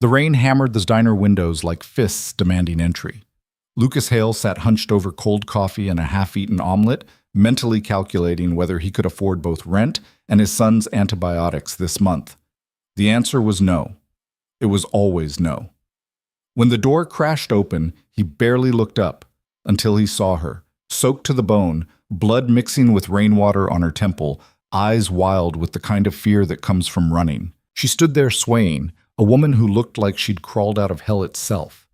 The rain hammered the diner windows like fists demanding entry. Lucas Hale sat hunched over cold coffee and a half-eaten omelet, mentally calculating whether he could afford both rent and his son's antibiotics this month. The answer was no. It was always no. When the door crashed open, he barely looked up until he saw her, soaked to the bone, blood mixing with rainwater on her temple, eyes wild with the kind of fear that comes from running. She stood there swaying, a woman who looked like she'd crawled out of hell itself.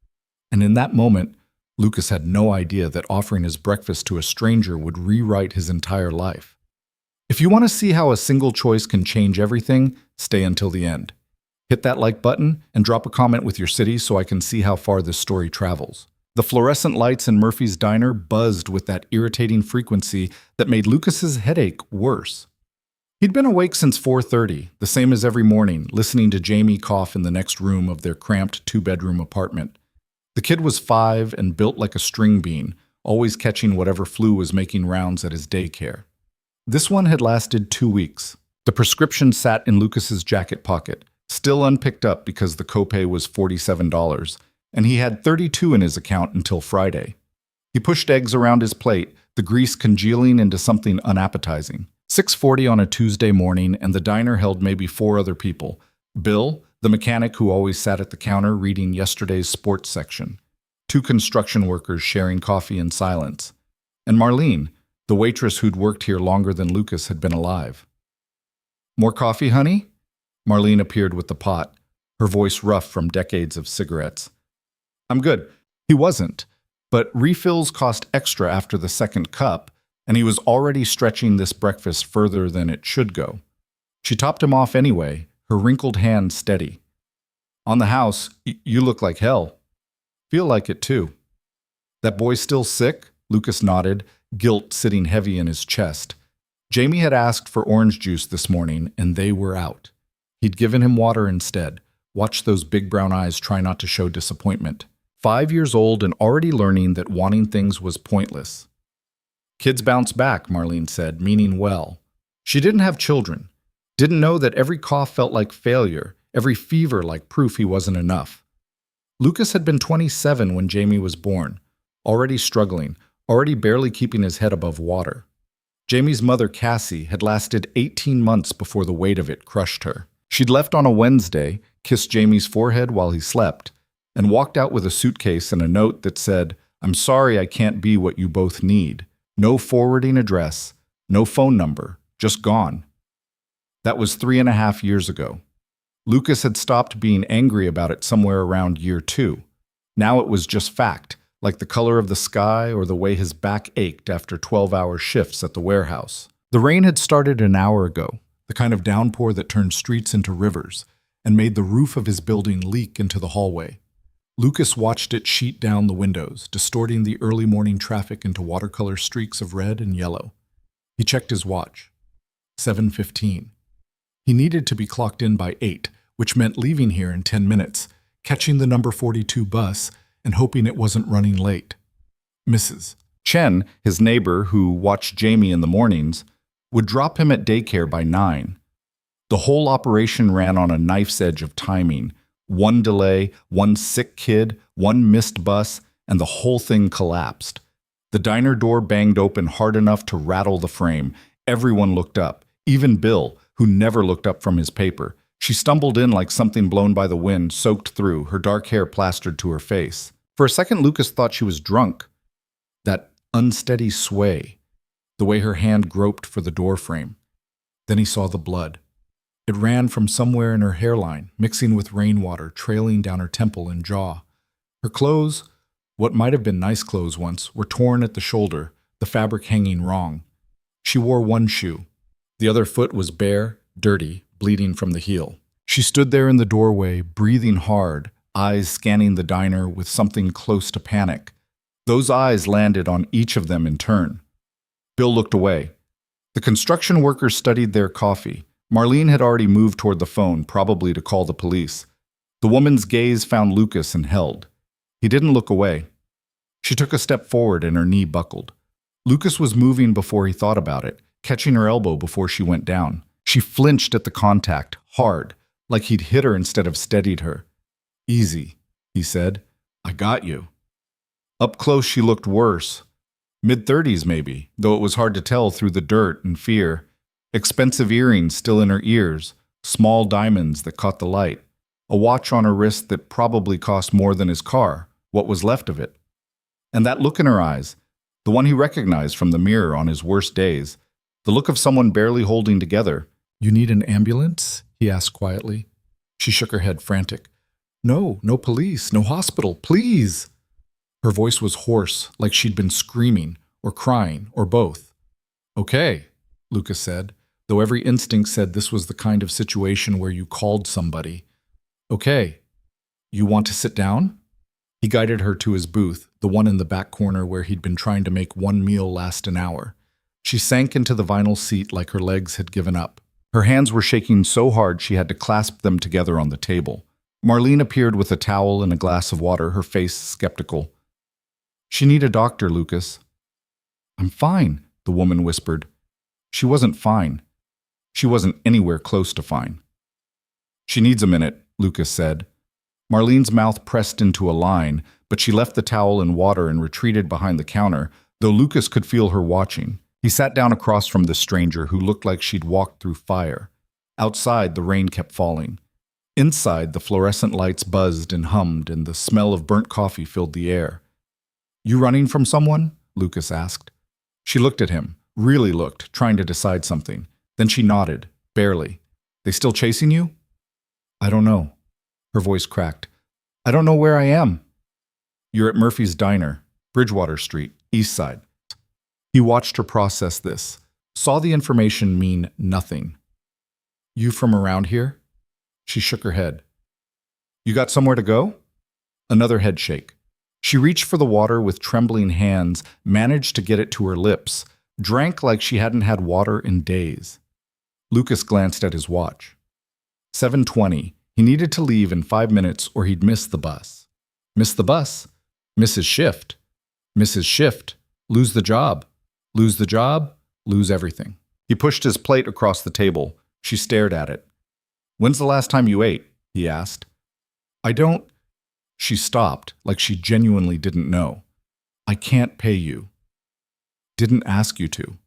And in that moment, Lucas had no idea that offering his breakfast to a stranger would rewrite his entire life. If you want to see how a single choice can change everything, stay until the end. Hit that like button and drop a comment with your city so I can see how far this story travels. The fluorescent lights in Murphy's diner buzzed with that irritating frequency that made Lucas's headache worse. He'd been awake since 4:30, the same as every morning, listening to Jamie cough in the next room of their cramped two-bedroom apartment. The kid was 5 and built like a string bean, always catching whatever flu was making rounds at his daycare. This one had lasted 2 weeks. The prescription sat in Lucas's jacket pocket, still unpicked up because the copay was $47, and he had 32 in his account until Friday. He pushed eggs around his plate, the grease congealing into something unappetizing. 6:40 on a Tuesday morning, and the diner held maybe 4 other people. Bill, the mechanic who always sat at the counter reading yesterday's sports section. 2 construction workers sharing coffee in silence. And Marlene, the waitress who'd worked here longer than Lucas had been alive. "More coffee, honey?" Marlene appeared with the pot, her voice rough from decades of cigarettes. "I'm good." He wasn't, but refills cost extra after the second cup, and he was already stretching this breakfast further than it should go. She topped him off anyway, her wrinkled hand steady. "On the house, you look like hell." "Feel like it too." "That boy still sick?" Lucas nodded, guilt sitting heavy in his chest. Jamie had asked for orange juice this morning, and they were out. He'd given him water instead. Watched those big brown eyes try not to show disappointment. 5 years old and already learning that wanting things was pointless. "Kids bounce back," Marlene said, meaning well. She didn't have children. Didn't know that every cough felt like failure, every fever like proof he wasn't enough. Lucas had been 27 when Jamie was born, already struggling, already barely keeping his head above water. Jamie's mother, Cassie, had lasted 18 months before the weight of it crushed her. She'd left on a Wednesday, kissed Jamie's forehead while he slept, and walked out with a suitcase and a note that said, "I'm sorry I can't be what you both need. No forwarding address, no phone number, just gone." That was 3.5 years ago. Lucas had stopped being angry about it somewhere around year 2. Now it was just fact, like the color of the sky or the way his back ached after 12-hour shifts at the warehouse. The rain had started an hour ago, the kind of downpour that turned streets into rivers and made the roof of his building leak into the hallway. Lucas watched it sheet down the windows, distorting the early morning traffic into watercolor streaks of red and yellow. He checked his watch. 7:15. He needed to be clocked in by 8, which meant leaving here in 10 minutes, catching the number 42 bus, and hoping it wasn't running late. Mrs. Chen, his neighbor who watched Jamie in the mornings, would drop him at daycare by 9. The whole operation ran on a knife's edge of timing. One delay, one sick kid, one missed bus, and the whole thing collapsed. The diner door banged open hard enough to rattle the frame. Everyone looked up, even Bill, who never looked up from his paper. She stumbled in like something blown by the wind, soaked through, her dark hair plastered to her face. For a second, Lucas thought she was drunk. That unsteady sway, the way her hand groped for the doorframe. Then he saw the blood. It ran from somewhere in her hairline, mixing with rainwater, trailing down her temple and jaw. Her clothes, what might have been nice clothes once, were torn at the shoulder, the fabric hanging wrong. She wore one shoe. The other foot was bare, dirty, bleeding from the heel. She stood there in the doorway, breathing hard, eyes scanning the diner with something close to panic. Those eyes landed on each of them in turn. Bill looked away. The construction workers studied their coffee. Marlene had already moved toward the phone, probably to call the police. The woman's gaze found Lucas and held. He didn't look away. She took a step forward and her knee buckled. Lucas was moving before he thought about it, catching her elbow before she went down. She flinched at the contact, hard, like he'd hit her instead of steadied her. Easy, he said. I got you. Up close she looked worse. Mid-30s maybe, though it was hard to tell through the dirt and fear. Expensive earrings still in her ears, small diamonds that caught the light, a watch on her wrist that probably cost more than his car, what was left of it. And that look in her eyes, the one he recognized from the mirror on his worst days, the look of someone barely holding together. You need an ambulance? He asked quietly. She shook her head, frantic. No, no police, no hospital, please. Her voice was hoarse, like she'd been screaming, or crying, or both. Okay, Lucas said, though every instinct said this was the kind of situation where you called somebody. Okay, you want to sit down? He guided her to his booth, the one in the back corner where he'd been trying to make one meal last an hour. She sank into the vinyl seat like her legs had given up. Her hands were shaking so hard she had to clasp them together on the table. Marlene appeared with a towel and a glass of water, her face skeptical. She need a doctor, Lucas. I'm fine, the woman whispered. She wasn't fine. She wasn't anywhere close to fine. She needs a minute, Lucas said. Marlene's mouth pressed into a line, but she left the towel and water and retreated behind the counter, though Lucas could feel her watching. He sat down across from the stranger who looked like she'd walked through fire. Outside, the rain kept falling. Inside, the fluorescent lights buzzed and hummed, and the smell of burnt coffee filled the air. You running from someone? Lucas asked. She looked at him, really looked, trying to decide something. Then she nodded, barely. They still chasing you? I don't know. Her voice cracked. I don't know where I am. You're at Murphy's Diner, Bridgewater Street, East Side. He watched her process this, saw the information mean nothing. You from around here? She shook her head. You got somewhere to go? Another head shake. She reached for the water with trembling hands, managed to get it to her lips, drank like she hadn't had water in days. Lucas glanced at his watch. 7:20. He needed to leave in 5 minutes or he'd miss the bus. Miss the bus? Miss his shift. Miss his shift. Lose the job. Lose the job. Lose everything. He pushed his plate across the table. She stared at it. When's the last time you ate? He asked. I don't. She stopped, like she genuinely didn't know. I can't pay you. Didn't ask you to.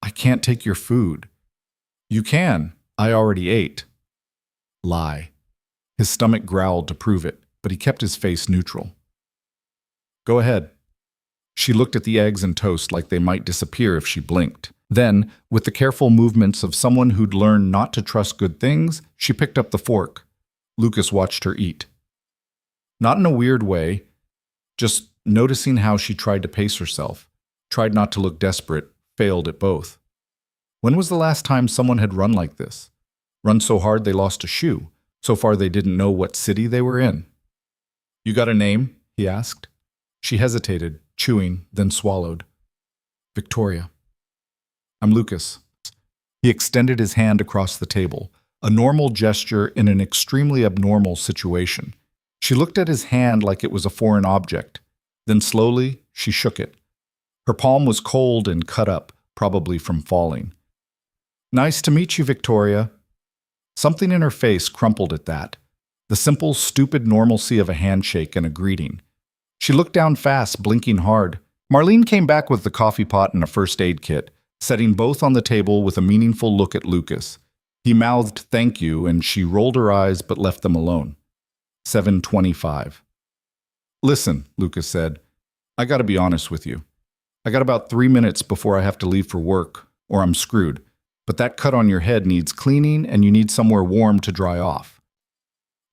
I can't take your food. You can. I already ate. Lie. His stomach growled to prove it, but he kept his face neutral. Go ahead. She looked at the eggs and toast like they might disappear if she blinked. Then, with the careful movements of someone who'd learned not to trust good things, she picked up the fork. Lucas watched her eat. Not in a weird way, just noticing how she tried to pace herself, tried not to look desperate, failed at both. When was the last time someone had run like this? Run so hard they lost a shoe, so far they didn't know what city they were in. You got a name? He asked. She hesitated, chewing, then swallowed. Victoria. I'm Lucas. He extended his hand across the table, a normal gesture in an extremely abnormal situation. She looked at his hand like it was a foreign object. Then slowly, she shook it. Her palm was cold and cut up, probably from falling. Nice to meet you, Victoria. Something in her face crumpled at that. The simple, stupid normalcy of a handshake and a greeting. She looked down fast, blinking hard. Marlene came back with the coffee pot and a first aid kit, setting both on the table with a meaningful look at Lucas. He mouthed thank you, and she rolled her eyes but left them alone. 7:25. Listen, Lucas said, I gotta be honest with you. I got about 3 minutes before I have to leave for work, or I'm screwed. But that cut on your head needs cleaning, and you need somewhere warm to dry off.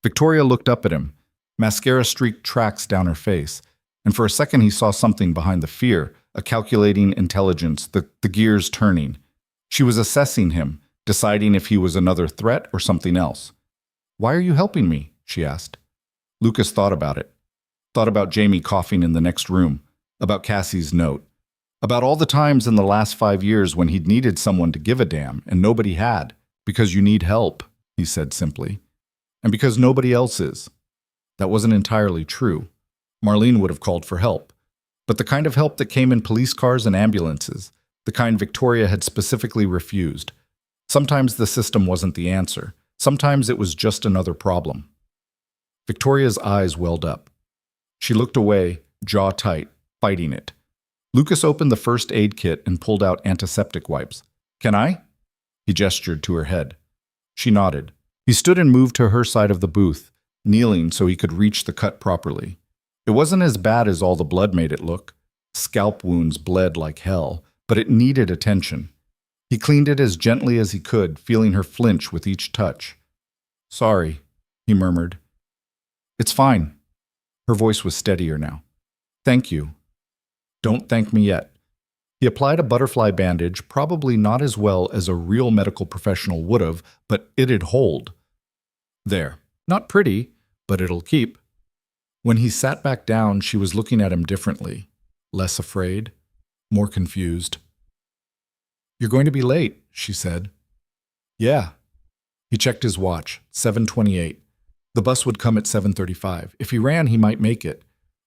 Victoria looked up at him, mascara-streaked tracks down her face, and for a second he saw something behind the fear, a calculating intelligence, the gears turning. She was assessing him, deciding if he was another threat or something else. Why are you helping me? She asked. Lucas thought about it. Thought about Jamie coughing in the next room, about Cassie's note, about all the times in the last 5 years when he'd needed someone to give a damn and nobody had, because you need help, he said simply, and because nobody else is. That wasn't entirely true. Marlene would have called for help, but the kind of help that came in police cars and ambulances, the kind Victoria had specifically refused. Sometimes the system wasn't the answer. Sometimes it was just another problem. Victoria's eyes welled up. She looked away, jaw tight, fighting it. Lucas opened the first aid kit and pulled out antiseptic wipes. "Can I?" He gestured to her head. She nodded. He stood and moved to her side of the booth, kneeling so he could reach the cut properly. It wasn't as bad as all the blood made it look. Scalp wounds bled like hell, but it needed attention. He cleaned it as gently as he could, feeling her flinch with each touch. "Sorry," he murmured. "It's fine." Her voice was steadier now. "Thank you." "Don't thank me yet." He applied a butterfly bandage, probably not as well as a real medical professional would have, but it'd hold. "There. Not pretty, but it'll keep." When he sat back down, she was looking at him differently. Less afraid, more confused. "You're going to be late," she said. "Yeah." He checked his watch, 7:28. The bus would come at 7:35. If he ran, he might make it.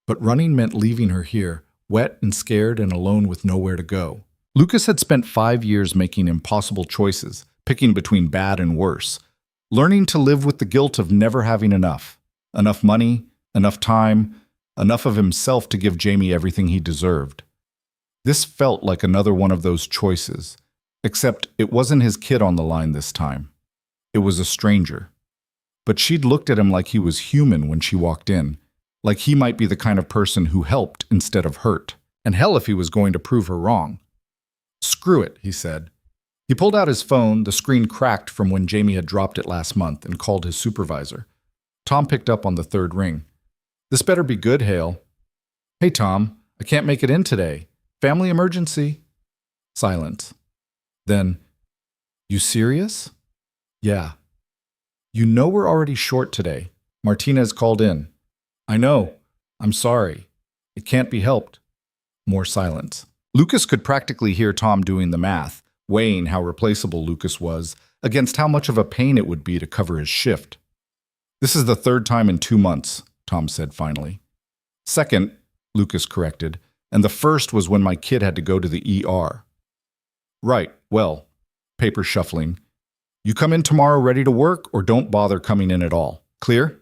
But running meant leaving her here, wet and scared and alone with nowhere to go. Lucas had spent 5 years making impossible choices, picking between bad and worse, learning to live with the guilt of never having enough. Enough money, enough time, enough of himself to give Jamie everything he deserved. This felt like another one of those choices, except it wasn't his kid on the line this time. It was a stranger. But she'd looked at him like he was human when she walked in, like he might be the kind of person who helped instead of hurt. And hell if he was going to prove her wrong. "Screw it," he said. He pulled out his phone, the screen cracked from when Jamie had dropped it last month, and called his supervisor. Tom picked up on the third ring. "This better be good, Hale." "Hey, Tom, I can't make it in today. Family emergency." Silence. Then, "You serious?" "Yeah." "You know we're already short today. Martinez called in." "I know. I'm sorry. It can't be helped." More silence. Lucas could practically hear Tom doing the math, weighing how replaceable Lucas was against how much of a pain it would be to cover his shift. "This is the third time in 2 months," Tom said finally. "Second," Lucas corrected, "and the first was when my kid had to go to the ER." "Right, well," paper shuffling. "You come in tomorrow ready to work or don't bother coming in at all. Clear?"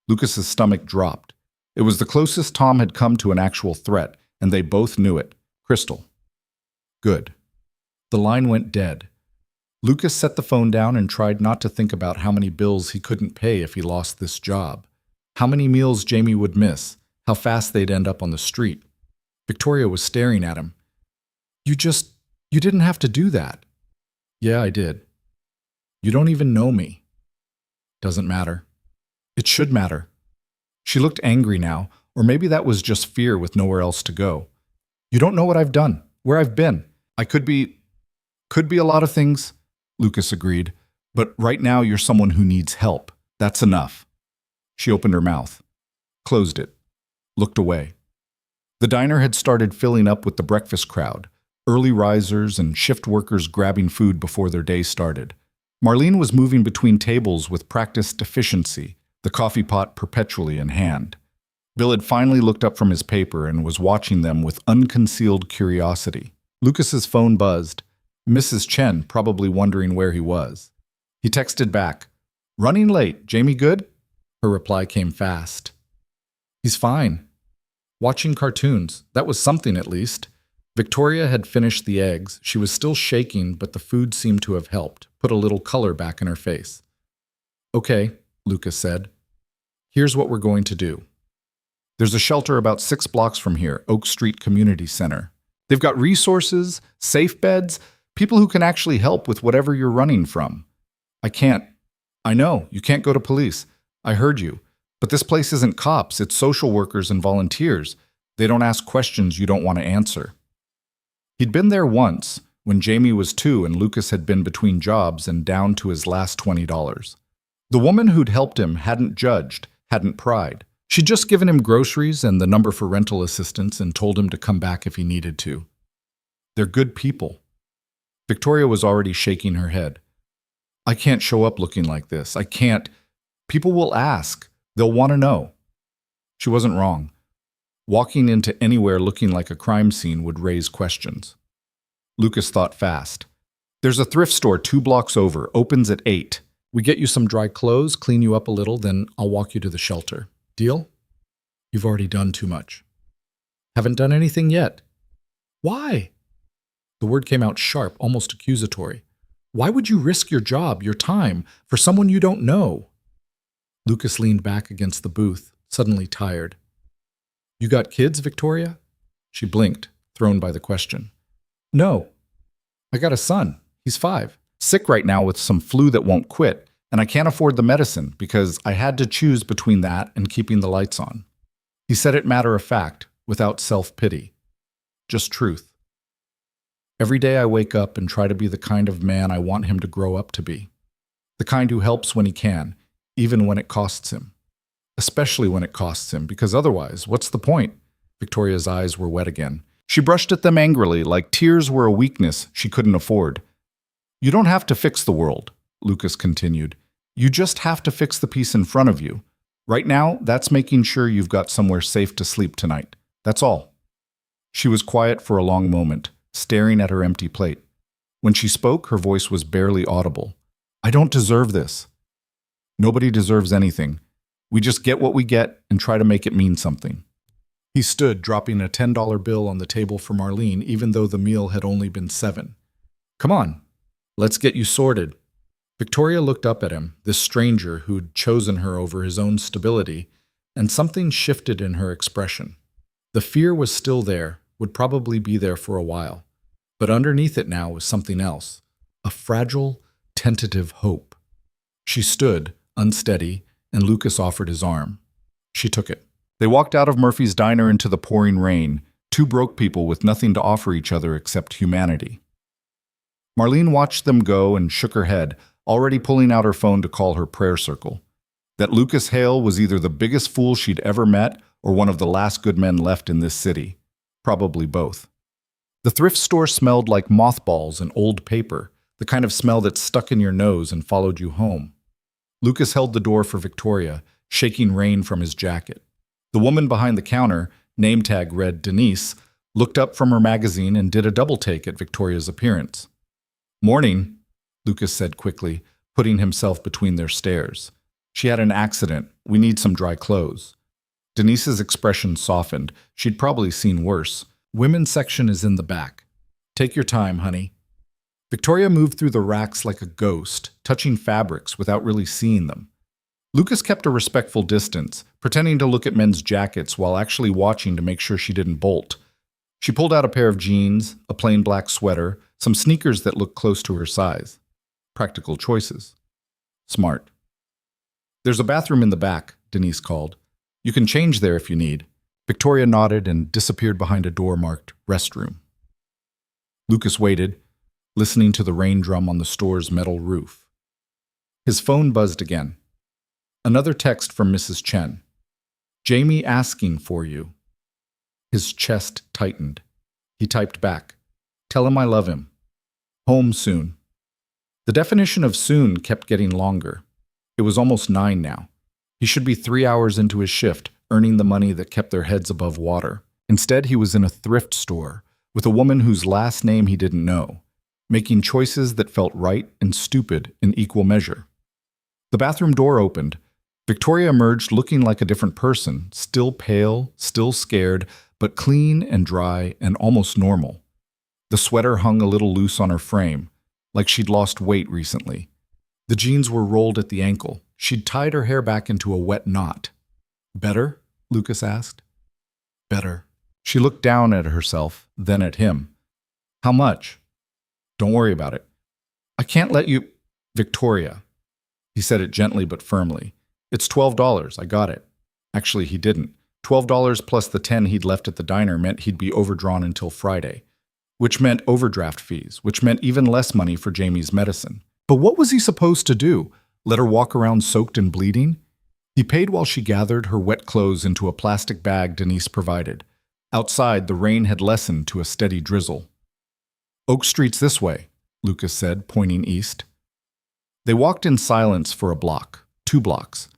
Lucas's stomach dropped. It was the closest Tom had come to an actual threat, and they both knew it. Crystal. Good. The line went dead. Lucas set the phone down and tried not to think about how many bills he couldn't pay if he lost this job. How many meals Jamie would miss. How fast they'd end up on the street. Victoria was staring at him. You didn't have to do that." "Yeah, I did." "You don't even know me." "Doesn't matter." "It should matter." She looked angry now, or maybe that was just fear with nowhere else to go. "You don't know what I've done, where I've been. I could be a lot of things," Lucas agreed, "but right now you're someone who needs help. That's enough." She opened her mouth, closed it, looked away. The diner had started filling up with the breakfast crowd, early risers and shift workers grabbing food before their day started. Marlene was moving between tables with practiced efficiency, the coffee pot perpetually in hand. Bill had finally looked up from his paper and was watching them with unconcealed curiosity. Lucas's phone buzzed. Mrs. Chen probably wondering where he was. He texted back, "Running late. Jamie good?" Her reply came fast. "He's fine. Watching cartoons. That was something at least." Victoria had finished the eggs. She was still shaking, but the food seemed to have helped, put a little color back in her face. "Okay," Lucas said. "Here's what we're going to do. There's a shelter about 6 blocks from here, Oak Street Community Center. They've got resources, safe beds, people who can actually help with whatever you're running from. I know, you can't go to police. I heard you. But this place isn't cops, it's social workers and volunteers. They don't ask questions you don't want to answer." He'd been there once, when Jamie was 2 and Lucas had been between jobs and down to his last $20. The woman who'd helped him hadn't judged, hadn't pried. She'd just given him groceries and the number for rental assistance and told him to come back if he needed to. They're good people. Victoria was already shaking her head. "I can't show up looking like this. I can't. People will ask. They'll want to know." She wasn't wrong. Walking into anywhere looking like a crime scene would raise questions. Lucas thought fast. "There's a thrift store 2 blocks over, opens at 8. We get you some dry clothes, clean you up a little, then I'll walk you to the shelter. Deal? You've already done too much. Haven't done anything yet. Why? The word came out sharp, almost accusatory. Why would you risk your job, your time, for someone you don't know? Lucas leaned back against the booth, suddenly tired. You got kids, Victoria? She blinked, thrown by the question. No. I got a son. He's 5. Sick right now with some flu that won't quit, and I can't afford the medicine because I had to choose between that and keeping the lights on. He said it matter of fact, without self-pity. Just truth. Every day I wake up and try to be the kind of man I want him to grow up to be. The kind who helps when he can, even when it costs him. Especially when it costs him, because otherwise, what's the point? Victoria's eyes were wet again. She brushed at them angrily, like tears were a weakness she couldn't afford. You don't have to fix the world, Lucas continued. You just have to fix the piece in front of you. Right now, that's making sure you've got somewhere safe to sleep tonight. That's all. She was quiet for a long moment, staring at her empty plate. When she spoke, her voice was barely audible. I don't deserve this. Nobody deserves anything. We just get what we get and try to make it mean something. He stood, dropping a $10 bill on the table for Marlene, even though the meal had only been 7. Come on, let's get you sorted. Victoria looked up at him, this stranger who'd chosen her over his own stability, and something shifted in her expression. The fear was still there, would probably be there for a while. But underneath it now was something else, a fragile, tentative hope. She stood, unsteady, and Lucas offered his arm. She took it. They walked out of Murphy's diner into the pouring rain, 2 broke people with nothing to offer each other except humanity. Marlene watched them go and shook her head, already pulling out her phone to call her prayer circle. That Lucas Hale was either the biggest fool she'd ever met or one of the last good men left in this city. Probably both. The thrift store smelled like mothballs and old paper, the kind of smell that stuck in your nose and followed you home. Lucas held the door for Victoria, shaking rain from his jacket. The woman behind the counter, name tag read Denise, looked up from her magazine and did a double take at Victoria's appearance. Morning, Lucas said quickly, putting himself between their stares. She had an accident. We need some dry clothes. Denise's expression softened. She'd probably seen worse. Women's section is in the back. Take your time, honey. Victoria moved through the racks like a ghost, touching fabrics without really seeing them. Lucas kept a respectful distance, pretending to look at men's jackets while actually watching to make sure she didn't bolt. She pulled out a pair of jeans, a plain black sweater, some sneakers that looked close to her size. Practical choices. Smart. There's a bathroom in the back, Denise called. You can change there if you need. Victoria nodded and disappeared behind a door marked restroom. Lucas waited, listening to the rain drum on the store's metal roof. His phone buzzed again. Another text from Mrs. Chen. Jamie asking for you. His chest tightened. He typed back. Tell him I love him. Home soon. The definition of soon kept getting longer. It was almost 9 now. He should be 3 hours into his shift, earning the money that kept their heads above water. Instead, he was in a thrift store with a woman whose last name he didn't know, making choices that felt right and stupid in equal measure. The bathroom door opened. Victoria emerged looking like a different person, still pale, still scared, but clean and dry and almost normal. The sweater hung a little loose on her frame, like she'd lost weight recently. The jeans were rolled at the ankle. She'd tied her hair back into a wet knot. Better? Lucas asked. Better. She looked down at herself, then at him. How much? Don't worry about it. I can't let you... Victoria. He said it gently but firmly. It's $12. I got it. Actually, he didn't. $12 plus the 10 he'd left at the diner meant he'd be overdrawn until Friday, which meant overdraft fees, which meant even less money for Jamie's medicine. But what was he supposed to do? Let her walk around soaked and bleeding? He paid while she gathered her wet clothes into a plastic bag Denise provided. Outside, the rain had lessened to a steady drizzle. Oak Street's this way, Lucas said, pointing east. They walked in silence for a block, 2 blocks.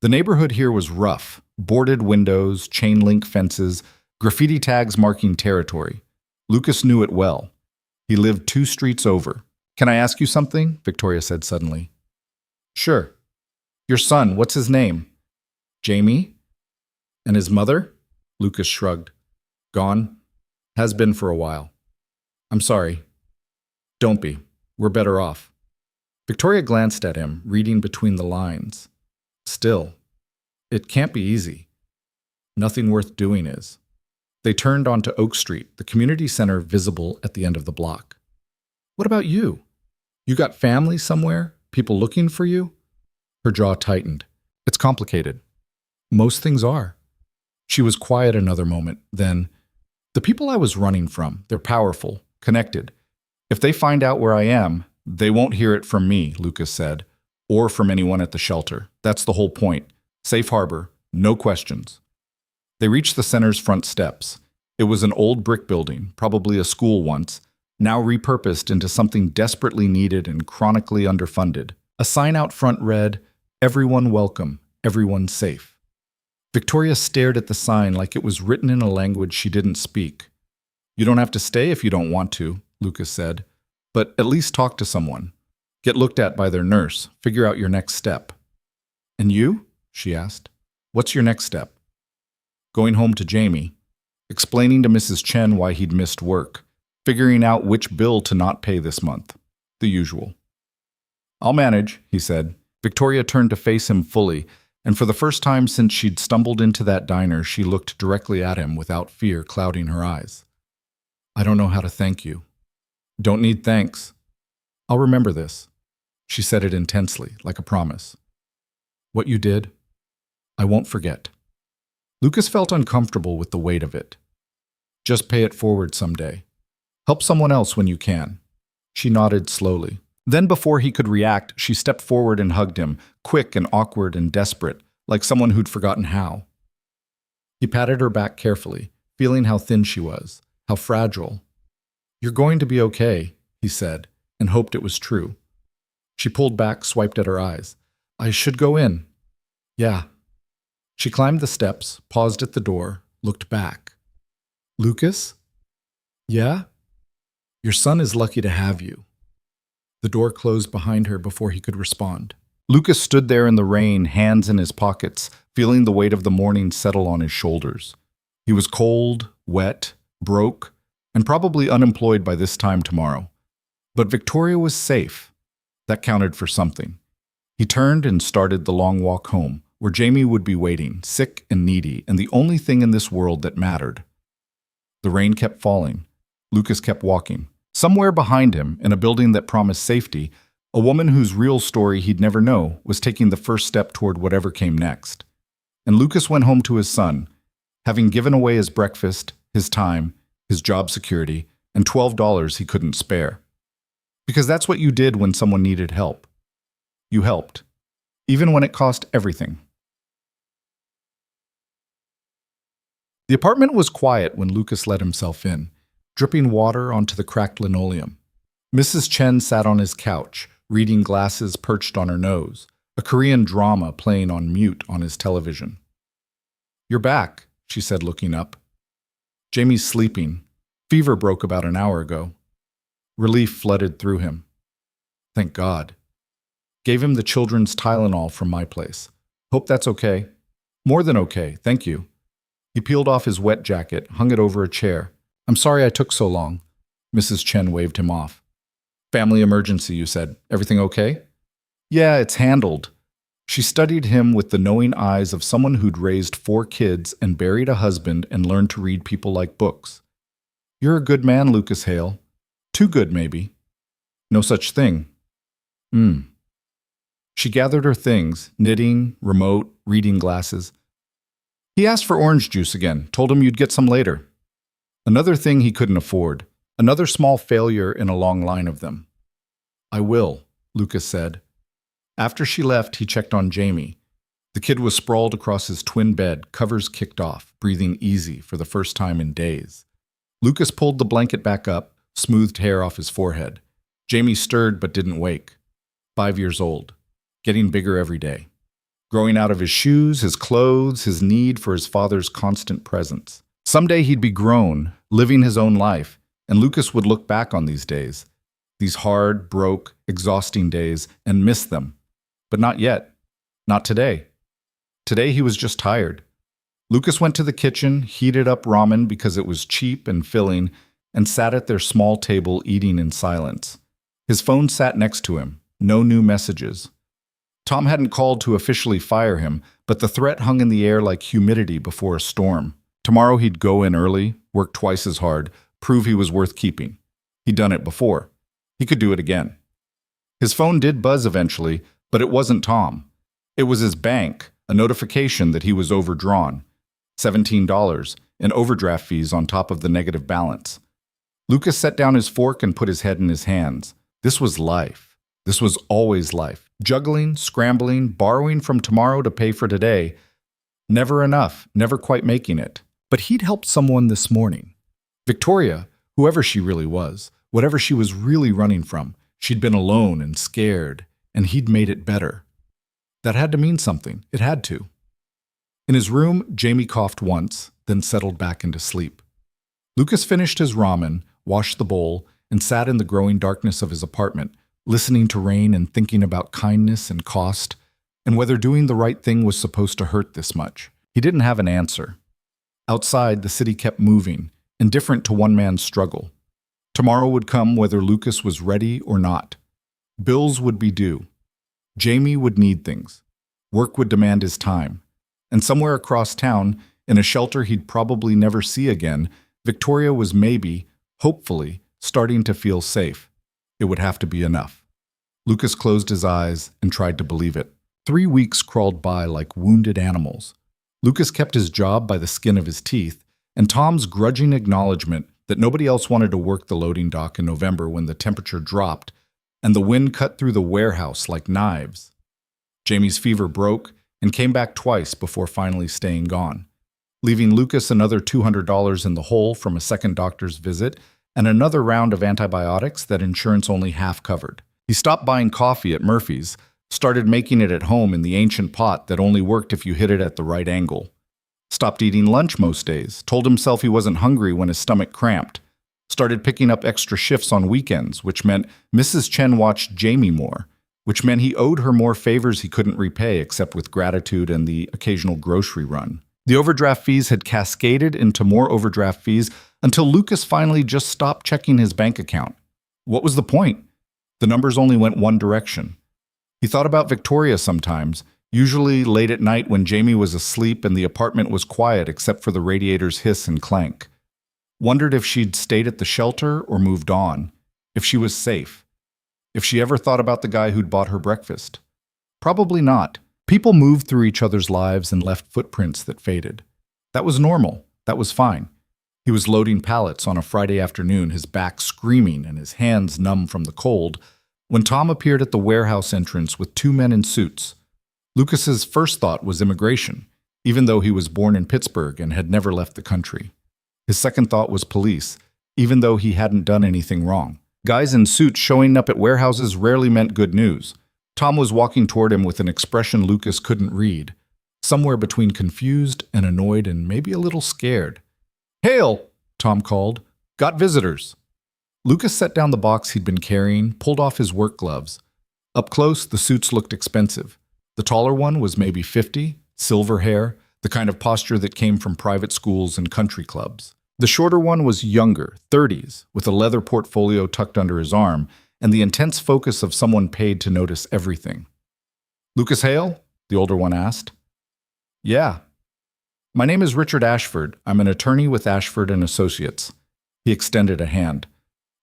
The neighborhood here was rough, boarded windows, chain-link fences, graffiti tags marking territory. Lucas knew it well. He lived 2 streets over. Can I ask you something? Victoria said suddenly. Sure. Your son, what's his name? Jamie? And his mother? Lucas shrugged. Gone. Has been for a while. I'm sorry. Don't be. We're better off. Victoria glanced at him, reading between the lines. Still, it can't be easy. Nothing worth doing is. They turned onto Oak Street, the community center visible at the end of the block. What about you? You got family somewhere? People looking for you? Her jaw tightened. It's complicated. Most things are. She was quiet another moment, then, the people I was running from, they're powerful, connected. If they find out where I am, they won't hear it from me, Lucas said, or from anyone at the shelter. That's the whole point. Safe harbor, no questions. They reached the center's front steps. It was an old brick building, probably a school once, now repurposed into something desperately needed and chronically underfunded. A sign out front read, "Everyone welcome, everyone safe." Victoria stared at the sign like it was written in a language she didn't speak. You don't have to stay if you don't want to, Lucas said, but at least talk to someone. Get looked at by their nurse, figure out your next step. And you? She asked. What's your next step? Going home to Jamie, explaining to Mrs. Chen why he'd missed work, figuring out which bill to not pay this month. The usual. I'll manage, he said. Victoria turned to face him fully, and for the first time since she'd stumbled into that diner, she looked directly at him without fear clouding her eyes. I don't know how to thank you. Don't need thanks. I'll remember this. She said it intensely, like a promise. What you did, I won't forget. Lucas felt uncomfortable with the weight of it. Just pay it forward someday. Help someone else when you can. She nodded slowly. Then before he could react, she stepped forward and hugged him, quick and awkward and desperate, like someone who'd forgotten how. He patted her back carefully, feeling how thin she was, how fragile. You're going to be okay, he said, and hoped it was true. She pulled back, swiped at her eyes. I should go in. Yeah. She climbed the steps, paused at the door, looked back. Lucas? Yeah? Your son is lucky to have you. The door closed behind her before he could respond. Lucas stood there in the rain, hands in his pockets, feeling the weight of the morning settle on his shoulders. He was cold, wet, broke, and probably unemployed by this time tomorrow. But Victoria was safe. That counted for something. He turned and started the long walk home, where Jamie would be waiting, sick and needy, and the only thing in this world that mattered. The rain kept falling. Lucas kept walking. Somewhere behind him, in a building that promised safety, a woman whose real story he'd never know was taking the first step toward whatever came next. And Lucas went home to his son, having given away his breakfast, his time, his job security, and $12 he couldn't spare. Because that's what you did when someone needed help. You helped, even when it cost everything. The apartment was quiet when Lucas let himself in, dripping water onto the cracked linoleum. Mrs. Chen sat on his couch, reading glasses perched on her nose, a Korean drama playing on mute on his television. You're back, she said, looking up. Jamie's sleeping. Fever broke about an hour ago. Relief flooded through him. Thank God. Gave him the children's Tylenol from my place. Hope that's okay. More than okay, thank you. He peeled off his wet jacket, hung it over a chair. I'm sorry I took so long. Mrs. Chen waved him off. Family emergency, you said. Everything okay? Yeah, it's handled. She studied him with the knowing eyes of someone who'd raised 4 kids and buried a husband and learned to read people like books. You're a good man, Lucas Hale. Too good, maybe. No such thing. She gathered her things, knitting, remote, reading glasses. He asked for orange juice again, told him you'd get some later. Another thing he couldn't afford, another small failure in a long line of them. I will, Lucas said. After she left, he checked on Jamie. The kid was sprawled across his twin bed, covers kicked off, breathing easy for the first time in days. Lucas pulled the blanket back up, smoothed hair off his forehead. Jamie stirred but didn't wake. 5 years old, getting bigger every day. Growing out of his shoes, his clothes, his need for his father's constant presence. Someday he'd be grown, living his own life, and Lucas would look back on these days, these hard, broke, exhausting days, and miss them. But not yet. Not today. Today he was just tired. Lucas went to the kitchen, heated up ramen because it was cheap and filling, and sat at their small table eating in silence. His phone sat next to him. No new messages. Tom hadn't called to officially fire him, but the threat hung in the air like humidity before a storm. Tomorrow he'd go in early, work twice as hard, prove he was worth keeping. He'd done it before. He could do it again. His phone did buzz eventually, but it wasn't Tom. It was his bank, a notification that he was overdrawn. $17 in overdraft fees on top of the negative balance. Lucas set down his fork and put his head in his hands. This was life. This was always life. Juggling, scrambling, borrowing from tomorrow to pay for today. Never enough, never quite making it. But he'd helped someone this morning. Victoria, whoever she really was, whatever she was really running from, she'd been alone and scared, and he'd made it better. That had to mean something. It had to. In his room, Jamie coughed once, then settled back into sleep. Lucas finished his ramen, washed the bowl, and sat in the growing darkness of his apartment, listening to rain and thinking about kindness and cost, and whether doing the right thing was supposed to hurt this much. He didn't have an answer. Outside, the city kept moving, indifferent to one man's struggle. Tomorrow would come whether Lucas was ready or not. Bills would be due. Jamie would need things. Work would demand his time. And somewhere across town, in a shelter he'd probably never see again, Victoria was maybe, hopefully, starting to feel safe. It would have to be enough. Lucas closed his eyes and tried to believe it. 3 weeks crawled by like wounded animals. Lucas kept his job by the skin of his teeth, and Tom's grudging acknowledgement that nobody else wanted to work the loading dock in November when the temperature dropped and the wind cut through the warehouse like knives. Jamie's fever broke and came back twice before finally staying gone, leaving Lucas another $200 in the hole from a second doctor's visit and another round of antibiotics that insurance only half covered. He stopped buying coffee at Murphy's, started making it at home in the ancient pot that only worked if you hit it at the right angle. Stopped eating lunch most days, told himself he wasn't hungry when his stomach cramped. Started picking up extra shifts on weekends, which meant Mrs. Chen watched Jamie more, which meant he owed her more favors he couldn't repay except with gratitude and the occasional grocery run. The overdraft fees had cascaded into more overdraft fees until Lucas finally just stopped checking his bank account. What was the point? The numbers only went one direction. He thought about Victoria sometimes, usually late at night when Jamie was asleep and the apartment was quiet except for the radiator's hiss and clank. Wondered if she'd stayed at the shelter or moved on, if she was safe, if she ever thought about the guy who'd bought her breakfast. Probably not. People moved through each other's lives and left footprints that faded. That was normal. That was fine. He was loading pallets on a Friday afternoon, his back screaming and his hands numb from the cold, when Tom appeared at the warehouse entrance with 2 men in suits. Lucas's first thought was immigration, even though he was born in Pittsburgh and had never left the country. His second thought was police, even though he hadn't done anything wrong. Guys in suits showing up at warehouses rarely meant good news. Tom was walking toward him with an expression Lucas couldn't read, somewhere between confused and annoyed and maybe a little scared. "Hail!" Tom called. "Got visitors." Lucas set down the box he'd been carrying, pulled off his work gloves. Up close, the suits looked expensive. The taller one was maybe 50, silver hair, the kind of posture that came from private schools and country clubs. The shorter one was younger, 30s, with a leather portfolio tucked under his arm, and the intense focus of someone paid to notice everything. "Lucas Hale?" the older one asked. "Yeah." "My name is Richard Ashford. I'm an attorney with Ashford and Associates." He extended a hand.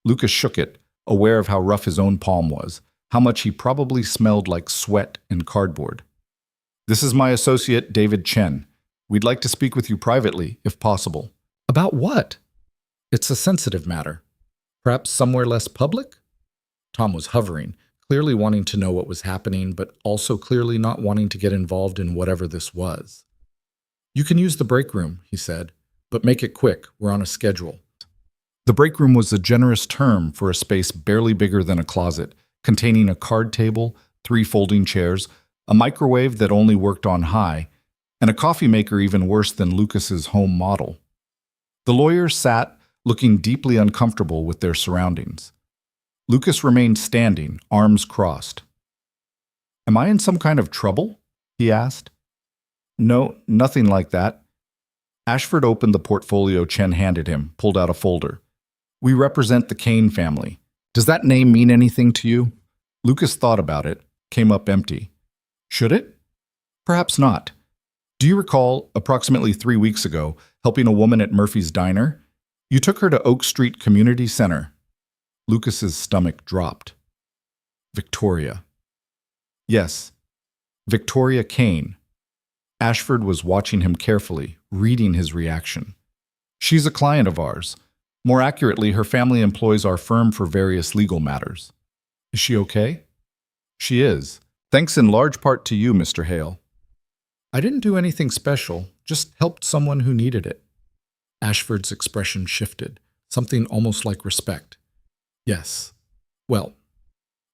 Lucas shook it, aware of how rough his own palm was, how much he probably smelled like sweat and cardboard. "This is my associate, David Chen. We'd like to speak with you privately, if possible." "About what?" "It's a sensitive matter. Perhaps somewhere less public?" Tom was hovering, clearly wanting to know what was happening, but also clearly not wanting to get involved in whatever this was. "You can use the break room," he said, "but make it quick. We're on a schedule." The break room was a generous term for a space barely bigger than a closet, containing a card table, 3 folding chairs, a microwave that only worked on high, and a coffee maker even worse than Lucas's home model. The lawyers sat, looking deeply uncomfortable with their surroundings. Lucas remained standing, arms crossed. Am I in some kind of trouble? He asked. No, nothing like that. Ashford opened the portfolio Chen handed him, pulled out a folder. We represent the Kane family. Does that name mean anything to you? Lucas thought about it, came up empty. Should it? Perhaps not. Do you recall, approximately 3 weeks ago, helping a woman at Murphy's Diner? You took her to Oak Street Community Center. Lucas's stomach dropped. Victoria. Yes, Victoria Kane. Ashford was watching him carefully, reading his reaction. She's a client of ours. More accurately, her family employs our firm for various legal matters. Is she okay? She is. Thanks in large part to you, Mr. Hale. I didn't do anything special, just helped someone who needed it. Ashford's expression shifted, something almost like respect. Yes. Well,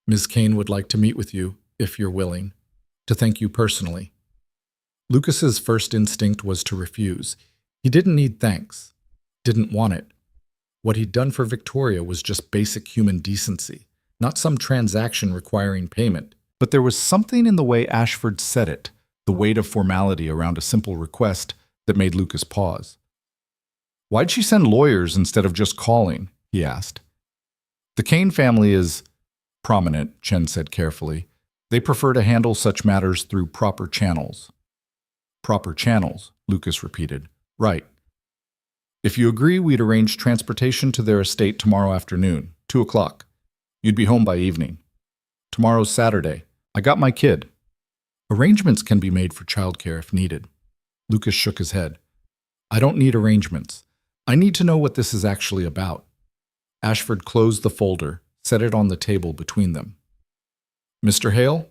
Ms. Kane would like to meet with you, if you're willing, to thank you personally. Lucas's first instinct was to refuse. He didn't need thanks, didn't want it. What he'd done for Victoria was just basic human decency, not some transaction requiring payment. But there was something in the way Ashford said it, the weight of formality around a simple request, that made Lucas pause. Why'd she send lawyers instead of just calling? He asked. The Kane family is prominent, Chen said carefully. They prefer to handle such matters through proper channels. Proper channels, Lucas repeated. Right. If you agree, we'd arrange transportation to their estate tomorrow afternoon, 2 o'clock. You'd be home by evening. Tomorrow's Saturday. I got my kid. Arrangements can be made for childcare if needed. Lucas shook his head. I don't need arrangements. I need to know what this is actually about. Ashford closed the folder, set it on the table between them. Mr. Hale,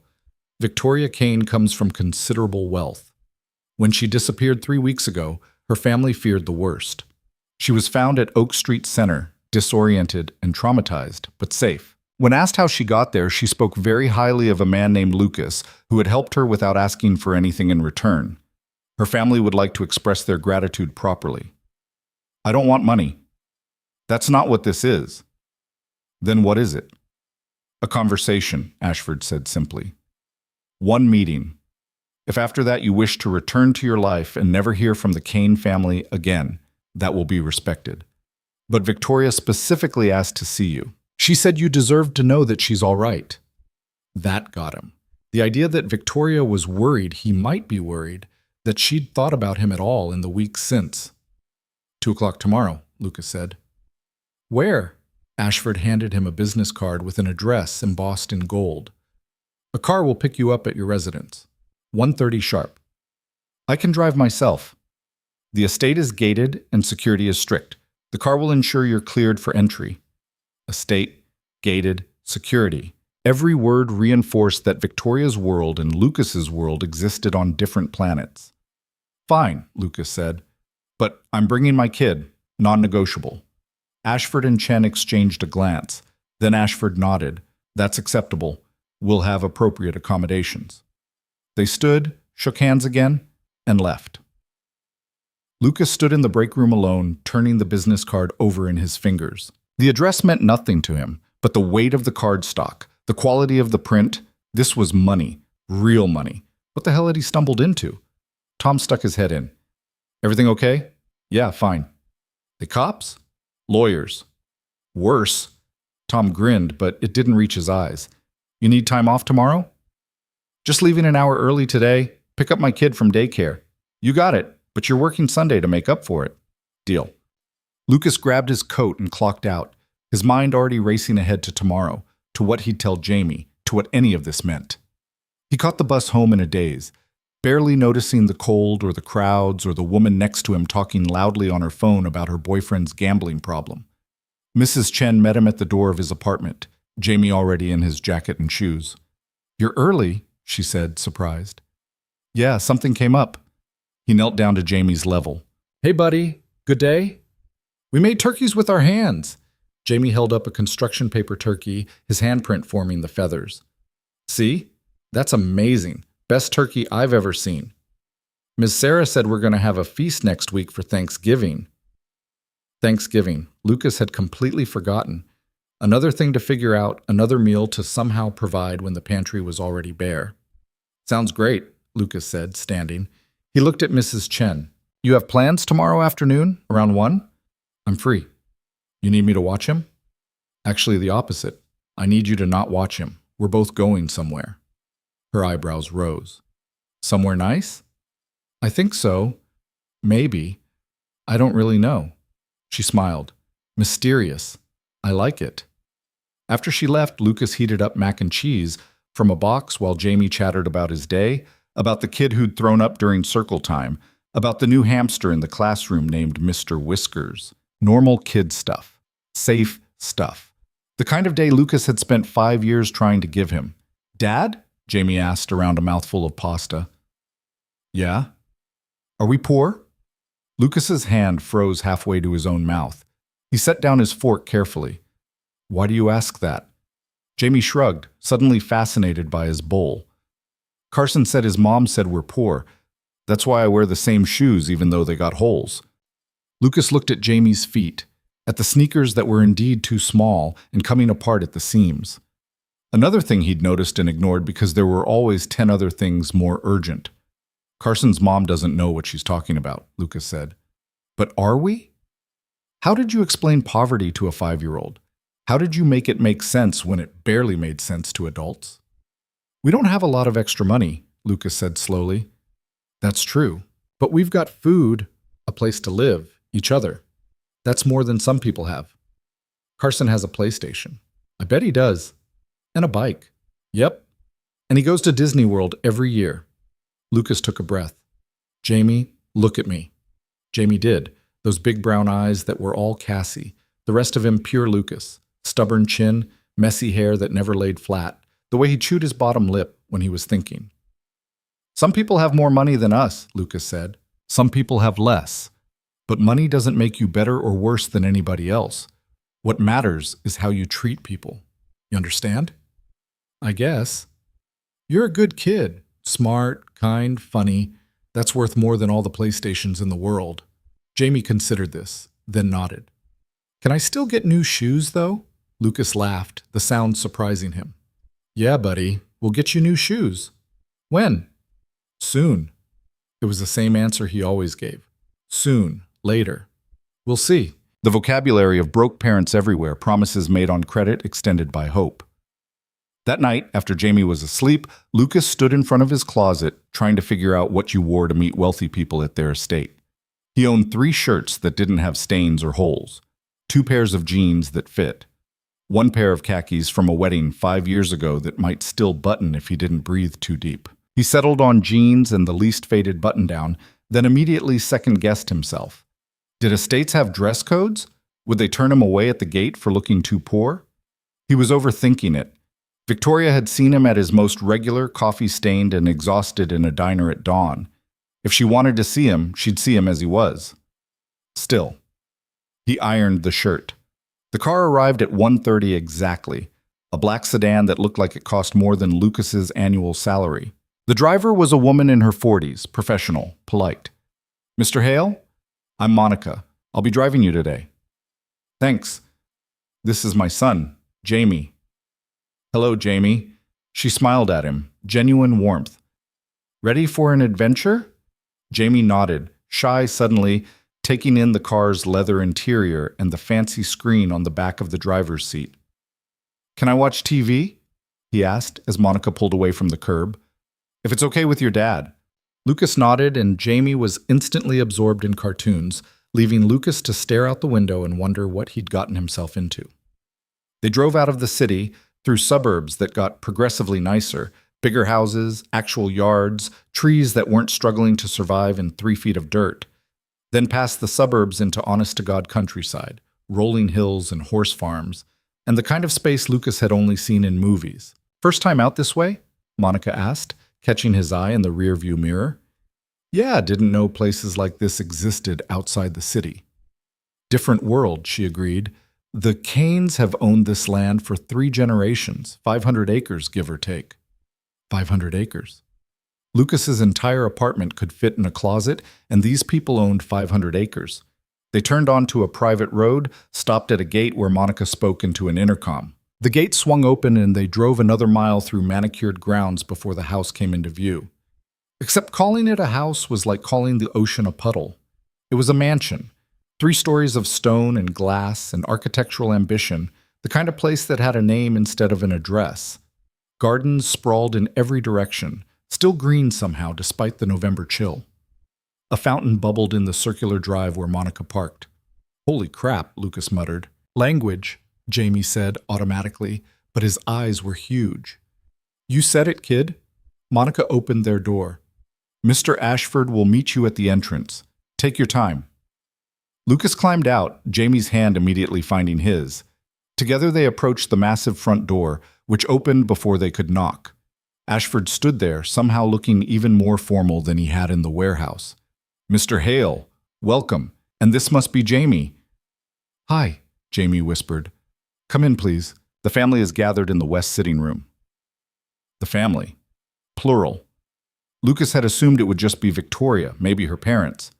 Victoria Kane comes from considerable wealth. When she disappeared 3 weeks ago, her family feared the worst. She was found at Oak Street Center, disoriented and traumatized, but safe. When asked how she got there, she spoke very highly of a man named Lucas, who had helped her without asking for anything in return. Her family would like to express their gratitude properly. I don't want money. That's not what this is. Then what is it? A conversation, Ashford said simply. One meeting. If after that you wish to return to your life and never hear from the Kane family again, that will be respected. But Victoria specifically asked to see you. She said you deserved to know that she's all right. That got him. The idea that Victoria was worried he might be worried, that she'd thought about him at all in the weeks since. 2 o'clock tomorrow, Lucas said. Where? Ashford handed him a business card with an address embossed in gold. A car will pick you up at your residence. 1:30 sharp. I can drive myself. The estate is gated and security is strict. The car will ensure you're cleared for entry. Estate, gated, security. Every word reinforced that Victoria's world and Lucas's world existed on different planets. Fine, Lucas said. But I'm bringing my kid. Non-negotiable. Ashford and Chen exchanged a glance. Then Ashford nodded. That's acceptable. We'll have appropriate accommodations. They stood, shook hands again, and left. Lucas stood in the break room alone, turning the business card over in his fingers. The address meant nothing to him, but the weight of the cardstock, the quality of the print, this was money, real money. What the hell had he stumbled into? Tom stuck his head in. Everything okay? Yeah, fine. The cops? Lawyers. Worse. Tom grinned, but it didn't reach his eyes. You need time off tomorrow? Just leaving an hour early today. Pick up my kid from daycare. You got it, but you're working Sunday to make up for it. Deal. Lucas grabbed his coat and clocked out, his mind already racing ahead to tomorrow, to what he'd tell Jamie, to what any of this meant. He caught the bus home in a daze, barely noticing the cold or the crowds or the woman next to him talking loudly on her phone about her boyfriend's gambling problem. Mrs. Chen met him at the door of his apartment, Jamie already in his jacket and shoes. You're early, she said, surprised. Yeah, something came up. He knelt down to Jamie's level. Hey, buddy. Good day? We made turkeys with our hands. Jamie held up a construction paper turkey, his handprint forming the feathers. See? That's amazing. Best turkey I've ever seen. Ms. Sarah said we're going to have a feast next week for Thanksgiving. Thanksgiving. Lucas had completely forgotten. Another thing to figure out, another meal to somehow provide when the pantry was already bare. Sounds great, Lucas said, standing. He looked at Mrs. Chen. You have plans tomorrow afternoon, around 1? I'm free. You need me to watch him? Actually, the opposite. I need you to not watch him. We're both going somewhere. Her eyebrows rose. Somewhere nice? I think so. Maybe. I don't really know. She smiled. Mysterious. I like it. After she left, Lucas heated up mac and cheese from a box while Jamie chattered about his day, about the kid who'd thrown up during circle time, about the new hamster in the classroom named Mr. Whiskers. Normal kid stuff. Safe stuff. The kind of day Lucas had spent 5 years trying to give him. Dad? Jamie asked around a mouthful of pasta. Yeah? Are we poor? Lucas's hand froze halfway to his own mouth. He set down his fork carefully. Why do you ask that? Jamie shrugged, suddenly fascinated by his bowl. Carson said his mom said we're poor. That's why I wear the same shoes even though they got holes. Lucas looked at Jamie's feet, at the sneakers that were indeed too small and coming apart at the seams. Another thing he'd noticed and ignored because there were always 10 other things more urgent. Carson's mom doesn't know what she's talking about, Lucas said. But are we? How did you explain poverty to a 5-year-old? How did you make it make sense when it barely made sense to adults? We don't have a lot of extra money, Lucas said slowly. That's true. But we've got food, a place to live, each other. That's more than some people have. Carson has a PlayStation. I bet he does. And a bike. Yep. And he goes to Disney World every year. Lucas took a breath. Jamie, look at me. Jamie did. Those big brown eyes that were all Cassie. The rest of him pure Lucas. Stubborn chin, messy hair that never laid flat. The way he chewed his bottom lip when he was thinking. Some people have more money than us, Lucas said. Some people have less. But money doesn't make you better or worse than anybody else. What matters is how you treat people. You understand? I guess. You're a good kid. Smart, kind, funny. That's worth more than all the PlayStations in the world. Jamie considered this, then nodded. Can I still get new shoes, though? Lucas laughed, the sound surprising him. Yeah, buddy. We'll get you new shoes. When? Soon. It was the same answer he always gave. Soon. Later. We'll see. The vocabulary of broke parents everywhere, promises made on credit extended by hope. That night, after Jamie was asleep, Lucas stood in front of his closet trying to figure out what you wore to meet wealthy people at their estate. He owned 3 shirts that didn't have stains or holes, 2 pairs of jeans that fit, 1 pair of khakis from a wedding 5 years ago that might still button if he didn't breathe too deep. He settled on jeans and the least faded button-down, then immediately second-guessed himself. Did estates have dress codes? Would they turn him away at the gate for looking too poor? He was overthinking it. Victoria had seen him at his most regular, coffee-stained and exhausted in a diner at dawn. If she wanted to see him, she'd see him as he was. Still. He ironed the shirt. The car arrived at 1:30 exactly, a black sedan that looked like it cost more than Lucas's annual salary. The driver was a woman in her 40s, professional, polite. Mr. Hale? I'm Monica. I'll be driving you today. Thanks. This is my son, Jamie. Hello, Jamie. She smiled at him, genuine warmth. Ready for an adventure? Jamie nodded, shy suddenly, taking in the car's leather interior and the fancy screen on the back of the driver's seat. Can I watch TV? He asked as Monica pulled away from the curb. If it's okay with your dad. Lucas nodded and Jamie was instantly absorbed in cartoons, leaving Lucas to stare out the window and wonder what he'd gotten himself into. They drove out of the city, through suburbs that got progressively nicer, bigger houses, actual yards, trees that weren't struggling to survive in 3 feet of dirt. Then past the suburbs into honest-to-God countryside, rolling hills and horse farms, and the kind of space Lucas had only seen in movies. First time out this way? Monica asked, catching his eye in the rearview mirror. Yeah, didn't know places like this existed outside the city. Different world, she agreed. The Canes have owned this land for 3 generations, 500 acres, give or take. 500 acres. Lucas's entire apartment could fit in a closet, and these people owned 500 acres. They turned onto a private road, stopped at a gate where Monica spoke into an intercom. The gate swung open and they drove another mile through manicured grounds before the house came into view. Except calling it a house was like calling the ocean a puddle. It was a mansion, 3 stories of stone and glass and architectural ambition, the kind of place that had a name instead of an address. Gardens sprawled in every direction, still green somehow despite the November chill. A fountain bubbled in the circular drive where Monica parked. "Holy crap," Lucas muttered. "Language," Jamie said automatically, but his eyes were huge. "You said it, kid." Monica opened their door. "Mr. Ashford will meet you at the entrance. Take your time." Lucas climbed out, Jamie's hand immediately finding his. Together they approached the massive front door, which opened before they could knock. Ashford stood there, somehow looking even more formal than he had in the warehouse. "Mr. Hale, welcome, and this must be Jamie." "Hi," Jamie whispered. "Come in, please. The family is gathered in the west sitting room." The family. Plural. Lucas had assumed it would just be Victoria, maybe her parents.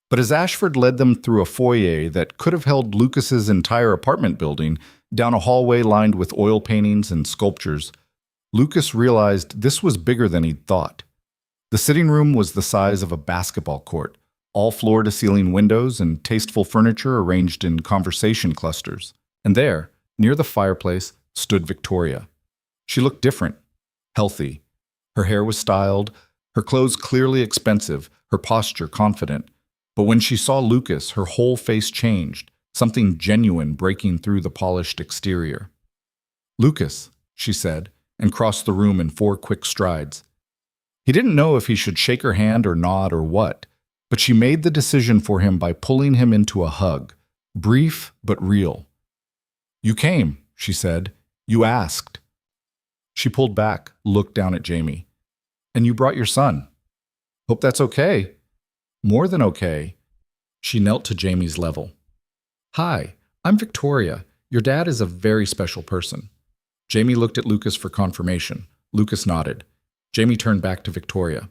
But as Ashford led them through a foyer that could have held Lucas's entire apartment building, down a hallway lined with oil paintings and sculptures, Lucas realized this was bigger than he'd thought. The sitting room was the size of a basketball court, all floor-to-ceiling windows and tasteful furniture arranged in conversation clusters. And there, near the fireplace, stood Victoria. She looked different, healthy. Her hair was styled, her clothes clearly expensive, her posture confident. But when she saw Lucas, her whole face changed, something genuine breaking through the polished exterior. "Lucas," she said, and crossed the room in 4 quick strides. He didn't know if he should shake her hand or nod or what, but she made the decision for him by pulling him into a hug, brief but real. "You came," she said. "You asked." She pulled back, looked down at Jamie. "And you brought your son. Hope that's okay." "More than okay." She knelt to Jamie's level. "Hi, I'm Victoria. Your dad is a very special person." Jamie looked at Lucas for confirmation. Lucas nodded. Jamie turned back to Victoria.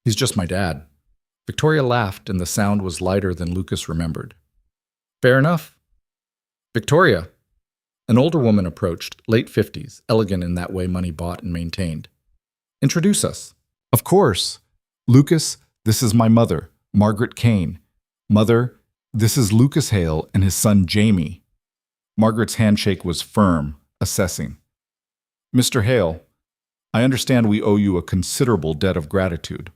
"He's just my dad." Victoria laughed, and the sound was lighter than Lucas remembered. "Fair enough." "Victoria." An older woman approached, late 50s, elegant in that way money bought and maintained. "Introduce us." "Of course. Lucas, this is my mother, Margaret Kane. Mother, this is Lucas Hale and his son Jamie." Margaret's handshake was firm, assessing. "Mr. Hale, I understand we owe you a considerable debt of gratitude."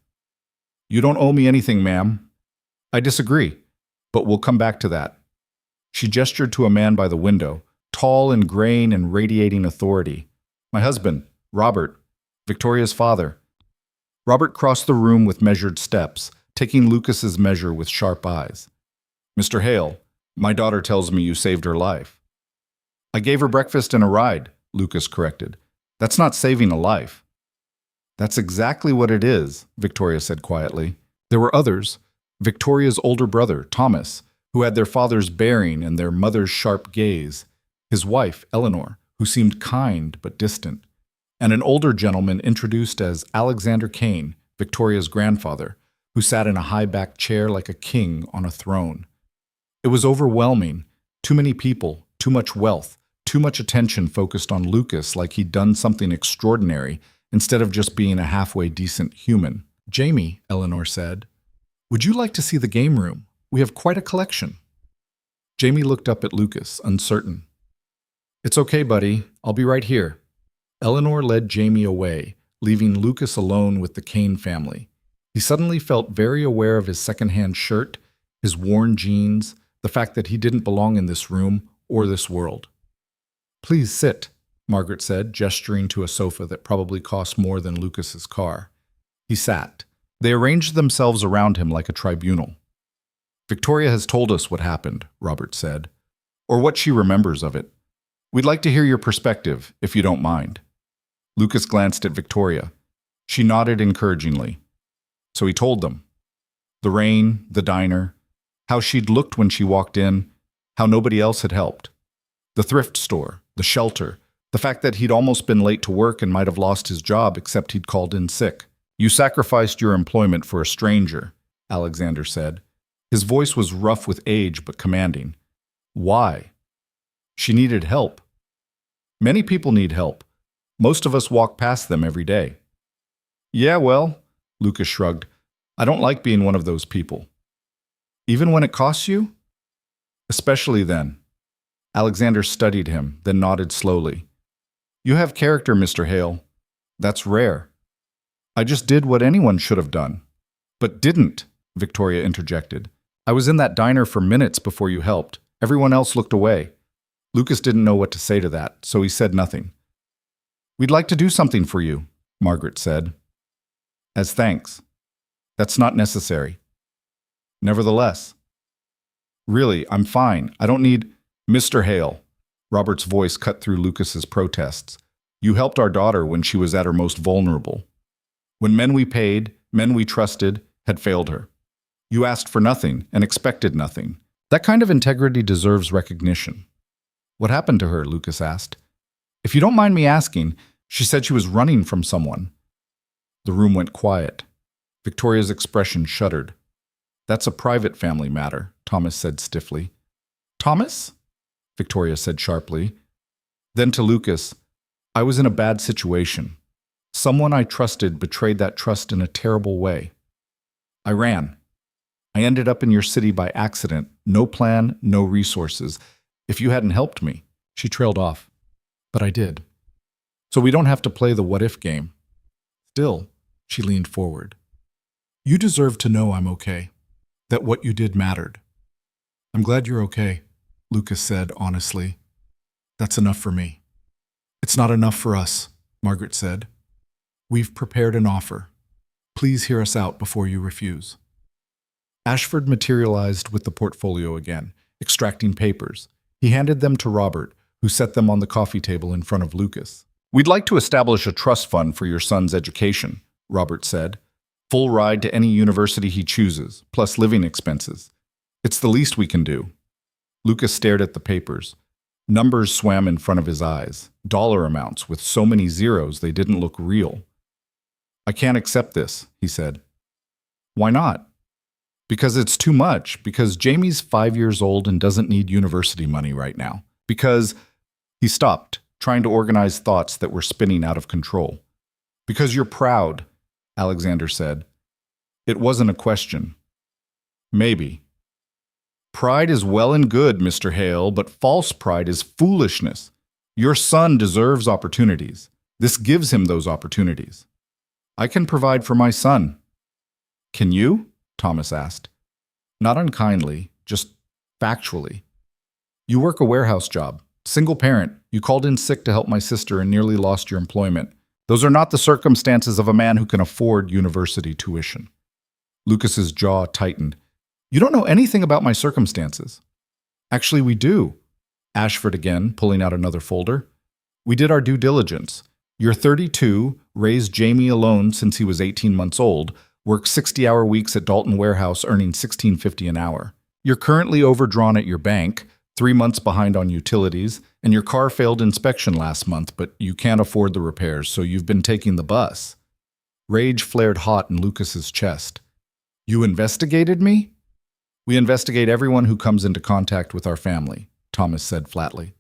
"You don't owe me anything, ma'am." "I disagree, but we'll come back to that." She gestured to a man by the window, tall and graying and radiating authority. "My husband, Robert, Victoria's father." Robert crossed the room with measured steps, taking Lucas's measure with sharp eyes. "Mr. Hale, my daughter tells me you saved her life." "I gave her breakfast and a ride," Lucas corrected. "That's not saving a life." "That's exactly what it is," Victoria said quietly. There were others. Victoria's older brother, Thomas, who had their father's bearing and their mother's sharp gaze. His wife, Eleanor, who seemed kind but distant. And an older gentleman introduced as Alexander Kane, Victoria's grandfather, who sat in a high-backed chair like a king on a throne. It was overwhelming. Too many people, too much wealth, too much attention focused on Lucas like he'd done something extraordinary instead of just being a halfway decent human. "Jamie," Eleanor said, "would you like to see the game room? We have quite a collection." Jamie looked up at Lucas, uncertain. "It's okay, buddy. I'll be right here." Eleanor led Jamie away, leaving Lucas alone with the Kane family. He suddenly felt very aware of his secondhand shirt, his worn jeans, the fact that he didn't belong in this room or this world. "Please sit," Margaret said, gesturing to a sofa that probably cost more than Lucas's car. He sat. They arranged themselves around him like a tribunal. "Victoria has told us what happened," Robert said, "or what she remembers of it. We'd like to hear your perspective, if you don't mind." Lucas glanced at Victoria. She nodded encouragingly. So he told them. The rain, the diner, how she'd looked when she walked in, how nobody else had helped. The thrift store, the shelter, the fact that he'd almost been late to work and might have lost his job except he'd called in sick. "You sacrificed your employment for a stranger," Alexander said. His voice was rough with age but commanding. "Why?" "She needed help." Many people need help. Most of us walk past them every day. Yeah, well, Lucas shrugged. I don't like being one of those people. Even when it costs you? Especially then. Alexander studied him, then nodded slowly. You have character, Mr. Hale. That's rare. I just did what anyone should have done. But didn't, Victoria interjected. I was in that diner for minutes before you helped. Everyone else looked away. Lucas didn't know what to say to that, so he said nothing. We'd like to do something for you, Margaret said. As thanks. That's not necessary. Nevertheless. Really, I'm fine. I don't need… Mr. Hale. Robert's voice cut through Lucas's protests. You helped our daughter when she was at her most vulnerable. When men we paid, men we trusted, had failed her. You asked for nothing and expected nothing. That kind of integrity deserves recognition. What happened to her? Lucas asked. If you don't mind me asking, she said she was running from someone. The room went quiet. Victoria's expression shuddered. That's a private family matter, Thomas said stiffly. Thomas? Victoria said sharply. Then to Lucas, I was in a bad situation. Someone I trusted betrayed that trust in a terrible way. I ran. I ended up in your city by accident. No plan, no resources. If you hadn't helped me, she trailed off. But I did. So we don't have to play the what-if game. Still, she leaned forward. You deserve to know I'm okay. That what you did mattered. I'm glad you're okay, Lucas said honestly. That's enough for me. It's not enough for us, Margaret said. We've prepared an offer. Please hear us out before you refuse. Ashford materialized with the portfolio again, extracting papers. He handed them to Robert, who set them on the coffee table in front of Lucas. We'd like to establish a trust fund for your son's education, Robert said. Full ride to any university he chooses, plus living expenses. It's the least we can do. Lucas stared at the papers. Numbers swam in front of his eyes, dollar amounts with so many zeros they didn't look real. I can't accept this, he said. Why not? Because it's too much. Because Jamie's 5 years old and doesn't need university money right now. Because… He stopped, trying to organize thoughts that were spinning out of control. Because you're proud, Alexander said. It wasn't a question. Maybe. Pride is well and good, Mr. Hale, but false pride is foolishness. Your son deserves opportunities. This gives him those opportunities. I can provide for my son. Can you? Thomas asked. Not unkindly, just factually. You work a warehouse job. Single parent. You called in sick to help my sister and nearly lost your employment. Those are not the circumstances of a man who can afford university tuition. Lucas's jaw tightened. You don't know anything about my circumstances. Actually, we do. Ashford again, pulling out another folder. We did our due diligence. You're 32, raised Jamie alone since he was 18 months old, worked 60-hour weeks at Dalton Warehouse earning $16.50 an hour. You're currently overdrawn at your bank, 3 months behind on utilities, and your car failed inspection last month, but you can't afford the repairs, so you've been taking the bus. Rage flared hot in Lucas's chest. You investigated me? We investigate everyone who comes into contact with our family, Thomas said flatly.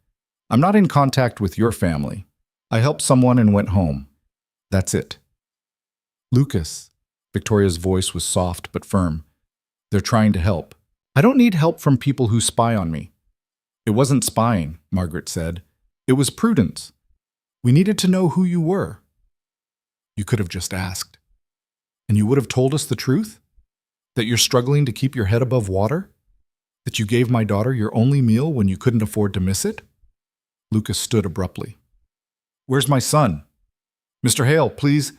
I'm not in contact with your family. I helped someone and went home. That's it. Lucas, Victoria's voice was soft but firm. They're trying to help. I don't need help from people who spy on me. It wasn't spying, Margaret said. It was prudence. We needed to know who you were. You could have just asked. And you would have told us the truth? That you're struggling to keep your head above water? That you gave my daughter your only meal when you couldn't afford to miss it? Lucas stood abruptly. Where's my son? Mr. Hale, please.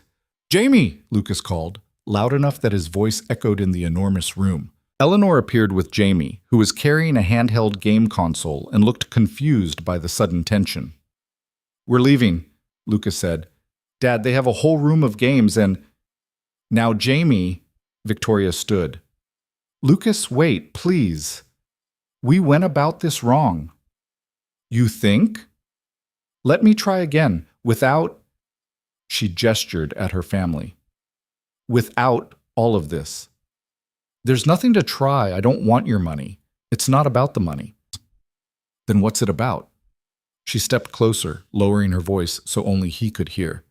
Jamie, Lucas called, loud enough that his voice echoed in the enormous room. Eleanor appeared with Jamie, who was carrying a handheld game console and looked confused by the sudden tension. We're leaving, Lucas said. Dad, they have a whole room of games and… Now, Jamie, Victoria stood. Lucas, wait, please. We went about this wrong. You think? Let me try again. Without… She gestured at her family. Without all of this. There's nothing to try. I don't want your money. It's not about the money. Then what's it about? She stepped closer, lowering her voice so only he could hear.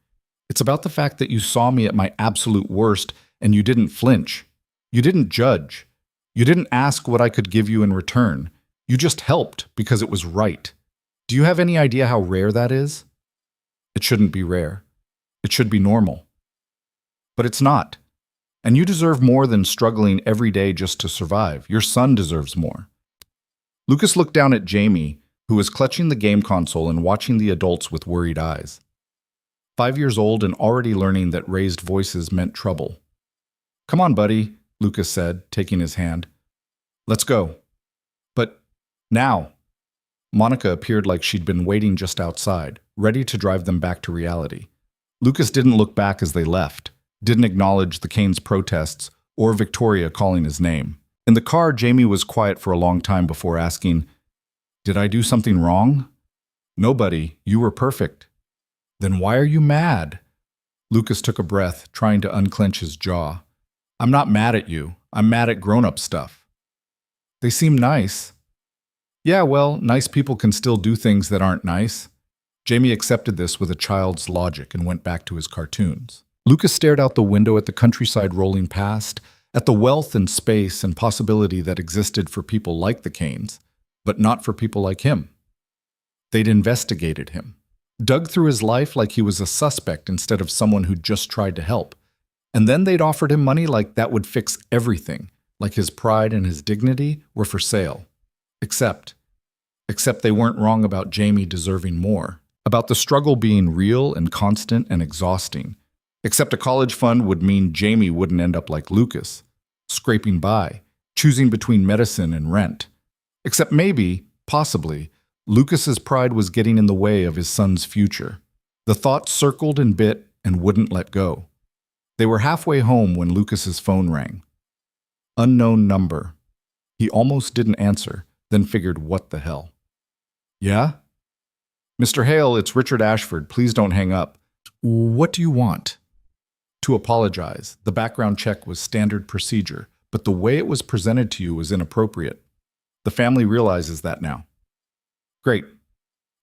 It's about the fact that you saw me at my absolute worst and you didn't flinch. You didn't judge. You didn't ask what I could give you in return. You just helped because it was right. Do you have any idea how rare that is? It shouldn't be rare. It should be normal. But it's not. And you deserve more than struggling every day just to survive. Your son deserves more. Lucas looked down at Jamie, who was clutching the game console and watching the adults with worried eyes. 5 years old and already learning that raised voices meant trouble. Come on, buddy, Lucas said, taking his hand. Let's go. But now. Monica appeared like she'd been waiting just outside, ready to drive them back to reality. Lucas didn't look back as they left, didn't acknowledge the Kane's protests or Victoria calling his name. In the car, Jamie was quiet for a long time before asking, "Did I do something wrong?" "No, buddy, you were perfect." "Then why are you mad?" Lucas took a breath, trying to unclench his jaw. "I'm not mad at you. I'm mad at grown-up stuff." "They seem nice." "Yeah, well, nice people can still do things that aren't nice." Jamie accepted this with a child's logic and went back to his cartoons. Lucas stared out the window at the countryside rolling past, at the wealth and space and possibility that existed for people like the Kanes, but not for people like him. They'd investigated him, dug through his life like he was a suspect instead of someone who'd just tried to help. And then they'd offered him money like that would fix everything, like his pride and his dignity were for sale. Except they weren't wrong about Jamie deserving more, about the struggle being real and constant and exhausting. Except a college fund would mean Jamie wouldn't end up like Lucas, scraping by, choosing between medicine and rent. Except maybe, possibly, Lucas's pride was getting in the way of his son's future. The thought circled and bit and wouldn't let go. They were halfway home when Lucas's phone rang. Unknown number. He almost didn't answer, then figured, what the hell? "Yeah?" "Mr. Hale, it's Richard Ashford. Please don't hang up." "What do you want?" To apologize. The background check was standard procedure, but the way it was presented to you was inappropriate. The family realizes that now. "Great.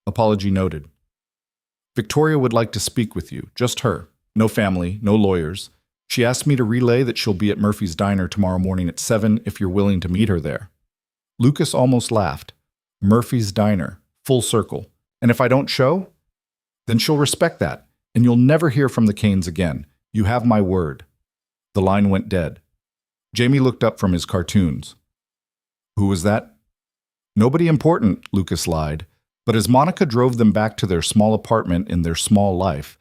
Apology noted. Victoria would like to speak with you, just her. No family, no lawyers. She asked me to relay that she'll be at Murphy's Diner tomorrow morning at 7 if you're willing to meet her there." Lucas almost laughed. Murphy's Diner, full circle. "And if I don't show?" "Then she'll respect that, and you'll never hear from the Kanes again. You have my word." The line went dead. Jamie looked up from his cartoons. "Who was that?" "Nobody important," Lucas lied. But as Monica drove them back to their small apartment in their small life,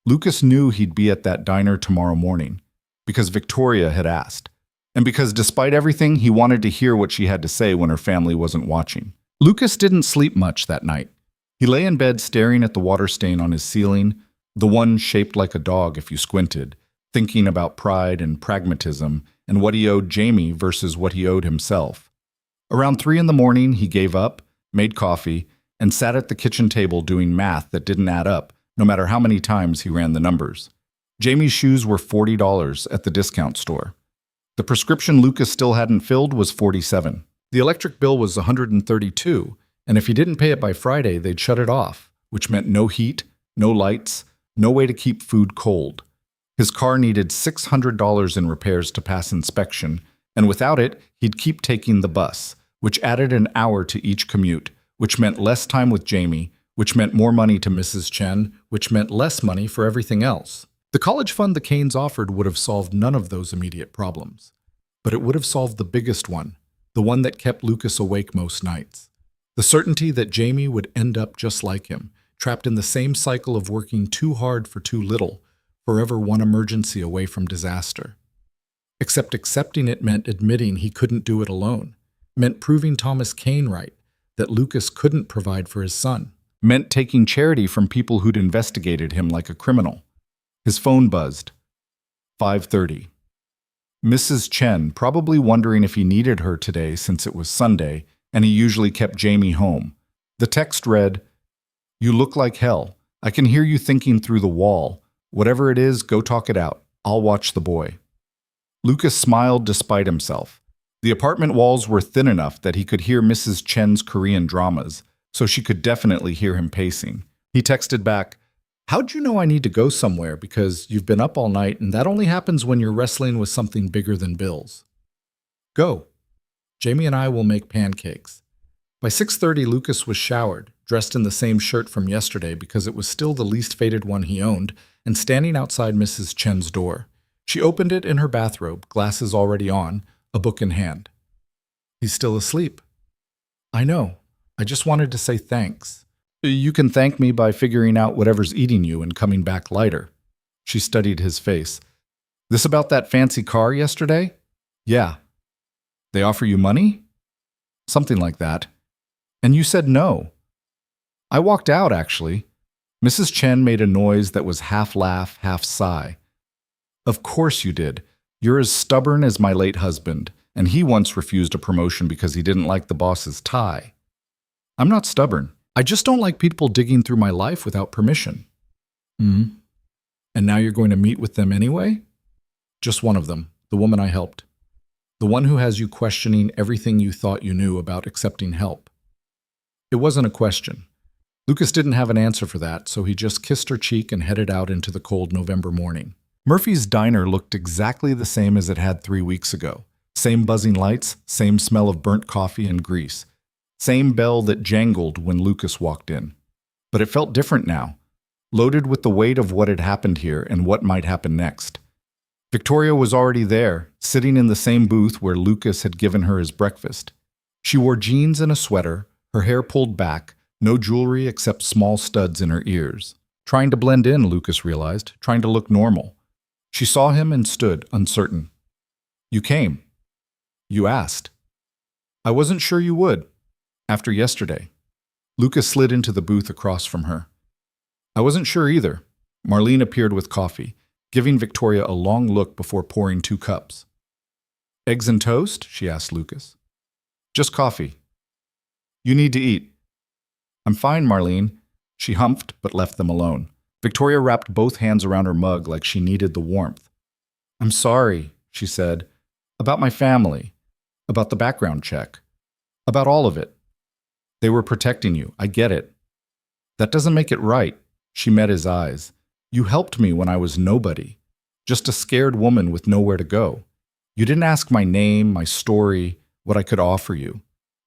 Lucas knew he'd be at that diner tomorrow morning, because Victoria had asked, and because despite everything, he wanted to hear what she had to say when her family wasn't watching. Lucas didn't sleep much that night. He lay in bed staring at the water stain on his ceiling, the one shaped like a dog if you squinted, thinking about pride and pragmatism and what he owed Jamie versus what he owed himself. Around 3 in the morning, he gave up, made coffee, and sat at the kitchen table doing math that didn't add up, no matter how many times he ran the numbers. Jamie's shoes were $40 at the discount store. The prescription Lucas still hadn't filled was $47. The electric bill was $132, and if he didn't pay it by Friday, they'd shut it off, which meant no heat, no lights, no way to keep food cold. His car needed $600 in repairs to pass inspection, and without it, he'd keep taking the bus, which added an hour to each commute, which meant less time with Jamie, which meant more money to Mrs. Chen, which meant less money for everything else. The college fund the Kanes offered would have solved none of those immediate problems, but it would have solved the biggest one, the one that kept Lucas awake most nights. The certainty that Jamie would end up just like him, trapped in the same cycle of working too hard for too little, forever one emergency away from disaster. Except accepting it meant admitting he couldn't do it alone, meant proving Thomas Kane right, that Lucas couldn't provide for his son, meant taking charity from people who'd investigated him like a criminal. His phone buzzed. 5:30. Mrs. Chen, probably wondering if he needed her today since it was Sunday, and he usually kept Jamie home. The text read, "You look like hell. I can hear you thinking through the wall. Whatever it is, go talk it out. I'll watch the boy." Lucas smiled despite himself. The apartment walls were thin enough that he could hear Mrs. Chen's Korean dramas, so she could definitely hear him pacing. He texted back, "How'd you know I need to go somewhere? Because you've been up all night, and that only happens when you're wrestling with something bigger than bills. Go. Jamie and I will make pancakes." By 6:30, Lucas was showered, dressed in the same shirt from yesterday because it was still the least faded one he owned, and standing outside Mrs. Chen's door. She opened it in her bathrobe, glasses already on, a book in hand. "He's still asleep." "I know. I just wanted to say thanks." "You can thank me by figuring out whatever's eating you and coming back lighter." She studied his face. "This about that fancy car yesterday?" "Yeah." "They offer you money?" "Something like that." "And you said no." "I walked out, actually." Mrs. Chen made a noise that was half laugh, half sigh. "Of course you did. You're as stubborn as my late husband, and he once refused a promotion because he didn't like the boss's tie." "I'm not stubborn. I just don't like people digging through my life without permission." "Hmm. And now you're going to meet with them anyway?" "Just one of them, the woman I helped. The one who has you questioning everything you thought you knew about accepting help." It wasn't a question. Lucas didn't have an answer for that, so he just kissed her cheek and headed out into the cold November morning. Murphy's diner looked exactly the same as it had 3 weeks ago. Same buzzing lights, same smell of burnt coffee and grease. Same bell that jangled when Lucas walked in. But it felt different now, loaded with the weight of what had happened here and what might happen next. Victoria was already there, sitting in the same booth where Lucas had given her his breakfast. She wore jeans and a sweater, her hair pulled back, no jewelry except small studs in her ears. Trying to blend in, Lucas realized, trying to look normal. She saw him and stood, uncertain. "You came. You asked." "I wasn't sure you would. After yesterday." Lucas slid into the booth across from her. "I wasn't sure either." Marlene appeared with coffee, giving Victoria a long look before pouring 2 cups. "Eggs and toast?" she asked Lucas. "Just coffee." "You need to eat." "I'm fine, Marlene." She humphed but left them alone. Victoria wrapped both hands around her mug like she needed the warmth. "I'm sorry," she said. "About my family. About the background check. About all of it. They were protecting you. I get it. That doesn't make it right." She met his eyes. "You helped me when I was nobody. Just a scared woman with nowhere to go. You didn't ask my name, my story, what I could offer you.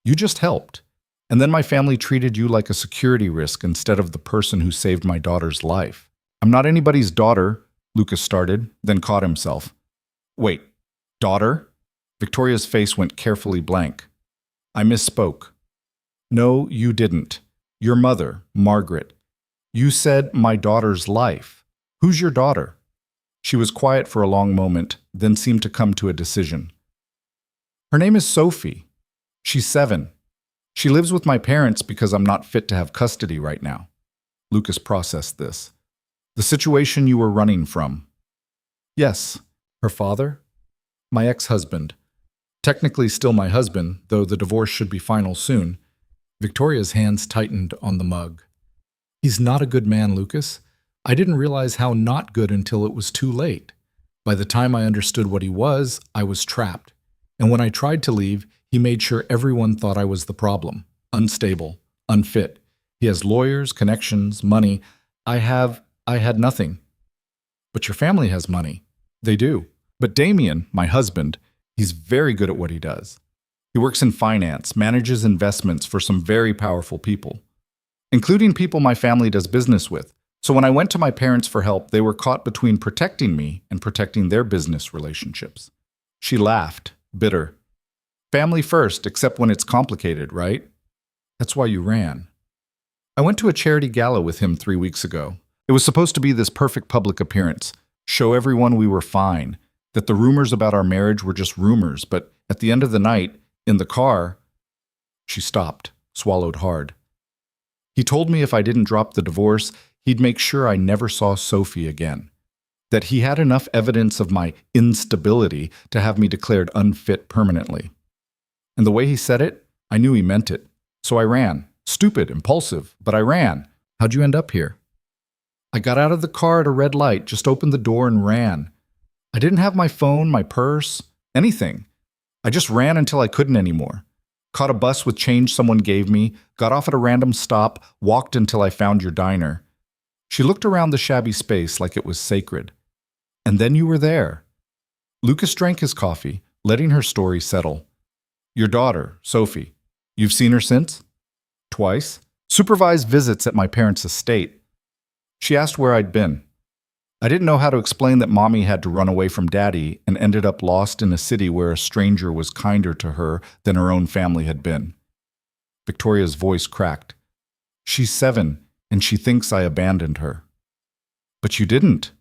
You just helped. And then my family treated you like a security risk instead of the person who saved my daughter's life." "I'm not anybody's daughter," Lucas started, then caught himself. "Wait, daughter?" Victoria's face went carefully blank. "I misspoke." "No, you didn't. Your mother, Margaret. You said my daughter's life. Who's your daughter?" She was quiet for a long moment, then seemed to come to a decision. "Her name is Sophie. She's 7. She lives with my parents because I'm not fit to have custody right now." Lucas processed this. "The situation you were running from." "Yes. Her father? My ex-husband. Technically still my husband, though the divorce should be final soon." Victoria's hands tightened on the mug. "He's not a good man, Lucas. I didn't realize how not good until it was too late. By the time I understood what he was, I was trapped. And when I tried to leave, he made sure everyone thought I was the problem. Unstable, unfit. He has lawyers, connections, money. I had nothing." "But your family has money." "They do. But Damien, my husband, he's very good at what he does. He works in finance, manages investments for some very powerful people, including people my family does business with. So when I went to my parents for help, they were caught between protecting me and protecting their business relationships." She laughed, bitter. "Family first, except when it's complicated, right? That's why you ran." "I went to a charity gala with him 3 weeks ago. It was supposed to be this perfect public appearance, show everyone we were fine, that the rumors about our marriage were just rumors, but at the end of the night, in the car..." She stopped, swallowed hard. "He told me if I didn't drop the divorce, he'd make sure I never saw Sophie again. That he had enough evidence of my instability to have me declared unfit permanently. And the way he said it, I knew he meant it. So I ran. Stupid, impulsive, but I ran." "How'd you end up here?" "I got out of the car at a red light, just opened the door and ran. I didn't have my phone, my purse, anything. I just ran until I couldn't anymore. Caught a bus with change someone gave me, got off at a random stop, walked until I found your diner. She looked around the shabby space like it was sacred. And then you were there. Lucas drank his coffee, letting her story settle. Your daughter, Sophie. You've seen her since? Twice. Supervised visits at my parents' estate. She asked where I'd been. I didn't know how to explain that Mommy had to run away from Daddy and ended up lost in a city where a stranger was kinder to her than her own family had been. Victoria's voice cracked. She's 7, and she thinks I abandoned her. But you didn't.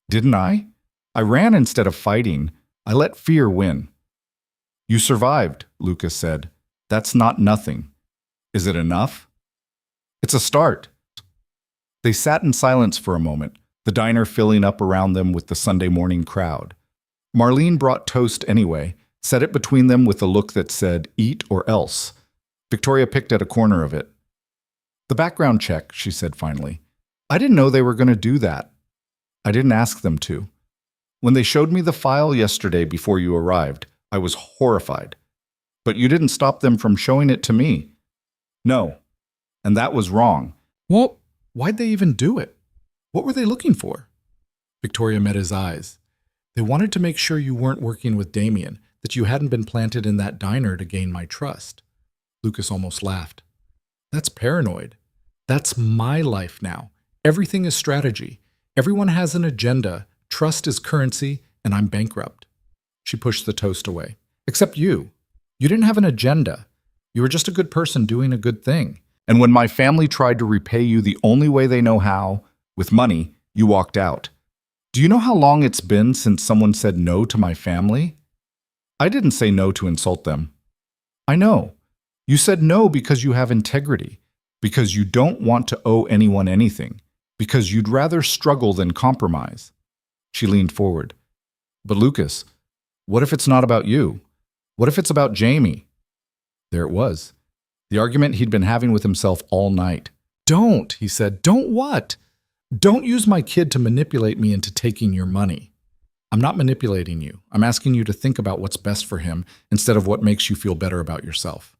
Didn't I? I ran instead of fighting. I let fear win. You survived, Lucas said. That's not nothing. Is it enough? It's a start. They sat in silence for a moment, the diner filling up around them with the Sunday morning crowd. Marlene brought toast anyway, set it between them with a look that said, eat or else. Victoria picked at a corner of it. The background check, she said finally. I didn't know they were going to do that. I didn't ask them to. When they showed me the file yesterday before you arrived, I was horrified. But you didn't stop them from showing it to me. No. And that was wrong. Well, why'd they even do it? What were they looking for? Victoria met his eyes. They wanted to make sure you weren't working with Damien, that you hadn't been planted in that diner to gain my trust. Lucas almost laughed. That's paranoid. That's my life now. Everything is strategy. Everyone has an agenda. Trust is currency, and I'm bankrupt. She pushed the toast away. Except you. You didn't have an agenda. You were just a good person doing a good thing. And when my family tried to repay you the only way they know how, with money, you walked out. Do you know how long it's been since someone said no to my family? I didn't say no to insult them. I know. You said no because you have integrity, because you don't want to owe anyone anything, because you'd rather struggle than compromise. She leaned forward. But Lucas, what if it's not about you? What if it's about Jamie? There it was. The argument he'd been having with himself all night. Don't, he said. Don't what? Don't use my kid to manipulate me into taking your money. I'm not manipulating you. I'm asking you to think about what's best for him instead of what makes you feel better about yourself.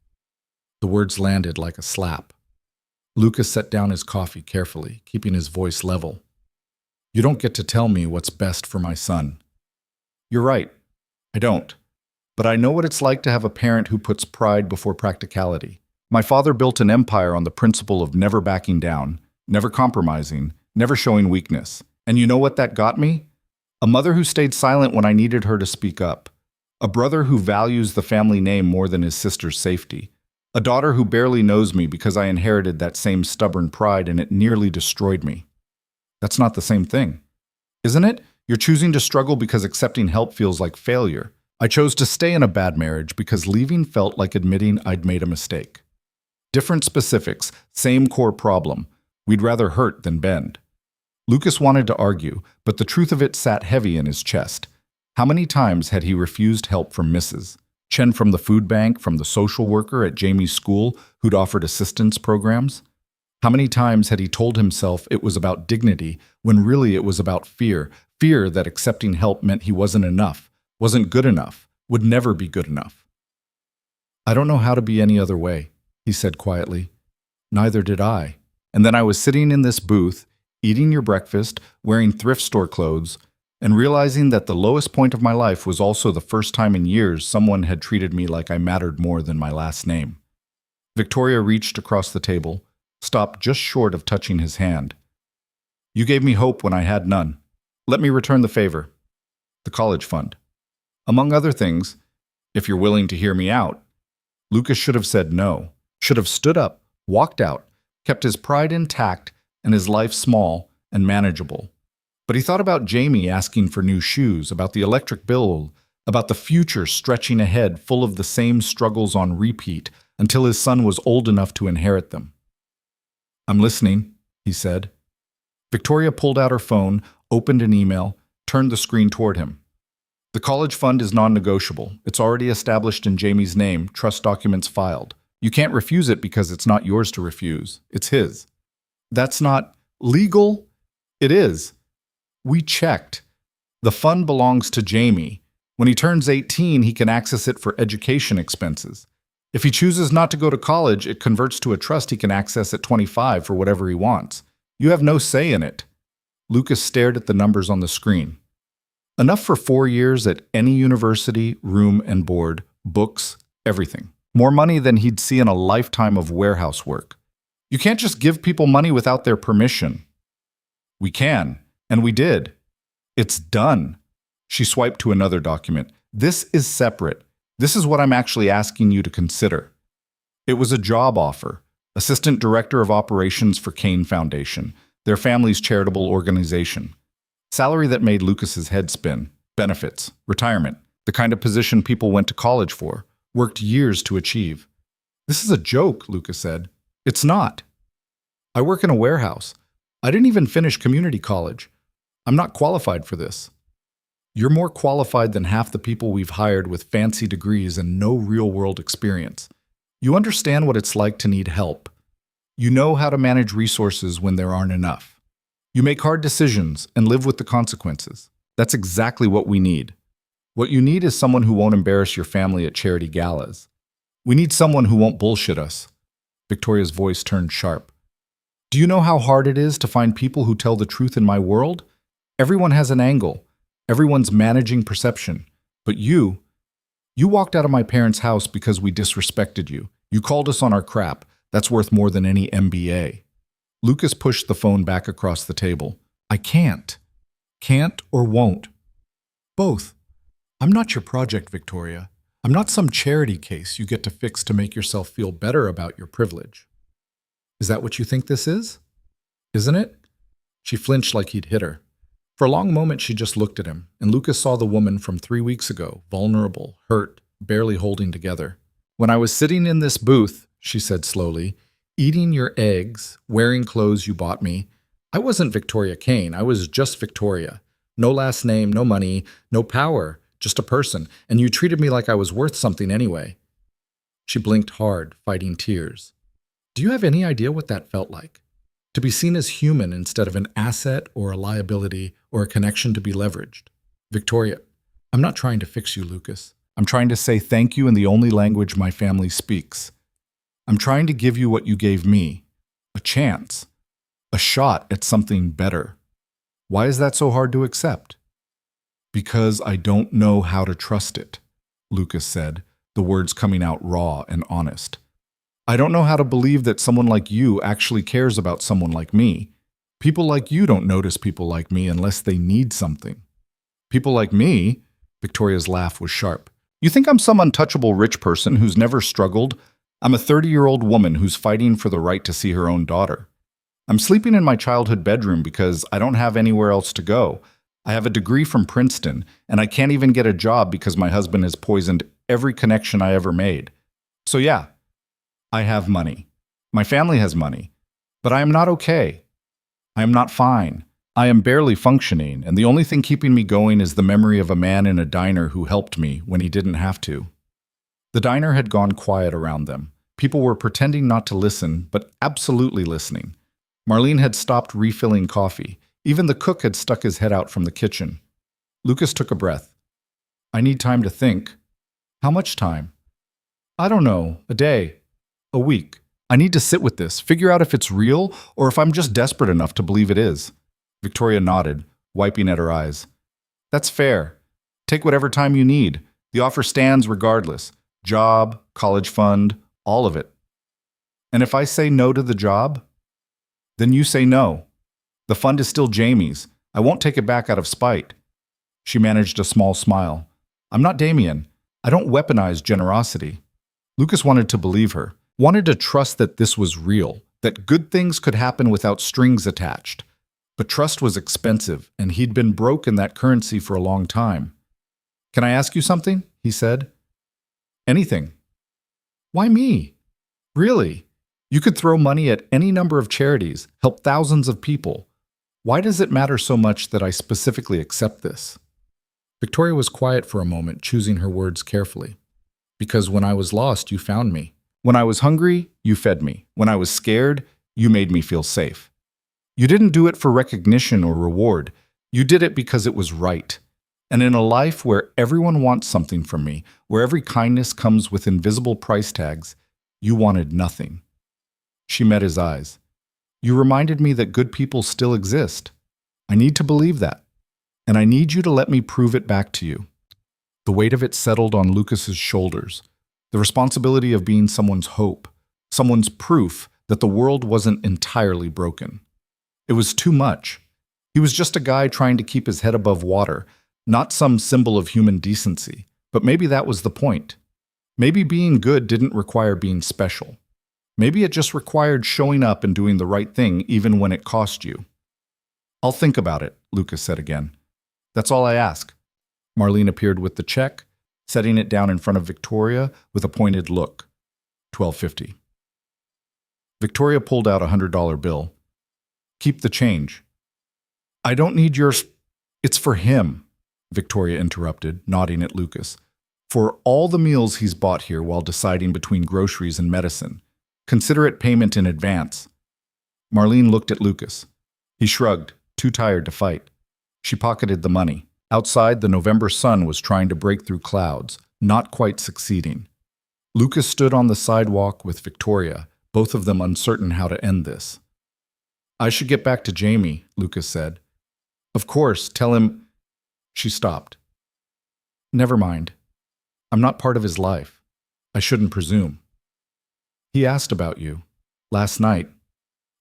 The words landed like a slap. Lucas set down his coffee carefully, keeping his voice level. You don't get to tell me what's best for my son. You're right. I don't. But I know what it's like to have a parent who puts pride before practicality. My father built an empire on the principle of never backing down, never compromising, never showing weakness. And you know what that got me? A mother who stayed silent when I needed her to speak up. A brother who values the family name more than his sister's safety. A daughter who barely knows me because I inherited that same stubborn pride and it nearly destroyed me. That's not the same thing. Isn't it? You're choosing to struggle because accepting help feels like failure. I chose to stay in a bad marriage because leaving felt like admitting I'd made a mistake. Different specifics, same core problem. We'd rather hurt than bend. Lucas wanted to argue, but the truth of it sat heavy in his chest. How many times had he refused help from Mrs. Chen from the food bank, from the social worker at Jamie's school who'd offered assistance programs? How many times had he told himself it was about dignity when really it was about fear, fear that accepting help meant he wasn't enough, wasn't good enough, would never be good enough? I don't know how to be any other way, he said quietly. Neither did I. And then I was sitting in this booth, eating your breakfast, wearing thrift store clothes, and realizing that the lowest point of my life was also the first time in years someone had treated me like I mattered more than my last name. Victoria reached across the table, stopped just short of touching his hand. You gave me hope when I had none. Let me return the favor. The college fund. Among other things, if you're willing to hear me out, Lucas should have said no, should have stood up, walked out, kept his pride intact and his life small and manageable. But he thought about Jamie asking for new shoes, about the electric bill, about the future stretching ahead full of the same struggles on repeat until his son was old enough to inherit them. I'm listening, he said. Victoria pulled out her phone, opened an email, turned the screen toward him. The college fund is non-negotiable. It's already established in Jamie's name, trust documents filed. You can't refuse it because it's not yours to refuse. It's his. That's not legal? It is. We checked. The fund belongs to Jamie. When he turns 18, he can access it for education expenses. If he chooses not to go to college, it converts to a trust he can access at 25 for whatever he wants. You have no say in it. Lucas stared at the numbers on the screen. Enough for 4 years at any university, room and board, books, everything. More money than he'd see in a lifetime of warehouse work. You can't just give people money without their permission. We can, and we did. It's done. She swiped to another document. This is separate. This is what I'm actually asking you to consider. It was a job offer. Assistant Director of Operations for Kane Foundation, their family's charitable organization. Salary that made Lucas's head spin. Benefits. Retirement. The kind of position people went to college for. Worked years to achieve. This is a joke, Lucas said. It's not. I work in a warehouse. I didn't even finish community college. I'm not qualified for this. You're more qualified than half the people we've hired with fancy degrees and no real-world experience. You understand what it's like to need help. You know how to manage resources when there aren't enough. You make hard decisions and live with the consequences. That's exactly what we need. What you need is someone who won't embarrass your family at charity galas. We need someone who won't bullshit us. Victoria's voice turned sharp. Do you know how hard it is to find people who tell the truth in my world? Everyone has an angle. Everyone's managing perception. But you walked out of my parents' house because we disrespected you. You called us on our crap. That's worth more than any MBA. Lucas pushed the phone back across the table. I can't. Can't or won't. Both. I'm not your project, Victoria. I'm not some charity case you get to fix to make yourself feel better about your privilege. Is that what you think this is? Isn't it? She flinched like he'd hit her. For a long moment, she just looked at him, and Lucas saw the woman from 3 weeks ago, vulnerable, hurt, barely holding together. When I was sitting in this booth, she said slowly, eating your eggs, wearing clothes you bought me, I wasn't Victoria Kane. I was just Victoria. No last name, no money, no power, just a person, and you treated me like I was worth something anyway. She blinked hard, fighting tears. Do you have any idea what that felt like? To be seen as human instead of an asset or a liability or a connection to be leveraged. Victoria, I'm not trying to fix you, Lucas. I'm trying to say thank you in the only language my family speaks. I'm trying to give you what you gave me. A chance. A shot at something better. Why is that so hard to accept? Because I don't know how to trust it, Lucas said, the words coming out raw and honest. I don't know how to believe that someone like you actually cares about someone like me. People like you don't notice people like me unless they need something. People like me? Victoria's laugh was sharp. You think I'm some untouchable rich person who's never struggled? I'm a 30-year-old woman who's fighting for the right to see her own daughter. I'm sleeping in my childhood bedroom because I don't have anywhere else to go. I have a degree from Princeton, and I can't even get a job because my husband has poisoned every connection I ever made. So yeah, I have money. My family has money. But I am not okay. I am not fine. I am barely functioning, and the only thing keeping me going is the memory of a man in a diner who helped me when he didn't have to. The diner had gone quiet around them. People were pretending not to listen, but absolutely listening. Marlene had stopped refilling coffee. Even the cook had stuck his head out from the kitchen. Lucas took a breath. I need time to think. How much time? I don't know. A day. A week. I need to sit with this, figure out if it's real or if I'm just desperate enough to believe it is. Victoria nodded, wiping at her eyes. That's fair. Take whatever time you need. The offer stands regardless. Job, college fund, all of it. And if I say no to the job, then you say no. The fund is still Jamie's. I won't take it back out of spite. She managed a small smile. I'm not Damien. I don't weaponize generosity. Lucas wanted to believe her, wanted to trust that this was real, that good things could happen without strings attached. But trust was expensive, and he'd been broke in that currency for a long time. Can I ask you something? He said. Anything. Why me? Really? You could throw money at any number of charities, help thousands of people. Why does it matter so much that I specifically accept this? Victoria was quiet for a moment, choosing her words carefully. Because when I was lost, you found me. When I was hungry, you fed me. When I was scared, you made me feel safe. You didn't do it for recognition or reward. You did it because it was right. And in a life where everyone wants something from me, where every kindness comes with invisible price tags, you wanted nothing. She met his eyes. You reminded me that good people still exist. I need to believe that. And I need you to let me prove it back to you. The weight of it settled on Lucas's shoulders. The responsibility of being someone's hope, someone's proof that the world wasn't entirely broken. It was too much. He was just a guy trying to keep his head above water, not some symbol of human decency. But maybe that was the point. Maybe being good didn't require being special. Maybe it just required showing up and doing the right thing even when it cost you. I'll think about it, Lucas said again. That's all I ask. Marlene appeared with the check, setting it down in front of Victoria with a pointed look. $12.50. Victoria pulled out a $100 bill. Keep the change. I don't need yours. It's for him, Victoria interrupted, nodding at Lucas. For all the meals he's bought here while deciding between groceries and medicine. Consider it payment in advance. Marlene looked at Lucas. He shrugged, too tired to fight. She pocketed the money. Outside, the November sun was trying to break through clouds, not quite succeeding. Lucas stood on the sidewalk with Victoria, both of them uncertain how to end this. I should get back to Jamie, Lucas said. Of course, tell him. She stopped. Never mind. I'm not part of his life. I shouldn't presume. He asked about you. Last night.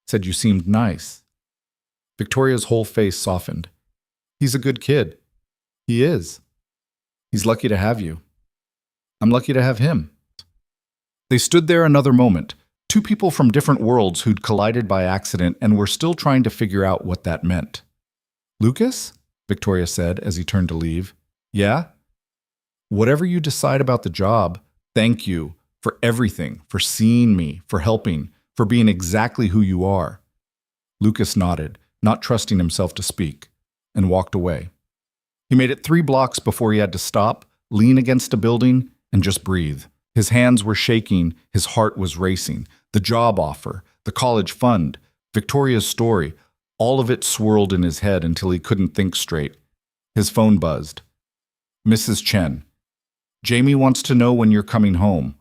Said you seemed nice. Victoria's whole face softened. He's a good kid. He is. He's lucky to have you. I'm lucky to have him. They stood there another moment, two people from different worlds who'd collided by accident and were still trying to figure out what that meant. Lucas? Victoria said as he turned to leave. Yeah? Whatever you decide about the job, thank you for everything, for seeing me, for helping, for being exactly who you are. Lucas nodded, not trusting himself to speak, and walked away. He made it 3 blocks before he had to stop, lean against a building, and just breathe. His hands were shaking, his heart was racing. The job offer, the college fund, Victoria's story, all of it swirled in his head until he couldn't think straight. His phone buzzed. Mrs. Chen. Jamie wants to know when you're coming home.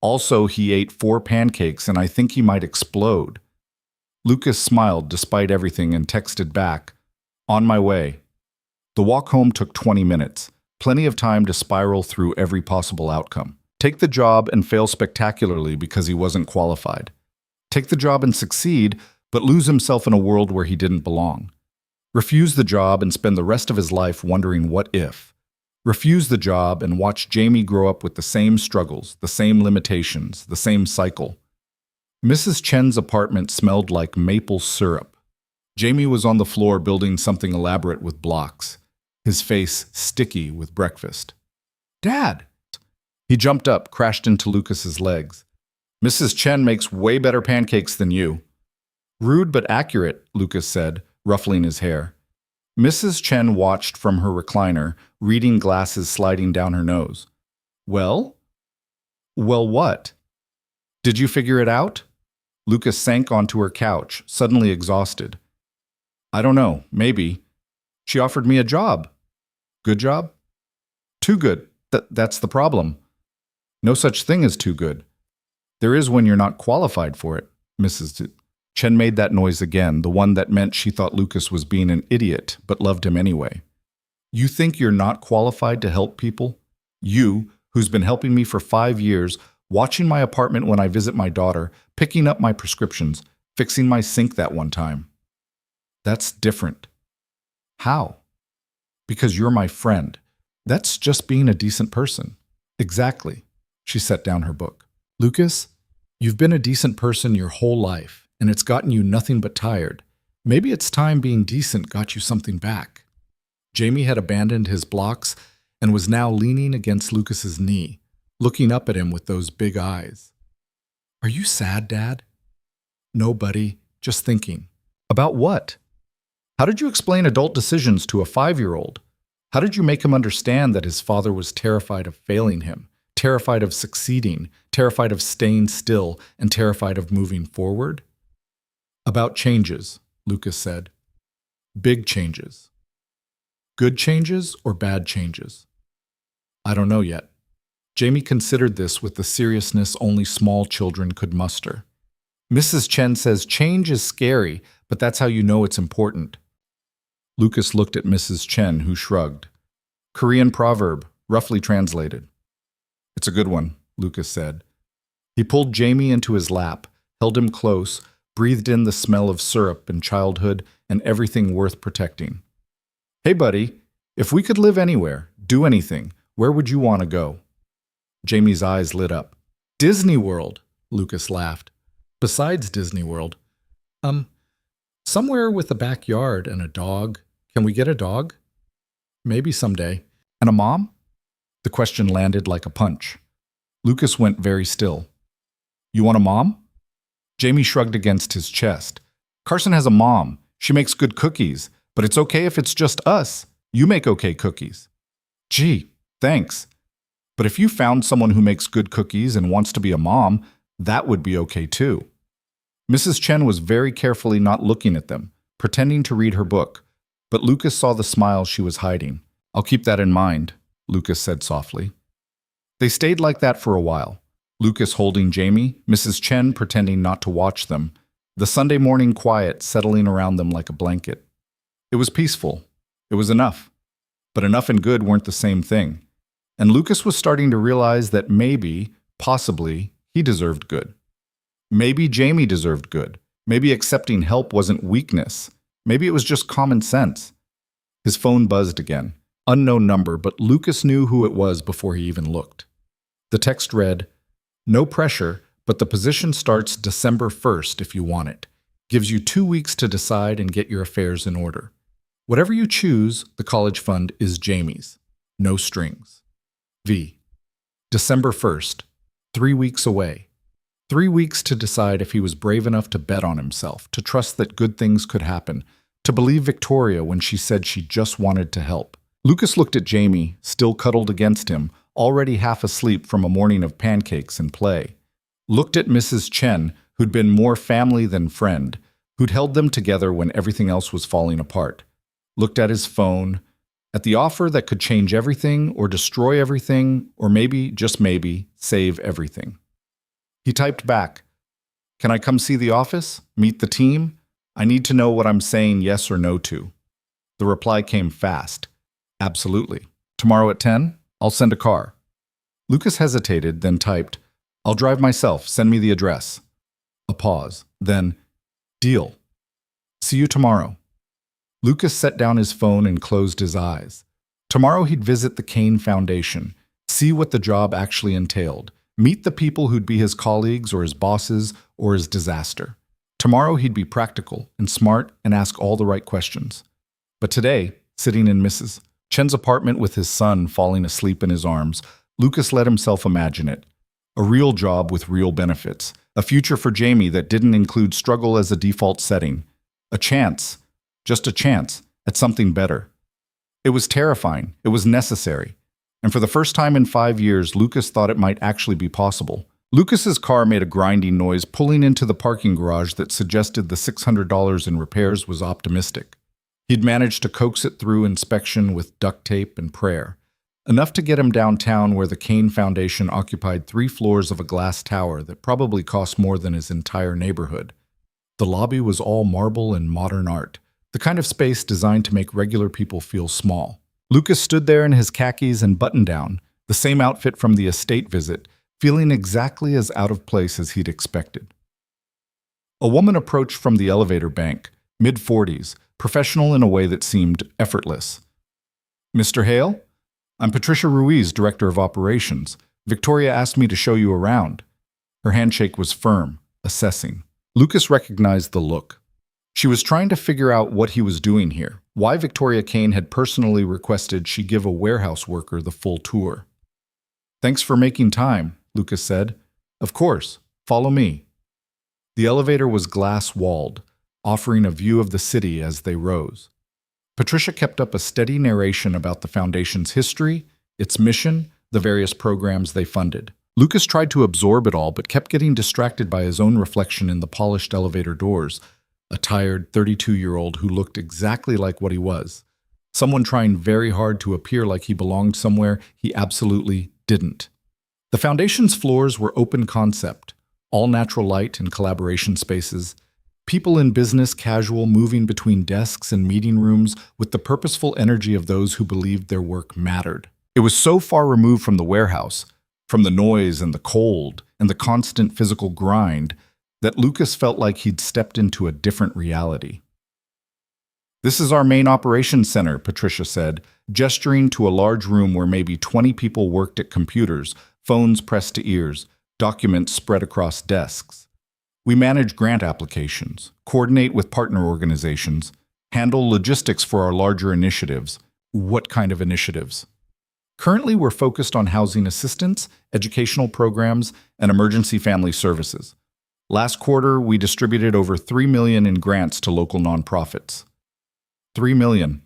Also, he ate 4 pancakes and I think he might explode. Lucas smiled despite everything and texted back, On my way. The walk home took 20 minutes, plenty of time to spiral through every possible outcome. Take the job and fail spectacularly because he wasn't qualified. Take the job and succeed, but lose himself in a world where he didn't belong. Refuse the job and spend the rest of his life wondering what if. Refuse the job and watch Jamie grow up with the same struggles, the same limitations, the same cycle. Mrs. Chen's apartment smelled like maple syrup. Jamie was on the floor building something elaborate with blocks, his face sticky with breakfast. Dad! He jumped up, crashed into Lucas's legs. Mrs. Chen makes way better pancakes than you. Rude but accurate, Lucas said, ruffling his hair. Mrs. Chen watched from her recliner, reading glasses sliding down her nose. Well? Well, what? Did you figure it out? Lucas sank onto her couch, suddenly exhausted. I don't know, maybe. She offered me a job. Good job? Too good. That's the problem. No such thing as too good. There is when you're not qualified for it, Mrs. Chen made that noise again, the one that meant she thought Lucas was being an idiot, but loved him anyway. You think you're not qualified to help people? You, who's been helping me for 5 years, watching my apartment when I visit my daughter, picking up my prescriptions, fixing my sink that one time. That's different. How? Because you're my friend. That's just being a decent person. Exactly. She set down her book. Lucas, you've been a decent person your whole life, and it's gotten you nothing but tired. Maybe it's time being decent got you something back. Jamie had abandoned his blocks and was now leaning against Lucas's knee, looking up at him with those big eyes. Are you sad, Dad? No, buddy, just thinking. About what? How did you explain adult decisions to a 5-year-old? How did you make him understand that his father was terrified of failing him, terrified of succeeding, terrified of staying still, and terrified of moving forward? About changes, Lucas said. Big changes. Good changes or bad changes? I don't know yet. Jamie considered this with the seriousness only small children could muster. Mrs. Chen says change is scary, but that's how you know it's important. Lucas looked at Mrs. Chen, who shrugged. Korean proverb, roughly translated. It's a good one, Lucas said. He pulled Jamie into his lap, held him close, breathed in the smell of syrup and childhood and everything worth protecting. Hey, buddy, if we could live anywhere, do anything, where would you want to go? Jamie's eyes lit up. Disney World, Lucas laughed. Besides Disney World, somewhere with a backyard and a dog. Can we get a dog? Maybe someday. And a mom? The question landed like a punch. Lucas went very still. You want a mom? Jamie shrugged against his chest. Carson has a mom. She makes good cookies, but it's okay if it's just us. You make okay cookies. Gee, thanks. But if you found someone who makes good cookies and wants to be a mom, that would be okay too. Mrs. Chen was very carefully not looking at them, pretending to read her book, but Lucas saw the smile she was hiding. I'll keep that in mind, Lucas said softly. They stayed like that for a while, Lucas holding Jamie, Mrs. Chen pretending not to watch them, the Sunday morning quiet settling around them like a blanket. It was peaceful. It was enough. But enough and good weren't the same thing. And Lucas was starting to realize that maybe, possibly, he deserved good. Maybe Jamie deserved good. Maybe accepting help wasn't weakness. Maybe it was just common sense. His phone buzzed again. Unknown number, but Lucas knew who it was before he even looked. The text read, "No pressure, but the position starts December 1st if you want it. Gives you 2 weeks to decide and get your affairs in order. Whatever you choose, the college fund is Jamie's. No strings. V. December 1st, 3 weeks away. 3 weeks to decide if he was brave enough to bet on himself, to trust that good things could happen, to believe Victoria when she said she just wanted to help. Lucas looked at Jamie, still cuddled against him, already half asleep from a morning of pancakes and play. Looked at Mrs. Chen, who'd been more family than friend, who'd held them together when everything else was falling apart. Looked at his phone, at the offer that could change everything or destroy everything, or maybe, just maybe, save everything. He typed back, "Can I come see the office? Meet the team? I need to know what I'm saying yes or no to." The reply came fast. "Absolutely. Tomorrow at 10? I'll send a car." Lucas hesitated, then typed, "I'll drive myself. Send me the address." A pause. Then, "Deal. See you tomorrow." Lucas set down his phone and closed his eyes. Tomorrow he'd visit the Kane Foundation, see what the job actually entailed, meet the people who'd be his colleagues or his bosses or his disaster. Tomorrow he'd be practical and smart and ask all the right questions. But today, sitting in Mrs. Chen's apartment with his son falling asleep in his arms, Lucas let himself imagine it. A real job with real benefits. A future for Jamie that didn't include struggle as a default setting. A chance, just a chance, at something better. It was terrifying. It was necessary. And for the first time in 5 years, Lucas thought it might actually be possible. Lucas's car made a grinding noise pulling into the parking garage that suggested the $600 in repairs was optimistic. He'd managed to coax it through inspection with duct tape and prayer. Enough to get him downtown where the Kane Foundation occupied 3 floors of a glass tower that probably cost more than his entire neighborhood. The lobby was all marble and modern art, the kind of space designed to make regular people feel small. Lucas stood there in his khakis and button-down, the same outfit from the estate visit, feeling exactly as out of place as he'd expected. A woman approached from the elevator bank, mid-40s, professional in a way that seemed effortless. "Mr. Hale? I'm Patricia Ruiz, Director of Operations. Victoria asked me to show you around." Her handshake was firm, assessing. Lucas recognized the look. She was trying to figure out what he was doing here, why Victoria Kane had personally requested she give a warehouse worker the full tour. "Thanks for making time," Lucas said. "Of course, follow me." The elevator was glass-walled, offering a view of the city as they rose. Patricia kept up a steady narration about the Foundation's history, its mission, the various programs they funded. Lucas tried to absorb it all but kept getting distracted by his own reflection in the polished elevator doors, a tired 32-year-old who looked exactly like what he was. Someone trying very hard to appear like he belonged somewhere he absolutely didn't. The foundation's floors were open concept, all natural light and collaboration spaces, people in business casual moving between desks and meeting rooms with the purposeful energy of those who believed their work mattered. It was so far removed from the warehouse, from the noise and the cold and the constant physical grind, that Lucas felt like he'd stepped into a different reality. "This is our main operations center," Patricia said, gesturing to a large room where maybe 20 people worked at computers, phones pressed to ears, documents spread across desks. "We manage grant applications, coordinate with partner organizations, handle logistics for our larger initiatives." "What kind of initiatives?" "Currently, we're focused on housing assistance, educational programs, and emergency family services. Last quarter, we distributed over $3 million in grants to local nonprofits." $3 million.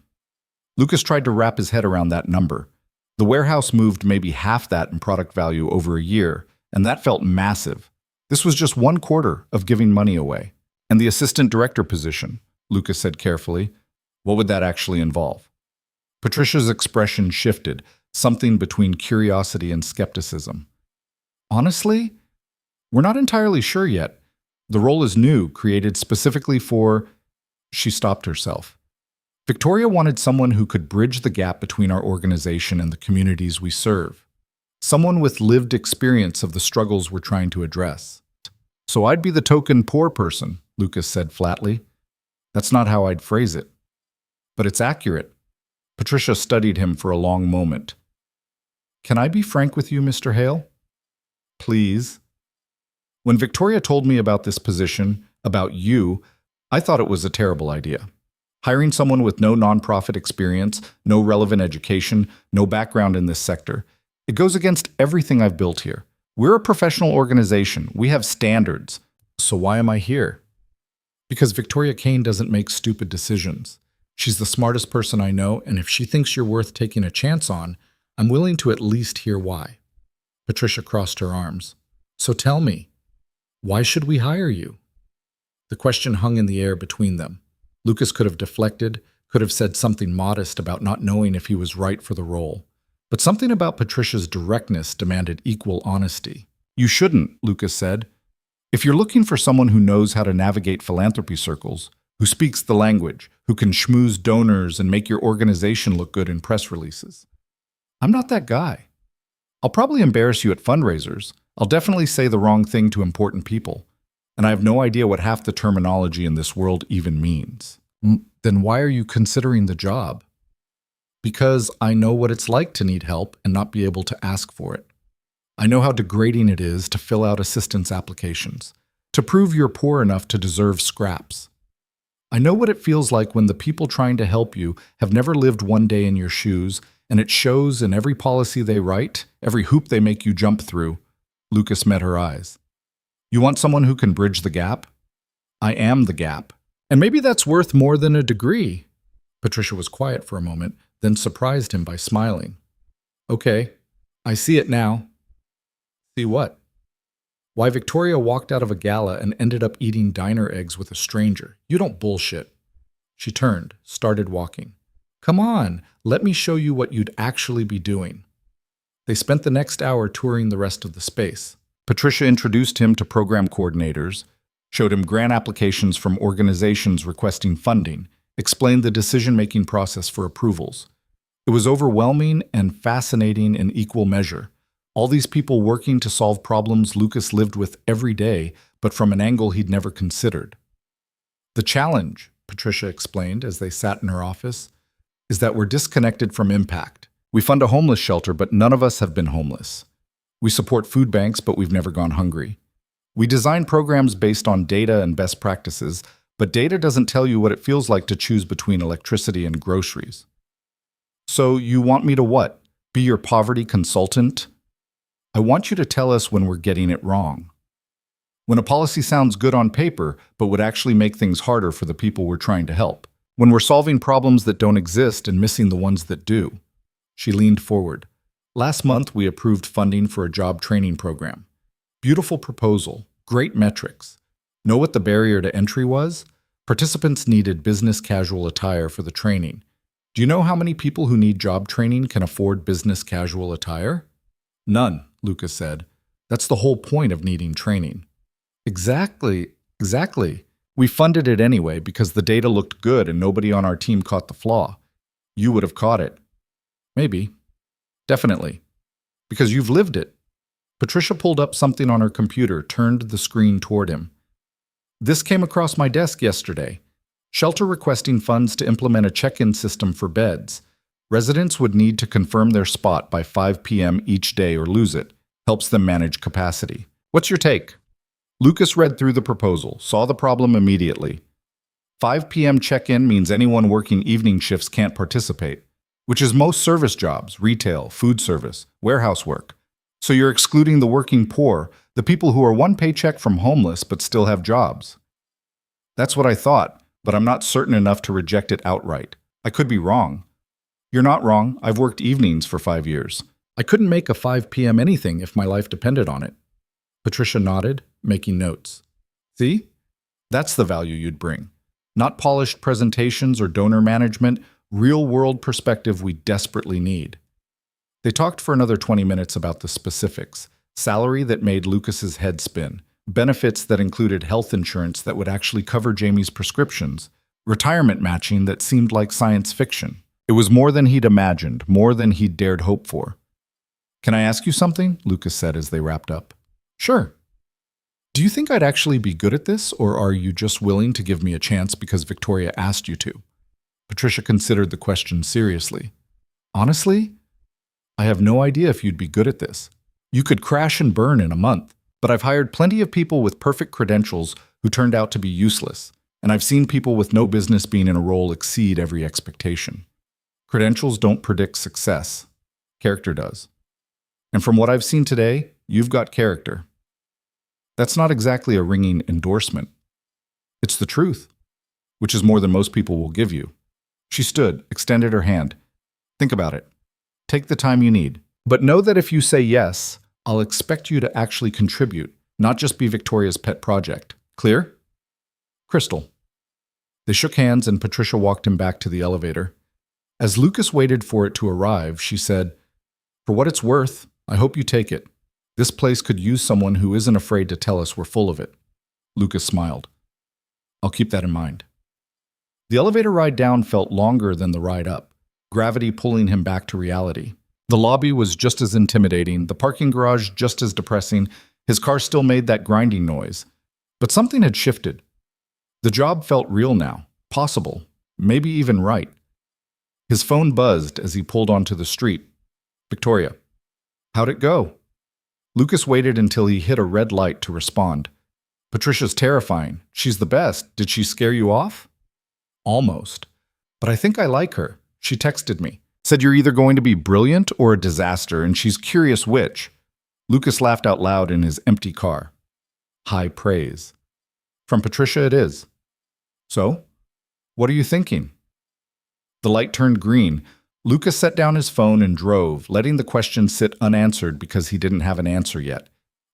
Lucas tried to wrap his head around that number. The warehouse moved maybe half that in product value over a year, and that felt massive. This was just one quarter of giving money away. "And the assistant director position," Lucas said carefully. "What would that actually involve?" Patricia's expression shifted, something between curiosity and skepticism. "Honestly, we're not entirely sure yet. The role is new, created specifically for—" She stopped herself. Victoria wanted someone who could bridge the gap between our organization and the communities we serve. Someone with lived experience of the struggles we're trying to address. "So I'd be the token poor person," Lucas said flatly. "That's not how I'd phrase it. But it's accurate." Patricia studied him for a long moment. "Can I be frank with you, Mr. Hale?" "Please." "When Victoria told me about this position, about you, I thought it was a terrible idea. Hiring someone with no nonprofit experience, no relevant education, no background in this sector. It goes against everything I've built here. We're a professional organization. We have standards. So why am I here?" "Because Victoria Kane doesn't make stupid decisions. She's the smartest person I know, and if she thinks you're worth taking a chance on, I'm willing to at least hear why." Patricia crossed her arms. "So tell me, why should we hire you?" The question hung in the air between them. Lucas could have deflected, could have said something modest about not knowing if he was right for the role. But something about Patricia's directness demanded equal honesty. "You shouldn't," Lucas said. "If you're looking for someone who knows how to navigate philanthropy circles, who speaks the language, who can schmooze donors and make your organization look good in press releases. I'm not that guy. I'll probably embarrass you at fundraisers. I'll definitely say the wrong thing to important people. And I have no idea what half the terminology in this world even means." "Then why are you considering the job?" "Because I know what it's like to need help and not be able to ask for it. I know how degrading it is to fill out assistance applications, to prove you're poor enough to deserve scraps. I know what it feels like when the people trying to help you have never lived one day in your shoes, and it shows in every policy they write, every hoop they make you jump through." Lucas met her eyes. "You want someone who can bridge the gap?" "I am the gap. And maybe that's worth more than a degree." Patricia was quiet for a moment, then surprised him by smiling. "Okay, I see it now." "See what?" "Why Victoria walked out of a gala and ended up eating diner eggs with a stranger. You don't bullshit." She turned, started walking. "Come on, let me show you what you'd actually be doing." They spent the next hour touring the rest of the space. Patricia introduced him to program coordinators, showed him grant applications from organizations requesting funding, explained the decision-making process for approvals. It was overwhelming and fascinating in equal measure. All these people working to solve problems Lucas lived with every day, but from an angle he'd never considered. "The challenge," Patricia explained as they sat in her office, "is that we're disconnected from impact. We fund a homeless shelter, but none of us have been homeless. We support food banks, but we've never gone hungry. We design programs based on data and best practices, but data doesn't tell you what it feels like to choose between electricity and groceries." "So you want me to what? Be your poverty consultant?" "I want you to tell us when we're getting it wrong. When a policy sounds good on paper, but would actually make things harder for the people we're trying to help. When we're solving problems that don't exist and missing the ones that do." She leaned forward. "Last month, we approved funding for a job training program. Beautiful proposal, great metrics. Know what the barrier to entry was? Participants needed business casual attire for the training. Do you know how many people who need job training can afford business casual attire? None, Lucas said. That's the whole point of needing training. Exactly. We funded it anyway because the data looked good and nobody on our team caught the flaw. You would have caught it. Maybe. Definitely. Because you've lived it. Patricia pulled up something on her computer, turned the screen toward him. This came across my desk yesterday. Shelter requesting funds to implement a check-in system for beds. Residents would need to confirm their spot by 5 p.m. each day or lose it. Helps them manage capacity. What's your take? Lucas read through the proposal, saw the problem immediately. 5 p.m. check-in means anyone working evening shifts can't participate, which is most service jobs, retail, food service, warehouse work. So you're excluding the working poor, the people who are one paycheck from homeless but still have jobs. That's what I thought, but I'm not certain enough to reject it outright. I could be wrong. You're not wrong. I've worked evenings for 5 years. I couldn't make a 5 p.m. anything if my life depended on it. Patricia nodded, making notes. See? That's the value you'd bring. Not polished presentations or donor management, real-world perspective we desperately need. They talked for another 20 minutes about the specifics. Salary that made Lucas's head spin. Benefits that included health insurance that would actually cover Jamie's prescriptions. Retirement matching that seemed like science fiction. It was more than he'd imagined, more than he'd dared hope for. Can I ask you something? Lucas said as they wrapped up. Sure. Do you think I'd actually be good at this, or are you just willing to give me a chance because Victoria asked you to? Patricia considered the question seriously. Honestly, I have no idea if you'd be good at this. You could crash and burn in a month, but I've hired plenty of people with perfect credentials who turned out to be useless, and I've seen people with no business being in a role exceed every expectation. Credentials don't predict success. Character does. And from what I've seen today, you've got character. That's not exactly a ringing endorsement. It's the truth, which is more than most people will give you. She stood, extended her hand. Think about it. Take the time you need. But know that if you say yes, I'll expect you to actually contribute, not just be Victoria's pet project. Clear? Crystal. They shook hands and Patricia walked him back to the elevator. As Lucas waited for it to arrive, she said, "For what it's worth, I hope you take it. This place could use someone who isn't afraid to tell us we're full of it." Lucas smiled. "I'll keep that in mind." The elevator ride down felt longer than the ride up, gravity pulling him back to reality. The lobby was just as intimidating, the parking garage just as depressing, his car still made that grinding noise. But something had shifted. The job felt real now, possible, maybe even right. His phone buzzed as he pulled onto the street. Victoria. How'd it go? Lucas waited until he hit a red light to respond. Patricia's terrifying. She's the best. Did she scare you off? Almost. But I think I like her. She texted me. Said you're either going to be brilliant or a disaster, and she's curious which. Lucas laughed out loud in his empty car. High praise. From Patricia it is. So, what are you thinking? The light turned green. Lucas set down his phone and drove, letting the question sit unanswered because he didn't have an answer yet.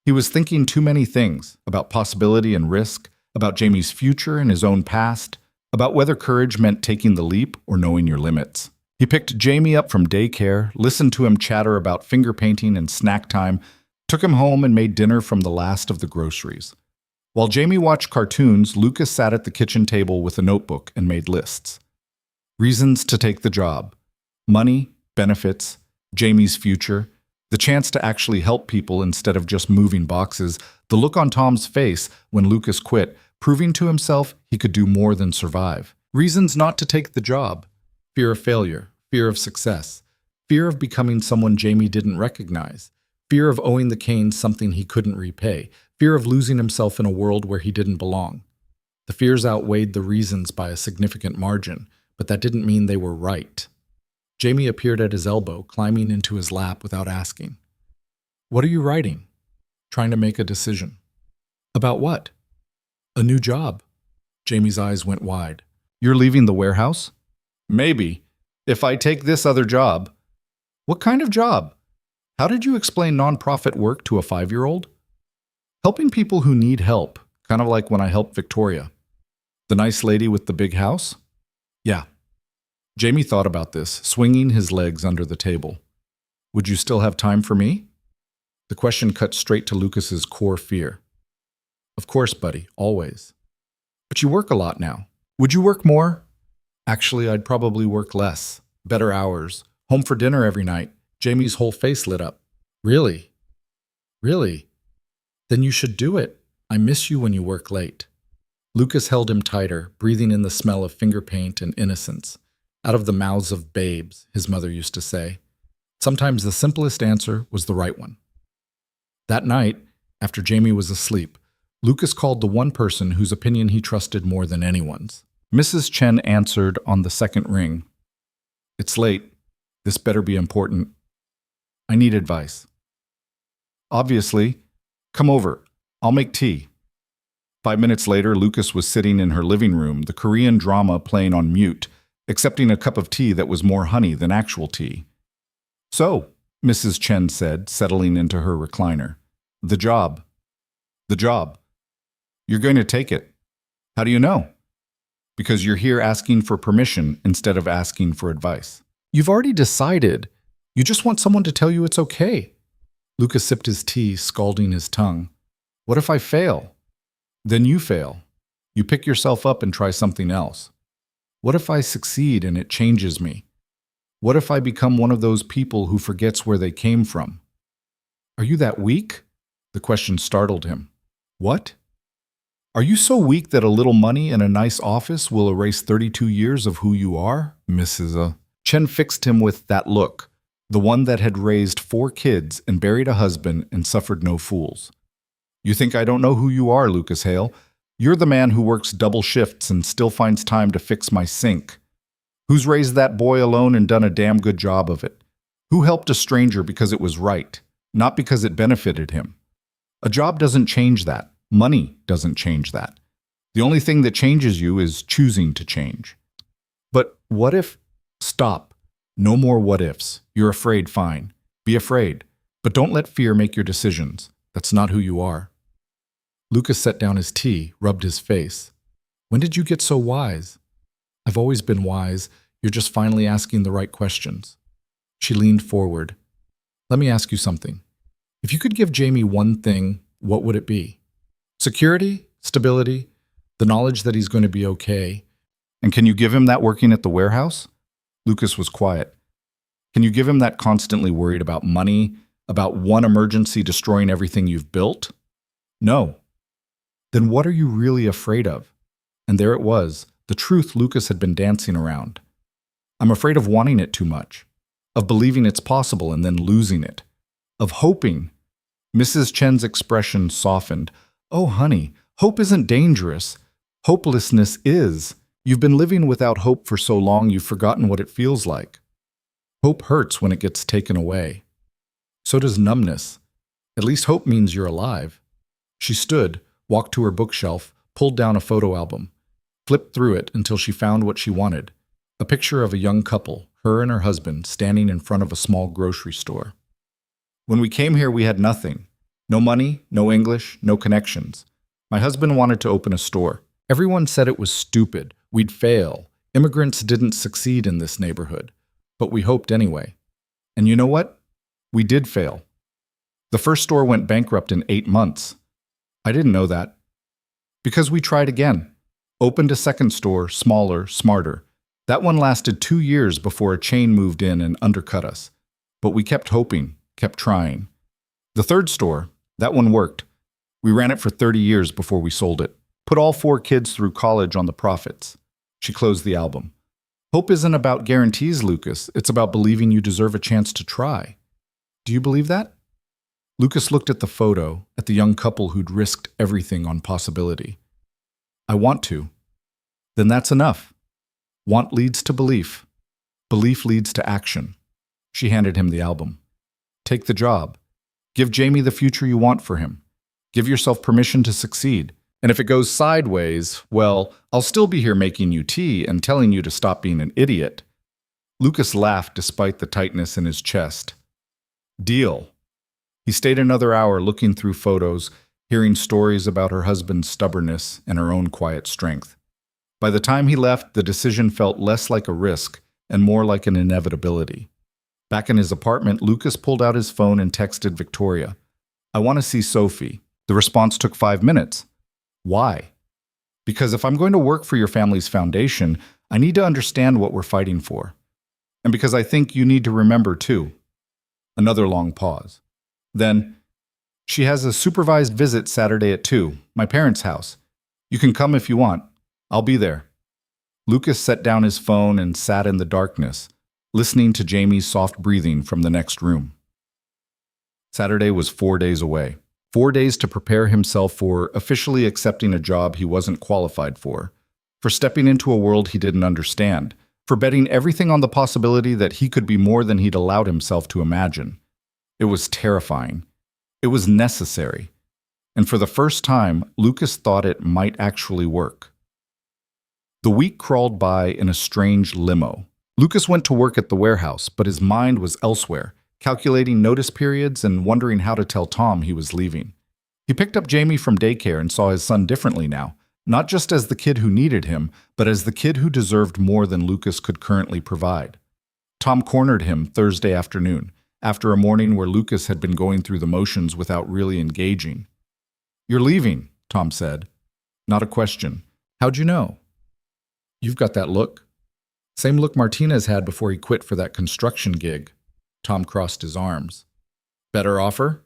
He was thinking too many things, about possibility and risk, about Jamie's future and his own past, about whether courage meant taking the leap or knowing your limits. He picked Jamie up from daycare, listened to him chatter about finger painting and snack time, took him home and made dinner from the last of the groceries. While Jamie watched cartoons, Lucas sat at the kitchen table with a notebook and made lists. Reasons to take the job. Money, benefits, Jamie's future, the chance to actually help people instead of just moving boxes, the look on Tom's face when Lucas quit, proving to himself he could do more than survive. Reasons not to take the job. Fear of failure, fear of success, fear of becoming someone Jamie didn't recognize, fear of owing the Canes something he couldn't repay, fear of losing himself in a world where he didn't belong. The fears outweighed the reasons by a significant margin, but that didn't mean they were right. Jamie appeared at his elbow, climbing into his lap without asking. What are you writing? Trying to make a decision. About what? A new job. Jamie's eyes went wide. You're leaving the warehouse? Maybe. If I take this other job. What kind of job? How did you explain nonprofit work to a 5-year-old? Helping people who need help, kind of like when I helped Victoria. The nice lady with the big house? Yeah. Jamie thought about this, swinging his legs under the table. Would you still have time for me? The question cut straight to Lucas's core fear. Of course, buddy, always. But you work a lot now. Would you work more? Actually, I'd probably work less. Better hours. Home for dinner every night. Jamie's whole face lit up. Really? Really? Then you should do it. I miss you when you work late. Lucas held him tighter, breathing in the smell of finger paint and innocence. Out of the mouths of babes, his mother used to say. Sometimes the simplest answer was the right one. That night, after Jamie was asleep, Lucas called the one person whose opinion he trusted more than anyone's. Mrs. Chen answered on the second ring. It's late. This better be important. I need advice. Obviously. Come over. I'll make tea. 5 minutes later, Lucas was sitting in her living room, the Korean drama playing on mute, accepting a cup of tea that was more honey than actual tea. So, Mrs. Chen said, settling into her recliner. The job. The job. You're going to take it. How do you know? Because you're here asking for permission instead of asking for advice. You've already decided. You just want someone to tell you it's okay. Lucas sipped his tea, scalding his tongue. What if I fail? Then you fail. You pick yourself up and try something else. What if I succeed and it changes me? What if I become one of those people who forgets where they came from? Are you that weak? The question startled him. What? Are you so weak that a little money and a nice office will erase 32 years of who you are, Mrs. Chen fixed him with that look, the one that had raised 4 kids and buried a husband and suffered no fools. You think I don't know who you are, Lucas Hale? You're the man who works double shifts and still finds time to fix my sink. Who's raised that boy alone and done a damn good job of it? Who helped a stranger because it was right, not because it benefited him? A job doesn't change that. Money doesn't change that. The only thing that changes you is choosing to change. But what if? Stop. No more what ifs. You're afraid, fine. Be afraid. But don't let fear make your decisions. That's not who you are. Lucas set down his tea, rubbed his face. When did you get so wise? I've always been wise. You're just finally asking the right questions. She leaned forward. Let me ask you something. If you could give Jamie one thing, what would it be? Security, stability, the knowledge that he's going to be okay. And can you give him that working at the warehouse? Lucas was quiet. Can you give him that constantly worried about money, about one emergency destroying everything you've built? No. Then what are you really afraid of? And there it was, the truth Lucas had been dancing around. I'm afraid of wanting it too much, of believing it's possible and then losing it, of hoping. Mrs. Chen's expression softened. Oh, honey, hope isn't dangerous. Hopelessness is. You've been living without hope for so long you've forgotten what it feels like. Hope hurts when it gets taken away. So does numbness. At least hope means you're alive. She stood, walked to her bookshelf, pulled down a photo album, flipped through it until she found what she wanted, a picture of a young couple, her and her husband, standing in front of a small grocery store. When we came here, we had nothing. No money, no English, no connections. My husband wanted to open a store. Everyone said it was stupid. We'd fail. Immigrants didn't succeed in this neighborhood. But we hoped anyway. And you know what? We did fail. The first store went bankrupt in 8 months. I didn't know that. Because we tried again. Opened a second store, smaller, smarter. That one lasted 2 years before a chain moved in and undercut us. But we kept hoping, kept trying. The third store, that one worked. We ran it for 30 years before we sold it. Put all 4 kids through college on the profits. She closed the album. Hope isn't about guarantees, Lucas. It's about believing you deserve a chance to try. Do you believe that? Lucas looked at the photo, at the young couple who'd risked everything on possibility. I want to. Then that's enough. Want leads to belief. Belief leads to action. She handed him the album. Take the job. Give Jamie the future you want for him. Give yourself permission to succeed. And if it goes sideways, well, I'll still be here making you tea and telling you to stop being an idiot. Lucas laughed despite the tightness in his chest. Deal. He stayed another hour looking through photos, hearing stories about her husband's stubbornness and her own quiet strength. By the time he left, the decision felt less like a risk and more like an inevitability. Back in his apartment, Lucas pulled out his phone and texted Victoria, "I want to see Sophie." The response took 5 minutes. Why? Because if I'm going to work for your family's foundation, I need to understand what we're fighting for. And because I think you need to remember too. Another long pause. Then, "She has a supervised visit Saturday at 2, my parents' house. You can come if you want. I'll be there." Lucas set down his phone and sat in the darkness, listening to Jamie's soft breathing from the next room. Saturday was 4 days away. 4 days to prepare himself for officially accepting a job he wasn't qualified for stepping into a world he didn't understand, for betting everything on the possibility that he could be more than he'd allowed himself to imagine. It was terrifying. It was necessary. And for the first time, Lucas thought it might actually work. The week crawled by in a strange limo. Lucas went to work at the warehouse, but his mind was elsewhere, calculating notice periods and wondering how to tell Tom he was leaving. He picked up Jamie from daycare and saw his son differently now, not just as the kid who needed him, but as the kid who deserved more than Lucas could currently provide. Tom cornered him Thursday afternoon, after a morning where Lucas had been going through the motions without really engaging. "You're leaving," Tom said. Not a question. "How'd you know?" "You've got that look." "Same look Martinez had before he quit for that construction gig." Tom crossed his arms. "Better offer?"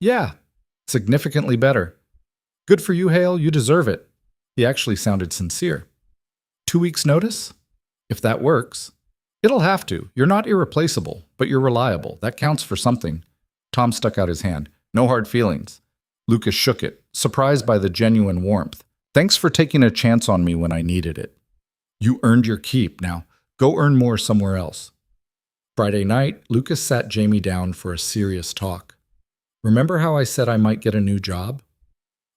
"Yeah, significantly better." "Good for you, Hale. You deserve it." He actually sounded sincere. 2 weeks' notice? "If that works." "It'll have to. You're not irreplaceable, but you're reliable. That counts for something." Tom stuck out his hand. "No hard feelings." Lucas shook it, surprised by the genuine warmth. "Thanks for taking a chance on me when I needed it. You earned your keep. Now, go earn more somewhere else." Friday night, Lucas sat Jamie down for a serious talk. "Remember how I said I might get a new job?"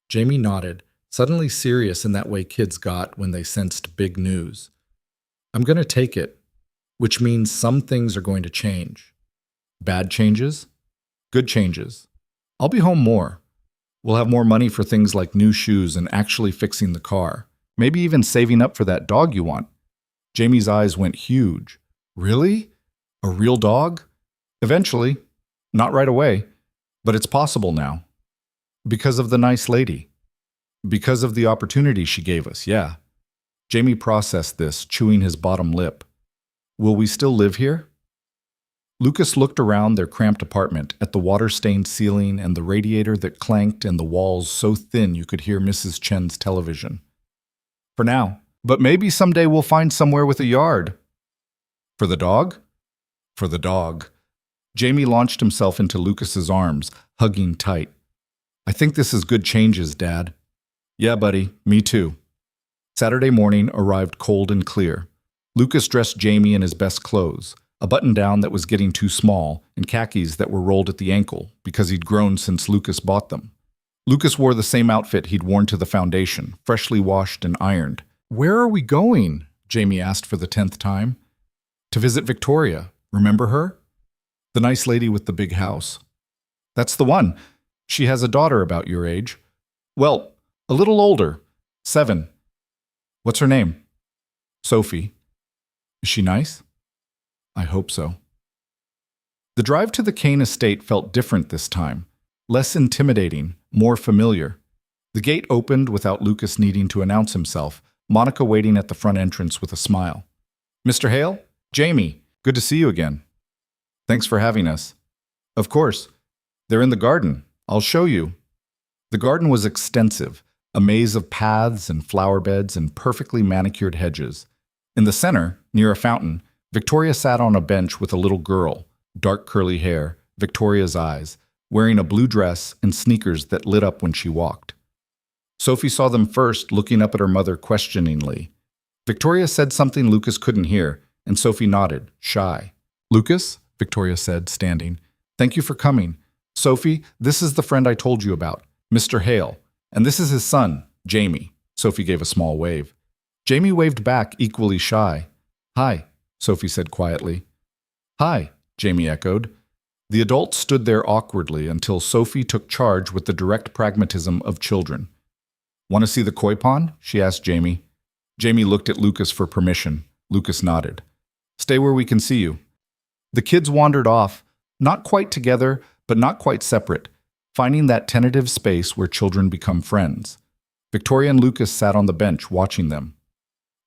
Jamie nodded, suddenly serious in that way kids got when they sensed big news. "I'm going to take it, which means some things are going to change." "Bad changes?" "Good changes. I'll be home more. We'll have more money for things like new shoes and actually fixing the car. Maybe even saving up for that dog you want." Jamie's eyes went huge. "Really? A real dog?" "Eventually. Not right away. But it's possible now. Because of the nice lady. Because of the opportunity she gave us, yeah." Jamie processed this, chewing his bottom lip. "Will we still live here?" Lucas looked around their cramped apartment at the water-stained ceiling and the radiator that clanked and the walls so thin you could hear Mrs. Chen's television. "For now. But maybe someday we'll find somewhere with a yard." "For the dog?" "For the dog." Jamie launched himself into Lucas's arms, hugging tight. "I think this is good changes, Dad." "Yeah, buddy, me too." Saturday morning arrived cold and clear. Lucas dressed Jamie in his best clothes, a button-down that was getting too small, and khakis that were rolled at the ankle because he'd grown since Lucas bought them. Lucas wore the same outfit he'd worn to the foundation, freshly washed and ironed. "Where are we going?" Jamie asked for the 10th time. "To visit Victoria. Remember her? The nice lady with the big house." "That's the one. She has a daughter about your age. Well, a little older. 7. What's her name?" "Sophie." "Is she nice?" "I hope so." The drive to the Kane estate felt different this time, less intimidating, more familiar. The gate opened without Lucas needing to announce himself, Monica waiting at the front entrance with a smile. "Mr. Hale? Jamie, good to see you again." "Thanks for having us." "Of course. They're in the garden. I'll show you." The garden was extensive, a maze of paths and flower beds and perfectly manicured hedges. In the center, near a fountain, Victoria sat on a bench with a little girl, dark curly hair, Victoria's eyes, wearing a blue dress and sneakers that lit up when she walked. Sophie saw them first, looking up at her mother questioningly. Victoria said something Lucas couldn't hear, and Sophie nodded, shy. "Lucas," Victoria said, standing, "thank you for coming. Sophie, this is the friend I told you about, Mr. Hale, and this is his son, Jamie." Sophie gave a small wave. Jamie waved back, equally shy. "Hi," Sophie said quietly. "Hi," Jamie echoed. The adult stood there awkwardly until Sophie took charge with the direct pragmatism of children. "Want to see the koi pond?" she asked Jamie. Jamie looked at Lucas for permission. Lucas nodded. Stay where we can see you. The kids wandered off, not quite together, but not quite separate, finding that tentative space where children become friends. Victoria and Lucas sat on the bench watching them.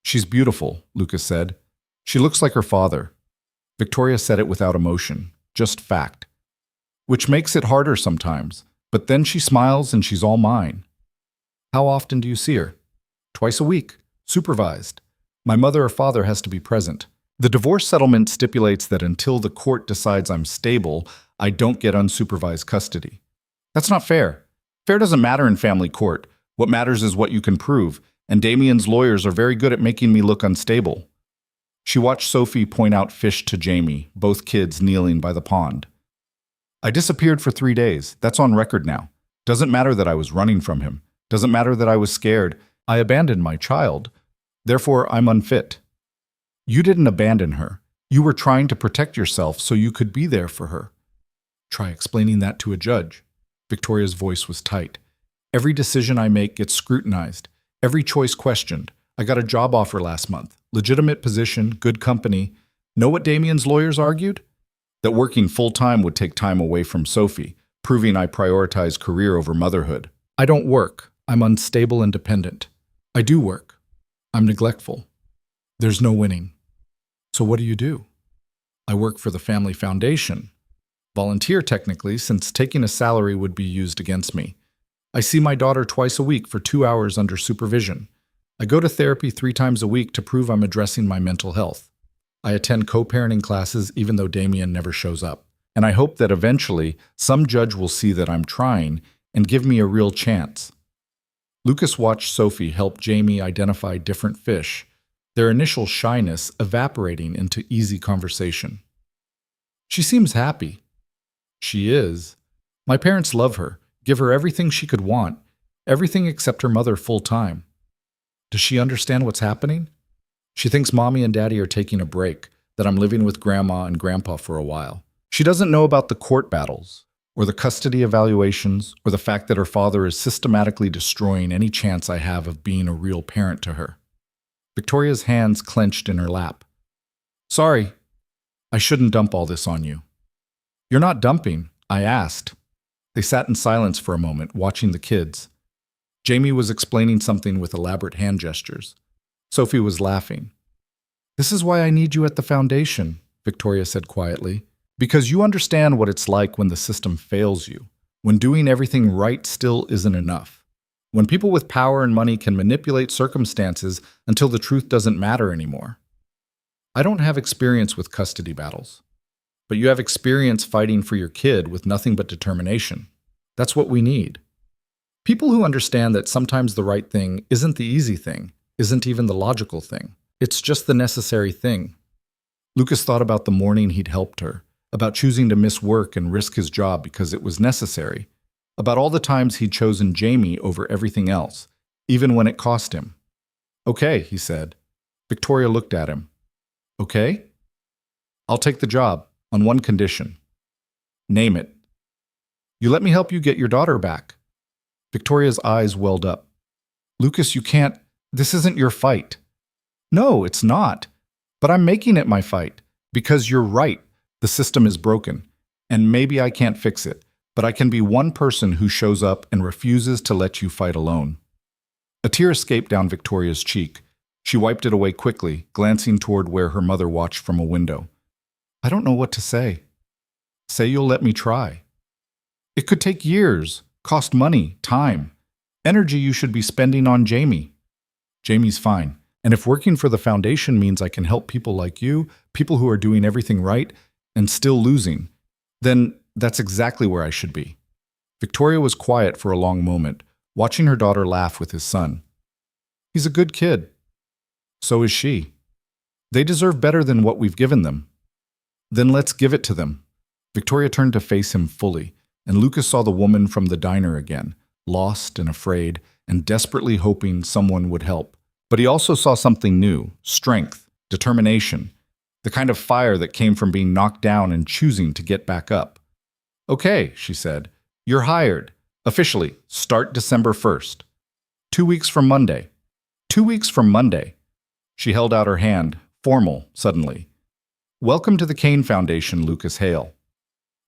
She's beautiful, Lucas said. She looks like her father. Victoria said it without emotion, just fact. Which makes it harder sometimes, but then she smiles and she's all mine. How often do you see her? Twice a week, supervised. My mother or father has to be present. The divorce settlement stipulates that until the court decides I'm stable, I don't get unsupervised custody. That's not fair. Fair doesn't matter in family court. What matters is what you can prove, and Damien's lawyers are very good at making me look unstable. She watched Sophie point out fish to Jamie, both kids kneeling by the pond. I disappeared for 3 days. That's on record now. Doesn't matter that I was running from him. Doesn't matter that I was scared. I abandoned my child. Therefore, I'm unfit. You didn't abandon her. You were trying to protect yourself so you could be there for her. Try explaining that to a judge. Victoria's voice was tight. Every decision I make gets scrutinized. Every choice questioned. I got a job offer last month. Legitimate position, good company. Know what Damien's lawyers argued? That working full-time would take time away from Sophie, proving I prioritize career over motherhood. I don't work. I'm unstable and dependent. I do work. I'm neglectful. There's no winning. So what do? I work for the family foundation. Volunteer technically, since taking a salary would be used against me. I see my daughter twice a week for 2 hours under supervision. I go to therapy 3 times a week to prove I'm addressing my mental health. I attend co-parenting classes even though Damien never shows up. And I hope that eventually some judge will see that I'm trying and give me a real chance. Lucas watched Sophie help Jamie identify different fish, their initial shyness evaporating into easy conversation. She seems happy. She is. My parents love her, give her everything she could want, everything except her mother full-time. Does she understand what's happening? She thinks Mommy and Daddy are taking a break, that I'm living with Grandma and Grandpa for a while. She doesn't know about the court battles, or the custody evaluations, or the fact that her father is systematically destroying any chance I have of being a real parent to her. Victoria's hands clenched in her lap. Sorry, I shouldn't dump all this on you. You're not dumping, I asked. They sat in silence for a moment, watching the kids. Jamie was explaining something with elaborate hand gestures. Sophie was laughing. This is why I need you at the foundation, Victoria said quietly. Because you understand what it's like when the system fails you, when doing everything right still isn't enough, when people with power and money can manipulate circumstances until the truth doesn't matter anymore. I don't have experience with custody battles, but you have experience fighting for your kid with nothing but determination. That's what we need. People who understand that sometimes the right thing isn't the easy thing, isn't even the logical thing. It's just the necessary thing. Lucas thought about the morning he'd helped her, about choosing to miss work and risk his job because it was necessary, about all the times he'd chosen Jamie over everything else, even when it cost him. Okay, he said. Victoria looked at him. Okay? I'll take the job, on one condition. Name it. You let me help you get your daughter back. Victoria's eyes welled up. Lucas, you can't. This isn't your fight. No, it's not. But I'm making it my fight. Because you're right. The system is broken. And maybe I can't fix it. But I can be one person who shows up and refuses to let you fight alone. A tear escaped down Victoria's cheek. She wiped it away quickly, glancing toward where her mother watched from a window. I don't know what to say. Say you'll let me try. It could take years, cost money, time, energy you should be spending on Jamie. Jamie's fine. And if working for the foundation means I can help people like you, people who are doing everything right, and still losing, then that's exactly where I should be. Victoria was quiet for a long moment, watching her daughter laugh with his son. He's a good kid. So is she. They deserve better than what we've given them. Then let's give it to them. Victoria turned to face him fully, and Lucas saw the woman from the diner again, lost and afraid, and desperately hoping someone would help. But he also saw something new, strength, determination, the kind of fire that came from being knocked down and choosing to get back up. Okay, she said, you're hired. Officially, start December 1st. 2 weeks from Monday. 2 weeks from Monday. She held out her hand, formal, suddenly. Welcome to the Kane Foundation, Lucas Hale.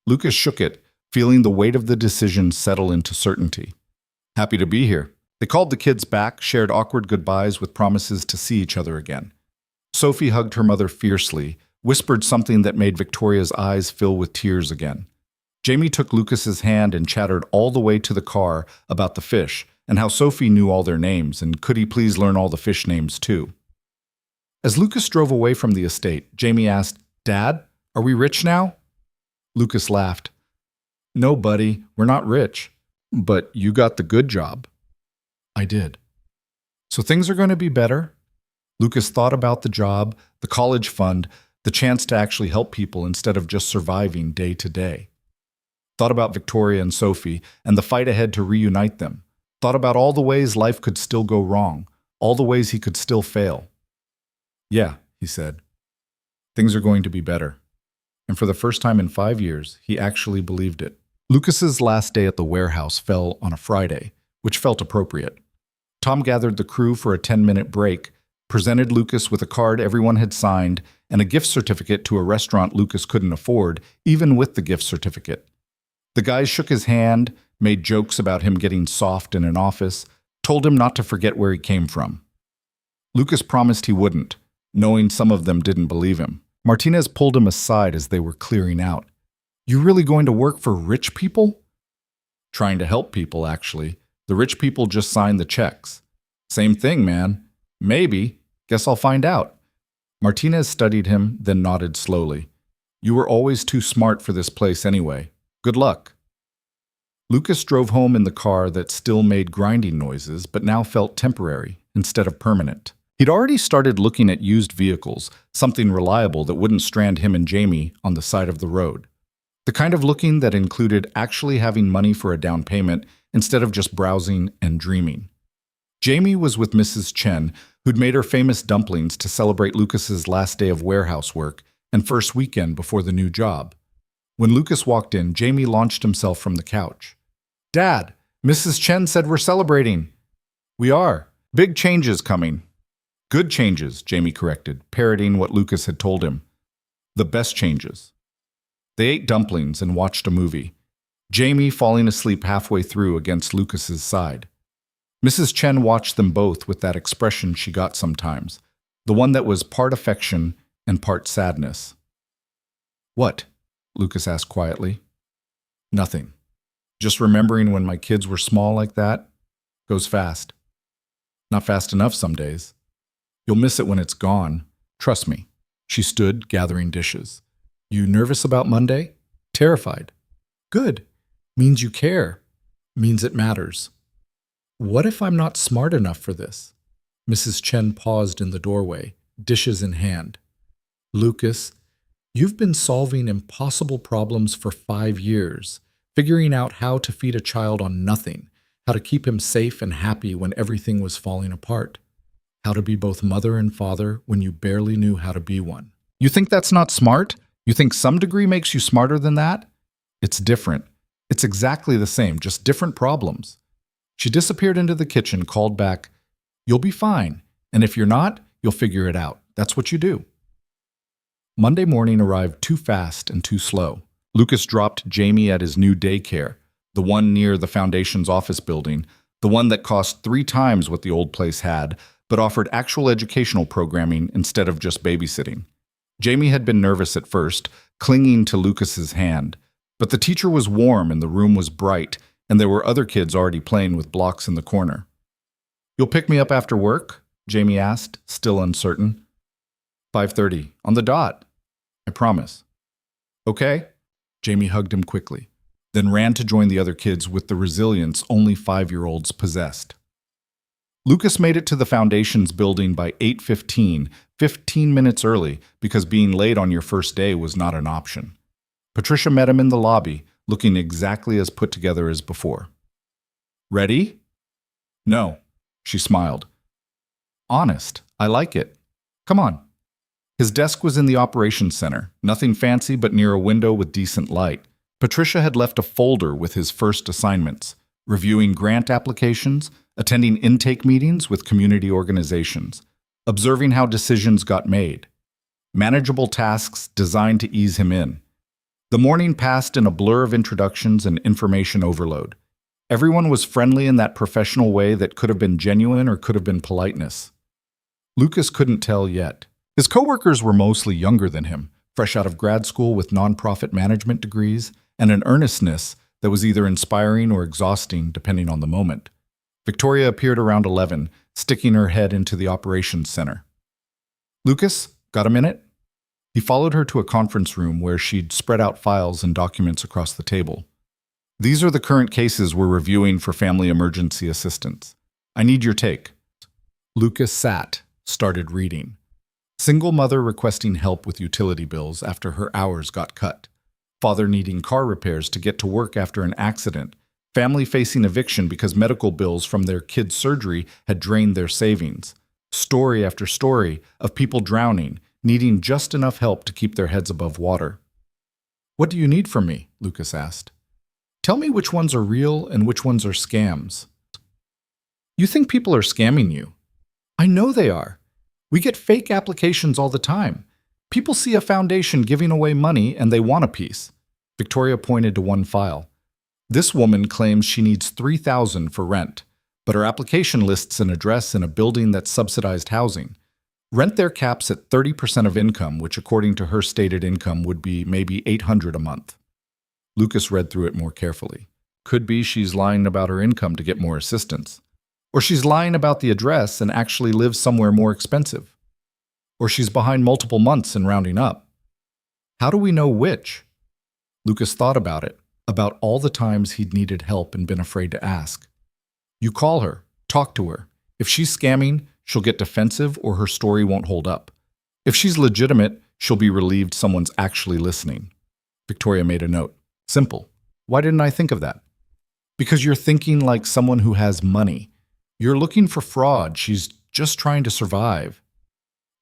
Lucas shook it, feeling the weight of the decision settle into certainty. Happy to be here. They called the kids back, shared awkward goodbyes with promises to see each other again. Sophie hugged her mother fiercely, whispered something that made Victoria's eyes fill with tears again. Jamie took Lucas's hand and chattered all the way to the car about the fish and how Sophie knew all their names and could he please learn all the fish names too. As Lucas drove away from the estate, Jamie asked, "Dad, are we rich now?" Lucas laughed. "No, buddy, we're not rich. But you got the good job." "I did." "So things are going to be better?" Lucas thought about the job, the college fund, the chance to actually help people instead of just surviving day to day. Thought about Victoria and Sophie and the fight ahead to reunite them. Thought about all the ways life could still go wrong, all the ways he could still fail. "Yeah," he said. "Things are going to be better." And for the first time in 5 years, he actually believed it. Lucas's last day at the warehouse fell on a Friday, which felt appropriate. Tom gathered the crew for a 10-minute break, presented Lucas with a card everyone had signed and a gift certificate to a restaurant Lucas couldn't afford, even with the gift certificate. The guys shook his hand, made jokes about him getting soft in an office, told him not to forget where he came from. Lucas promised he wouldn't, knowing some of them didn't believe him. Martinez pulled him aside as they were clearing out. "You really going to work for rich people?" "Trying to help people, actually. The rich people just sign the checks." "Same thing, man." "Maybe. Guess I'll find out." Martinez studied him, then nodded slowly. "You were always too smart for this place anyway. Good luck." Lucas drove home in the car that still made grinding noises, but now felt temporary instead of permanent. He'd already started looking at used vehicles, something reliable that wouldn't strand him and Jamie on the side of the road. The kind of looking that included actually having money for a down payment instead of just browsing and dreaming. Jamie was with Mrs. Chen, who'd made her famous dumplings to celebrate Lucas's last day of warehouse work and first weekend before the new job. When Lucas walked in, Jamie launched himself from the couch. "Dad, Mrs. Chen said we're celebrating." "We are. Big changes coming." "Good changes," Jamie corrected, parroting what Lucas had told him. "The best changes." They ate dumplings and watched a movie, Jamie falling asleep halfway through against Lucas's side. Mrs. Chen watched them both with that expression she got sometimes, the one that was part affection and part sadness. "What?" Lucas asked quietly. "Nothing. Just remembering when my kids were small like that goes fast. Not fast enough some days. You'll miss it when it's gone. Trust me." She stood, gathering dishes. "You nervous about Monday?" "Terrified." "Good. Means you care. Means it matters." "What if I'm not smart enough for this?" Mrs. Chen paused in the doorway, dishes in hand. "Lucas, you've been solving impossible problems for 5 years, figuring out how to feed a child on nothing, how to keep him safe and happy when everything was falling apart, how to be both mother and father when you barely knew how to be one. You think that's not smart? You think some degree makes you smarter than that? It's different. It's exactly the same, just different problems." She disappeared into the kitchen, called back, "You'll be fine, and if you're not, you'll figure it out. That's what you do." Monday morning arrived too fast and too slow. Lucas dropped Jamie at his new daycare, the one near the Foundation's office building, the one that cost 3 times what the old place had, but offered actual educational programming instead of just babysitting. Jamie had been nervous at first, clinging to Lucas's hand, but the teacher was warm and the room was bright, and there were other kids already playing with blocks in the corner. "You'll pick me up after work?" Jamie asked, still uncertain. 5:30, on the dot. I promise." "Okay." Jamie hugged him quickly, then ran to join the other kids with the resilience only 5-year-olds possessed. Lucas made it to the Foundation's building by 8:15, 15 minutes early, because being late on your first day was not an option. Patricia met him in the lobby, looking exactly as put together as before. "Ready?" "No," she smiled. "Honest, I like it. Come on." His desk was in the operations center, nothing fancy but near a window with decent light. Patricia had left a folder with his first assignments, reviewing grant applications, attending intake meetings with community organizations, observing how decisions got made. manageable tasks designed to ease him in. The morning passed in a blur of introductions and information overload. Everyone was friendly in that professional way that could have been genuine or could have been politeness. Lucas couldn't tell yet. His coworkers were mostly younger than him, fresh out of grad school with nonprofit management degrees, and an earnestness that was either inspiring or exhausting depending on the moment. Victoria appeared around 11, sticking her head into the operations center. "Lucas, got a minute?" He followed her to a conference room where she'd spread out files and documents across the table. "These are the current cases we're reviewing for family emergency assistance. I need your take." Lucas sat, started reading. Single mother requesting help with utility bills after her hours got cut. Father needing car repairs to get to work after an accident. Family facing eviction because medical bills from their kid's surgery had drained their savings. Story after story of people drowning, needing just enough help to keep their heads above water. "What do you need from me?" Lucas asked. "Tell me which ones are real and which ones are scams." "You think people are scamming you?" "I know they are. We get fake applications all the time. People see a foundation giving away money and they want a piece." Victoria pointed to one file. "This woman claims she needs $3,000 for rent, but her application lists an address in a building that's subsidized housing. Rent there caps at 30% of income, which according to her stated income would be maybe $800 a month." Lucas read through it more carefully. Could be she's lying about her income to get more assistance. Or she's lying about the address and actually lives somewhere more expensive. Or she's behind multiple months and rounding up. How do we know which? Lucas thought about it, about all the times he'd needed help and been afraid to ask. You call her, talk to her. If she's scamming, she'll get defensive or her story won't hold up. If she's legitimate, she'll be relieved someone's actually listening. Victoria made a note. Simple. Why didn't I think of that? Because you're thinking like someone who has money. You're looking for fraud. She's just trying to survive.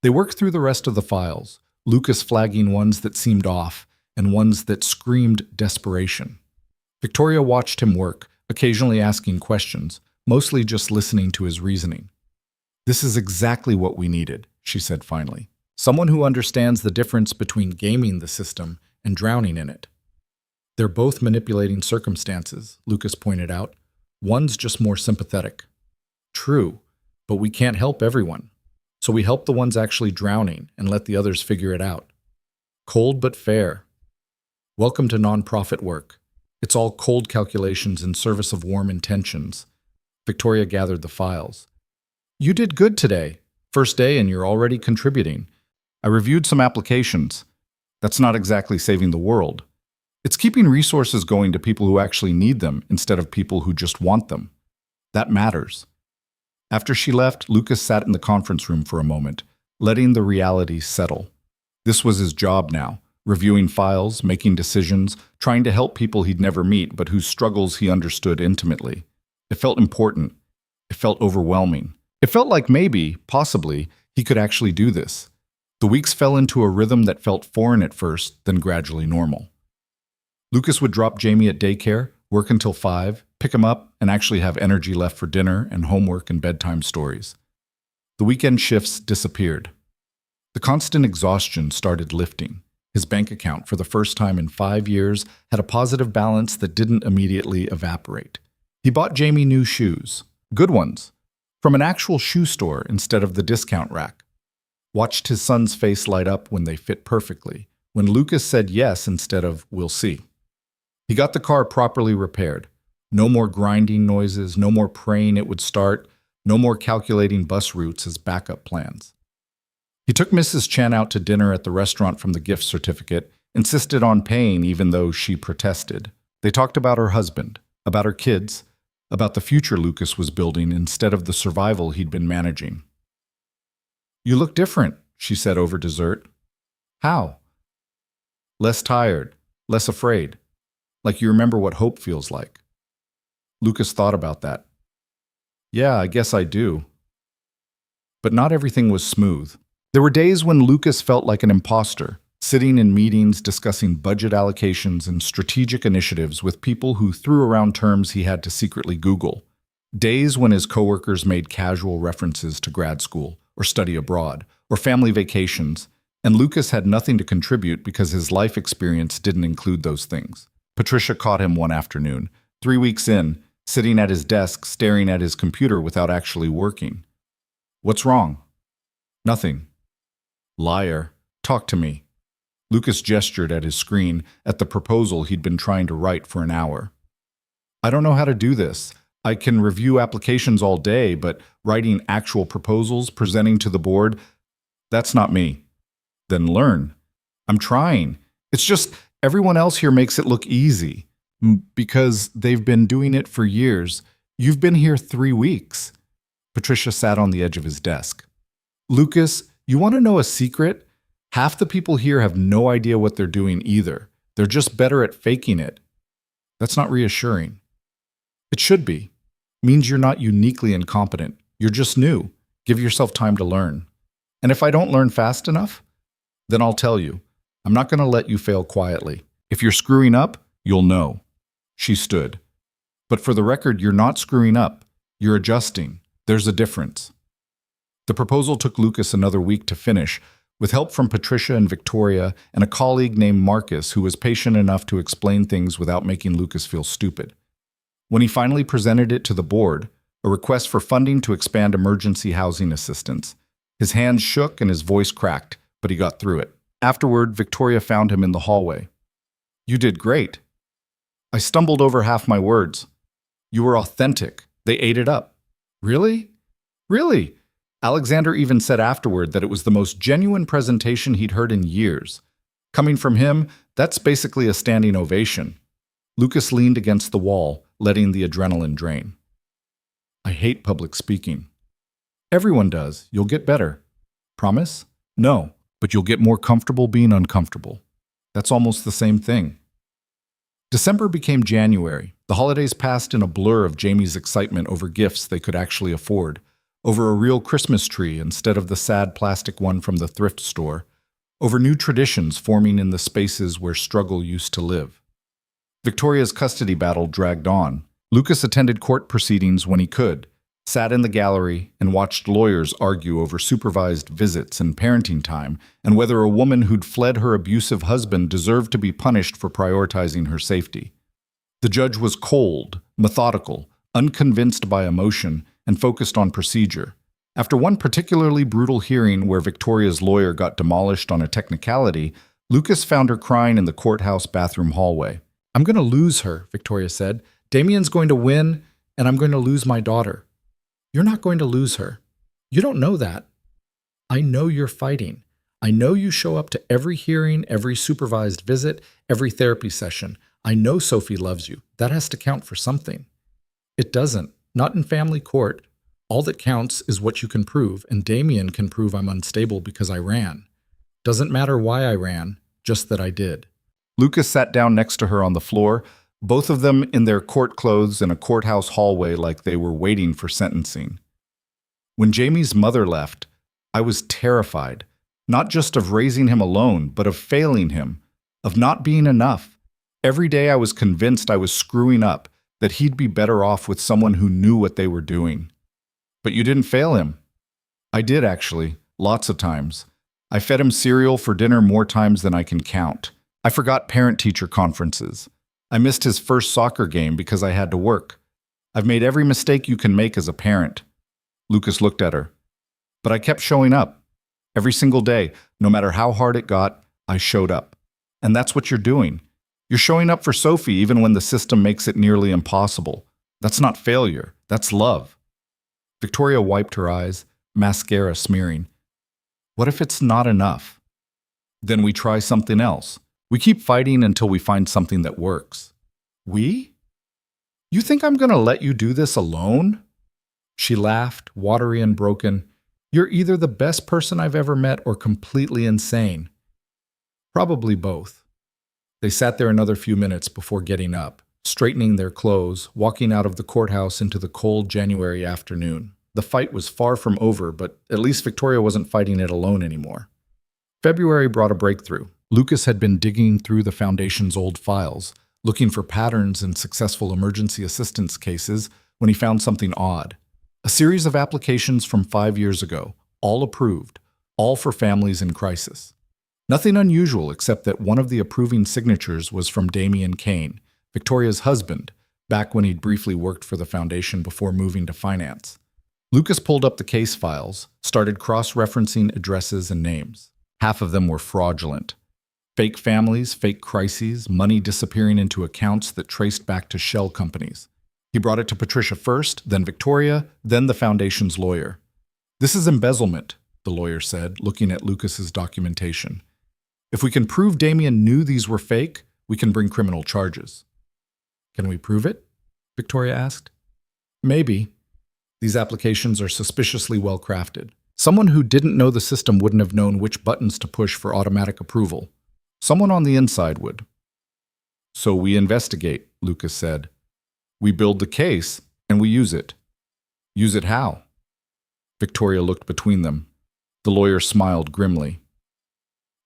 They worked through the rest of the files, Lucas flagging ones that seemed off and ones that screamed desperation. Victoria watched him work, occasionally asking questions, mostly just listening to his reasoning. This is exactly what we needed, she said finally. Someone who understands the difference between gaming the system and drowning in it. They're both manipulating circumstances, Lucas pointed out. One's just more sympathetic. True, but we can't help everyone. So we help the ones actually drowning and let the others figure it out. Cold but fair. Welcome to nonprofit work. It's all cold calculations in service of warm intentions. Victoria gathered the files. You did good today. First day and you're already contributing. I reviewed some applications. That's not exactly saving the world. It's keeping resources going to people who actually need them instead of people who just want them. That matters. After she left, Lucas sat in the conference room for a moment, letting the reality settle. This was his job now, reviewing files, making decisions, trying to help people he'd never meet but whose struggles he understood intimately. It felt important. It felt overwhelming. It felt like maybe, possibly, he could actually do this. The weeks fell into a rhythm that felt foreign at first, then gradually normal. Lucas would drop Jamie at daycare, work until 5, pick him up, and actually have energy left for dinner and homework and bedtime stories. The weekend shifts disappeared. The constant exhaustion started lifting. His bank account, for the first time in 5 years, had a positive balance that didn't immediately evaporate. He bought Jamie new shoes, good ones, from an actual shoe store instead of the discount rack. Watched his son's face light up when they fit perfectly, when Lucas said yes instead of we'll see. He got the car properly repaired. No more grinding noises, no more praying it would start, no more calculating bus routes as backup plans. He took Mrs. Chen out to dinner at the restaurant from the gift certificate, insisted on paying even though she protested. They talked about her husband, about her kids, about the future Lucas was building instead of the survival he'd been managing. You look different, she said over dessert. How? Less tired, less afraid. Like you remember what hope feels like. Lucas thought about that. Yeah, I guess I do. But not everything was smooth. There were days when Lucas felt like an imposter, sitting in meetings discussing budget allocations and strategic initiatives with people who threw around terms he had to secretly Google. Days when his coworkers made casual references to grad school, or study abroad, or family vacations, And Lucas had nothing to contribute because his life experience didn't include those things. Patricia caught him one afternoon, 3 weeks in, sitting at his desk staring at his computer without actually working. "What's wrong?" "Nothing." "Liar. Talk to me." Lucas gestured at his screen, at the proposal he'd been trying to write for an hour. "I don't know how to do this. I can review applications all day, but writing actual proposals, presenting to the board, that's not me." "Then learn." "I'm trying. It's just everyone else here makes it look easy." "Because they've been doing it for years. You've been here 3 weeks." Patricia sat on the edge of his desk. "Lucas, you want to know a secret? Half the people here have no idea what they're doing either. They're just better at faking it." "That's not reassuring." "It should be. Means you're not uniquely incompetent. You're just new. Give yourself time to learn. And if I don't learn fast enough, then I'll tell you. I'm not going to let you fail quietly. If you're screwing up, you'll know." She stood. "But for the record, you're not screwing up. You're adjusting. There's a difference." The proposal took Lucas another week to finish, with help from Patricia and Victoria and a colleague named Marcus who was patient enough to explain things without making Lucas feel stupid. When he finally presented it to the board, a request for funding to expand emergency housing assistance, his hands shook and his voice cracked, but he got through it. Afterward, Victoria found him in the hallway. "You did great." "I stumbled over half my words." "You were authentic. They ate it up." "Really?" "Really." Alexander even said afterward that it was the most genuine presentation he'd heard in years. Coming from him, that's basically a standing ovation. Lucas leaned against the wall, letting the adrenaline drain. "I hate public speaking." "Everyone does. You'll get better." "Promise?" "No, but you'll get more comfortable being uncomfortable." "That's almost the same thing." December became January. The holidays passed in a blur of Jamie's excitement over gifts they could actually afford, over a real Christmas tree instead of the sad plastic one from the thrift store, over new traditions forming in the spaces where struggle used to live. Victoria's custody battle dragged on. Lucas attended court proceedings when he could, sat in the gallery, and watched lawyers argue over supervised visits and parenting time, and whether a woman who'd fled her abusive husband deserved to be punished for prioritizing her safety. The judge was cold, methodical, unconvinced by emotion, and focused on procedure. After one particularly brutal hearing where Victoria's lawyer got demolished on a technicality, Lucas found her crying in the courthouse bathroom hallway. "I'm going to lose her," Victoria said. "Damien's going to win, and I'm going to lose my daughter." "You're not going to lose her. You don't know that." "I know you're fighting. I know you show up to every hearing, every supervised visit, every therapy session. I know Sophie loves you. That has to count for something." "It doesn't. Not in family court. All that counts is what you can prove, and Damien can prove I'm unstable because I ran. Doesn't matter why I ran, just that I did." Lucas sat down next to her on the floor, both of them in their court clothes in a courthouse hallway like they were waiting for sentencing. "When Jamie's mother left, I was terrified, not just of raising him alone, but of failing him, of not being enough. Every day I was convinced I was screwing up, that he'd be better off with someone who knew what they were doing." "But you didn't fail him." "I did, actually, lots of times. I fed him cereal for dinner more times than I can count. I forgot parent-teacher conferences. I missed his first soccer game because I had to work. I've made every mistake you can make as a parent." Lucas looked at her. "But I kept showing up. Every single day, no matter how hard it got, I showed up. And that's what you're doing. You're showing up for Sophie even when the system makes it nearly impossible. That's not failure. That's love." Victoria wiped her eyes, mascara smearing. "What if it's not enough? Then we try something else. We keep fighting until we find something that works." "We? You think I'm going to let you do this alone?" She laughed, watery and broken. "You're either the best person I've ever met or completely insane." "Probably both." They sat there another few minutes before getting up, straightening their clothes, walking out of the courthouse into the cold January afternoon. The fight was far from over, but at least Victoria wasn't fighting it alone anymore. February brought a breakthrough. Lucas had been digging through the Foundation's old files, looking for patterns in successful emergency assistance cases, when he found something odd. A series of applications from 5 years ago, all approved, all for families in crisis. Nothing unusual except that one of the approving signatures was from Damien Kane, Victoria's husband, back when he'd briefly worked for the foundation before moving to finance. Lucas pulled up the case files, started cross-referencing addresses and names. Half of them were fraudulent. Fake families, fake crises, money disappearing into accounts that traced back to shell companies. He brought it to Patricia first, then Victoria, then the foundation's lawyer. "This is embezzlement," the lawyer said, looking at Lucas's documentation. "If we can prove Damien knew these were fake, we can bring criminal charges." "Can we prove it?" Victoria asked. "Maybe. These applications are suspiciously well crafted. Someone who didn't know the system wouldn't have known which buttons to push for automatic approval. Someone on the inside would." "So we investigate," Lucas said. "We build the case, and we use it." "Use it how?" Victoria looked between them. The lawyer smiled grimly.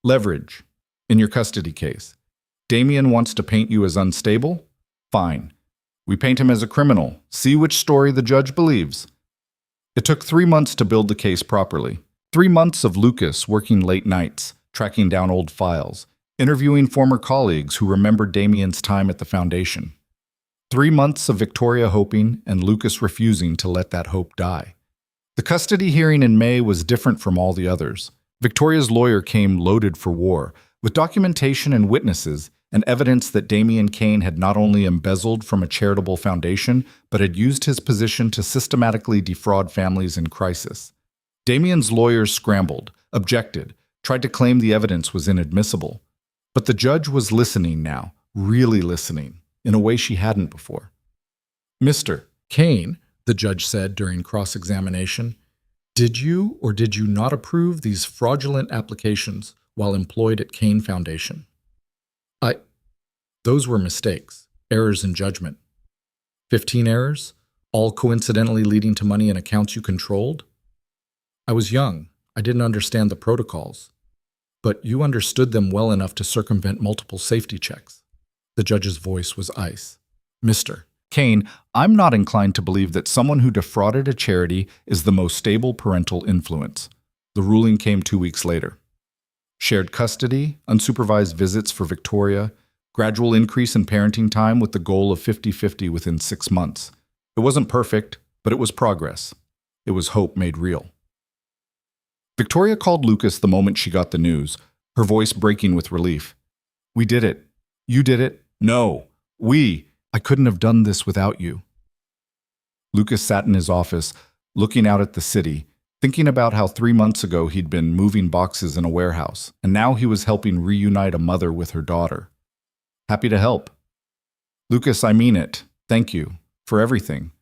"Leverage. In your custody case. Damien wants to paint you as unstable? Fine. We paint him as a criminal. See which story the judge believes." It took 3 months to build the case properly. 3 months of Lucas working late nights, tracking down old files, interviewing former colleagues who remembered Damien's time at the foundation. 3 months of Victoria hoping and Lucas refusing to let that hope die. The custody hearing in May was different from all the others. Victoria's lawyer came loaded for war, with documentation and witnesses and evidence that Damien Kane had not only embezzled from a charitable foundation, but had used his position to systematically defraud families in crisis. Damien's lawyers scrambled, objected, tried to claim the evidence was inadmissible. But the judge was listening now, really listening, in a way she hadn't before. "Mr. Kane," the judge said during cross-examination, "did you or did you not approve these fraudulent applications while employed at Kane Foundation?" Those were mistakes, errors in judgment. 15 errors, all coincidentally leading to money in accounts you controlled? "I was young. I didn't understand the protocols. But you understood them well enough to circumvent multiple safety checks." The judge's voice was ice. "Mr. Kane, I'm not inclined to believe that someone who defrauded a charity is the most stable parental influence." The ruling came 2 weeks later. Shared custody, unsupervised visits for Victoria, gradual increase in parenting time with the goal of 50-50 within 6 months. It wasn't perfect, but it was progress. It was hope made real. Victoria called Lucas the moment she got the news, her voice breaking with relief. "We did it. You did it. No. I couldn't have done this without you." Lucas sat in his office, looking out at the city, thinking about how 3 months ago he'd been moving boxes in a warehouse, and now he was helping reunite a mother with her daughter. "Happy to help." "Lucas, I mean it. Thank you. For everything.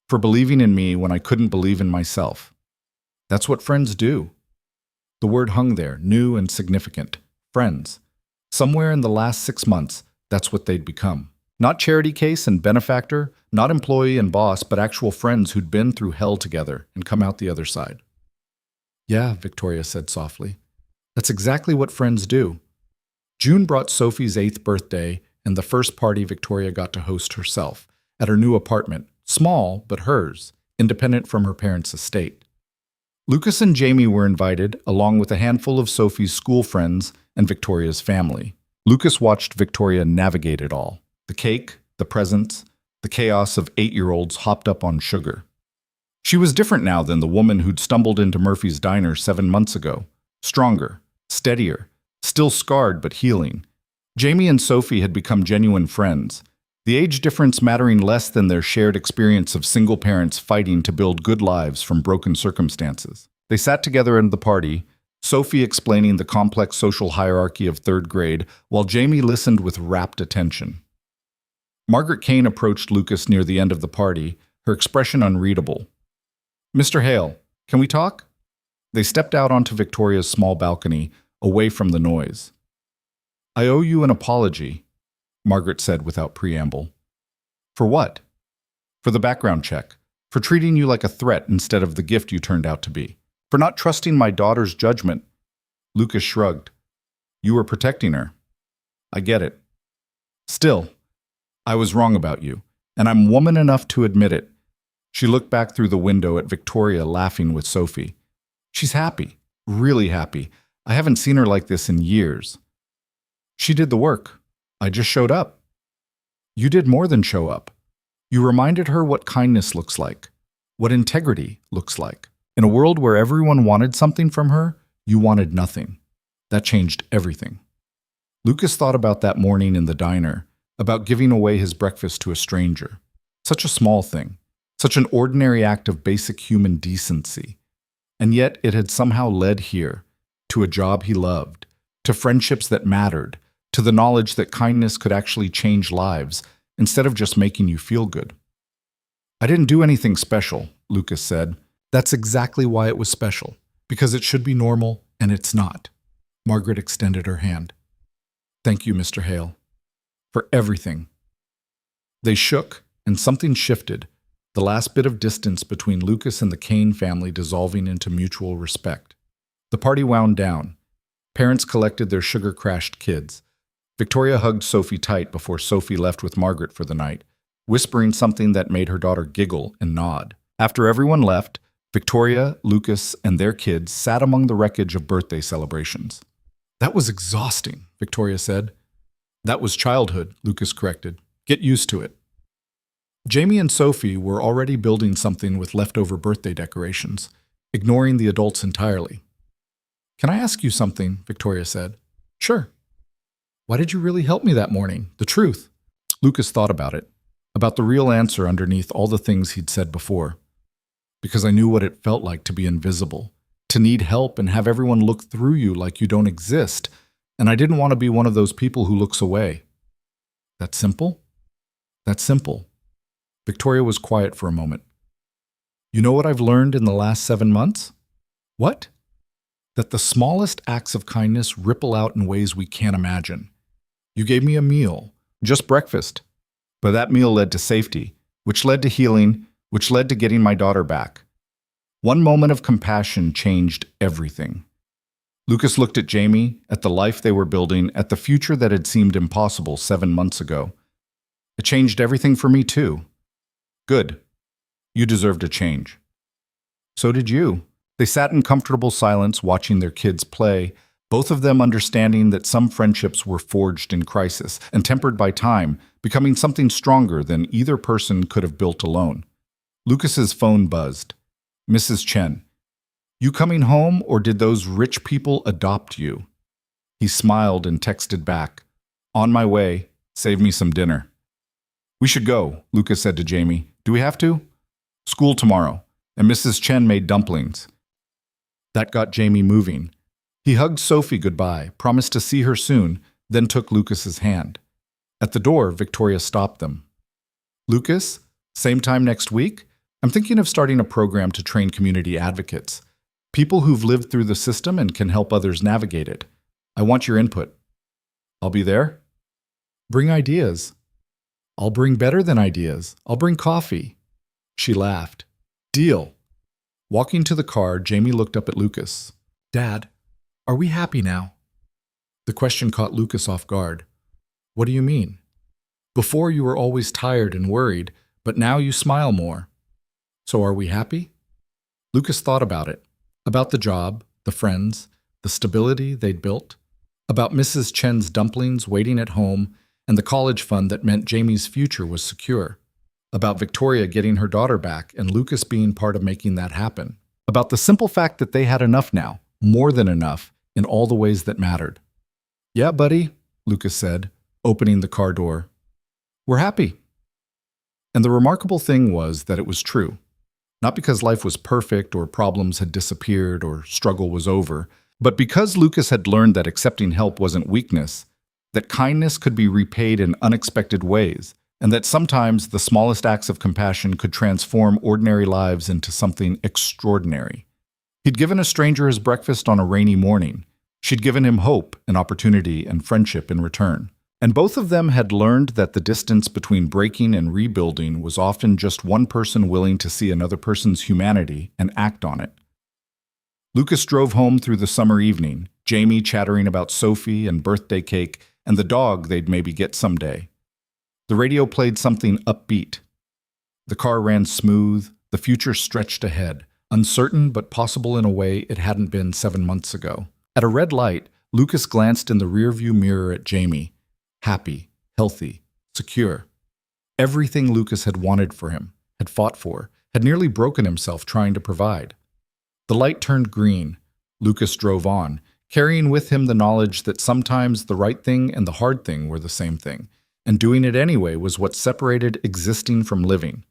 For believing in me when I couldn't believe in myself. That's what friends do." The word hung there, new and significant. Friends. Somewhere in the last 6 months, that's what they'd become. Not charity case and benefactor, not employee and boss, but actual friends who'd been through hell together and come out the other side. "Yeah," Victoria said softly. "That's exactly what friends do." June brought Sophie's 8th birthday and the first party Victoria got to host herself, at her new apartment, small but hers, independent from her parents' estate. Lucas and Jamie were invited, along with a handful of Sophie's school friends and Victoria's family. Lucas watched Victoria navigate it all. The cake, the presents, the chaos of 8-year-olds hopped up on sugar. She was different now than the woman who'd stumbled into Murphy's diner 7 months ago. Stronger, steadier, still scarred but healing. Jamie and Sophie had become genuine friends, the age difference mattering less than their shared experience of single parents fighting to build good lives from broken circumstances. They sat together at the party, Sophie explaining the complex social hierarchy of 3rd grade, while Jamie listened with rapt attention. Margaret Kane approached Lucas near the end of the party, her expression unreadable. "Mr. Hale, can we talk?" They stepped out onto Victoria's small balcony, away from the noise. "I owe you an apology," Margaret said without preamble. "For what?" "For the background check. For treating you like a threat instead of the gift you turned out to be. For not trusting my daughter's judgment." Lucas shrugged. "You were protecting her." "I get it. Still, I was wrong about you, and I'm woman enough to admit it." She looked back through the window at Victoria laughing with Sophie. "She's happy, really happy. I haven't seen her like this in years. She did the work. I just showed up. You did more than show up. You reminded her what kindness looks like, what integrity looks like. In a world where everyone wanted something from her, you wanted nothing. That changed everything. Lucas thought about that morning in the diner, about giving away his breakfast to a stranger. Such a small thing, such an ordinary act of basic human decency. And yet it had somehow led here, to a job he loved, to friendships that mattered, to the knowledge that kindness could actually change lives instead of just making you feel good. I didn't do anything special, Lucas said. That's exactly why it was special, because it should be normal, and it's not. Margaret extended her hand. Thank you, Mr. Hale, for everything. They shook, and something shifted, the last bit of distance between Lucas and the Kane family dissolving into mutual respect. The party wound down. Parents collected their sugar-crashed kids. Victoria hugged Sophie tight before Sophie left with Margaret for the night, whispering something that made her daughter giggle and nod. After everyone left, Victoria, Lucas, and their kids sat among the wreckage of birthday celebrations. That was exhausting, Victoria said. That was childhood, Lucas corrected. Get used to it. Jamie and Sophie were already building something with leftover birthday decorations, ignoring the adults entirely. Can I ask you something? Victoria said. Sure. Why did you really help me that morning? The truth. Lucas thought about it, about the real answer underneath all the things he'd said before. Because I knew what it felt like to be invisible, to need help and have everyone look through you like you don't exist, and I didn't want to be one of those people who looks away. That simple? That's simple. Victoria was quiet for a moment. You know what I've learned in the last 7 months? What? That the smallest acts of kindness ripple out in ways we can't imagine. You gave me a meal, just breakfast. But that meal led to safety, which led to healing, which led to getting my daughter back. One moment of compassion changed everything. Lucas looked at Jamie, at the life they were building, at the future that had seemed impossible 7 months ago. It changed everything for me too. Good. You deserved a change. So did you. They sat in comfortable silence watching their kids play, both of them understanding that some friendships were forged in crisis and tempered by time, becoming something stronger than either person could have built alone. Lucas's phone buzzed. Mrs. Chen. You coming home, or did those rich people adopt you? He smiled and texted back. On my way. Save me some dinner. We should go, Lucas said to Jamie. Do we have to? School tomorrow, and Mrs. Chen made dumplings. That got Jamie moving. He hugged Sophie goodbye, promised to see her soon, then took Lucas's hand. At the door, Victoria stopped them. Lucas, same time next week? I'm thinking of starting a program to train community advocates, people who've lived through the system and can help others navigate it. I want your input. I'll be there. Bring ideas. I'll bring better than ideas. I'll bring coffee. She laughed. Deal. Walking to the car, Jamie looked up at Lucas. Dad, are we happy now? The question caught Lucas off guard. What do you mean? Before you were always tired and worried, but now you smile more. So are we happy? Lucas thought about it. About the job, the friends, the stability they'd built. About Mrs. Chen's dumplings waiting at home and the college fund that meant Jamie's future was secure. About Victoria getting her daughter back and Lucas being part of making that happen. About the simple fact that they had enough now, more than enough, in all the ways that mattered. Yeah, buddy, Lucas said, opening the car door. We're happy. And the remarkable thing was that it was true. Not because life was perfect or problems had disappeared or struggle was over, but because Lucas had learned that accepting help wasn't weakness, that kindness could be repaid in unexpected ways, and that sometimes the smallest acts of compassion could transform ordinary lives into something extraordinary. He'd given a stranger his breakfast on a rainy morning. She'd given him hope and opportunity and friendship in return. And both of them had learned that the distance between breaking and rebuilding was often just one person willing to see another person's humanity and act on it. Lucas drove home through the summer evening, Jamie chattering about Sophie and birthday cake and the dog they'd maybe get someday. The radio played something upbeat. The car ran smooth, the future stretched ahead, uncertain but possible in a way it hadn't been 7 months ago. At a red light, Lucas glanced in the rearview mirror at Jamie. Happy, healthy, secure. Everything Lucas had wanted for him, had fought for, had nearly broken himself trying to provide. The light turned green. Lucas drove on, carrying with him the knowledge that sometimes the right thing and the hard thing were the same thing, and doing it anyway was what separated existing from living.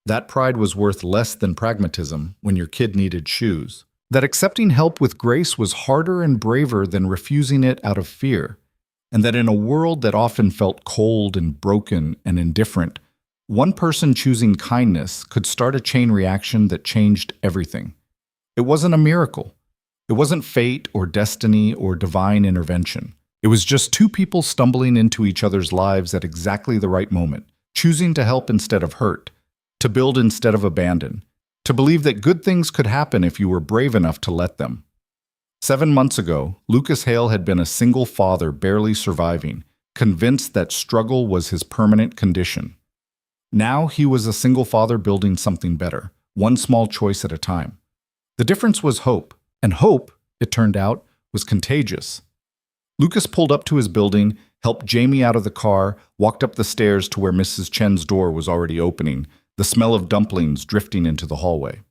That pride was worth less than pragmatism when your kid needed shoes. That accepting help with grace was harder and braver than refusing it out of fear. And that in a world that often felt cold and broken and indifferent, one person choosing kindness could start a chain reaction that changed everything. It wasn't a miracle. It wasn't fate or destiny or divine intervention. It was just two people stumbling into each other's lives at exactly the right moment, choosing to help instead of hurt, to build instead of abandon, to believe that good things could happen if you were brave enough to let them. 7 months ago, Lucas Hale had been a single father barely surviving, convinced that struggle was his permanent condition. Now he was a single father building something better, one small choice at a time. The difference was hope, and hope, it turned out, was contagious. Lucas pulled up to his building, helped Jamie out of the car, walked up the stairs to where Mrs. Chen's door was already opening, the smell of dumplings drifting into the hallway.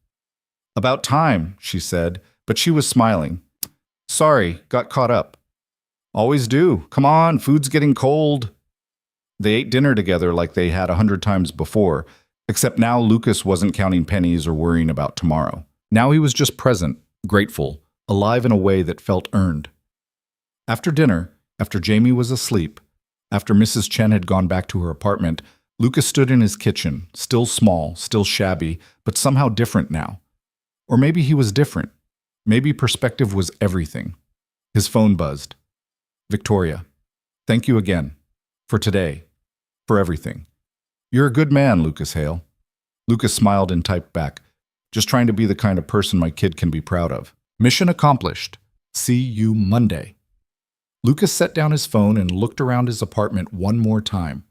"About time," she said, but she was smiling. "Sorry, got caught up." "Always do. Come on, food's getting cold." They ate dinner together like they had 100 times before, except now Lucas wasn't counting pennies or worrying about tomorrow. Now he was just present, grateful, alive in a way that felt earned. After dinner, after Jamie was asleep, after Mrs. Chen had gone back to her apartment, Lucas stood in his kitchen, still small, still shabby, but somehow different now. Or maybe he was different. Maybe perspective was everything. His phone buzzed. "Victoria, thank you again. For today. For everything. You're a good man, Lucas Hale." Lucas smiled and typed back, "Just trying to be the kind of person my kid can be proud of. Mission accomplished. See you Monday." Lucas set down his phone and looked around his apartment one more time.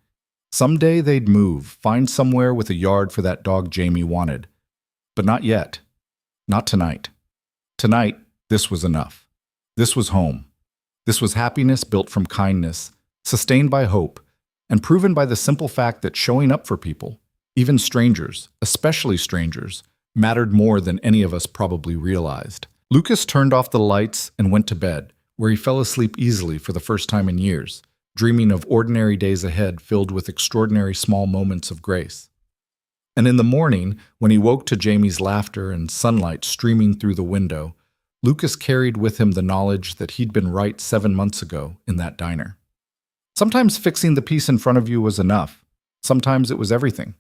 Someday they'd move, find somewhere with a yard for that dog Jamie wanted. But not yet. Not tonight. Tonight, this was enough. This was home. This was happiness built from kindness, sustained by hope, and proven by the simple fact that showing up for people, even strangers, especially strangers, mattered more than any of us probably realized. Lucas turned off the lights and went to bed, where he fell asleep easily for the first time in years, dreaming of ordinary days ahead filled with extraordinary small moments of grace. And in the morning, when he woke to Jamie's laughter and sunlight streaming through the window, Lucas carried with him the knowledge that he'd been right 7 months ago in that diner. Sometimes fixing the piece in front of you was enough. Sometimes it was everything.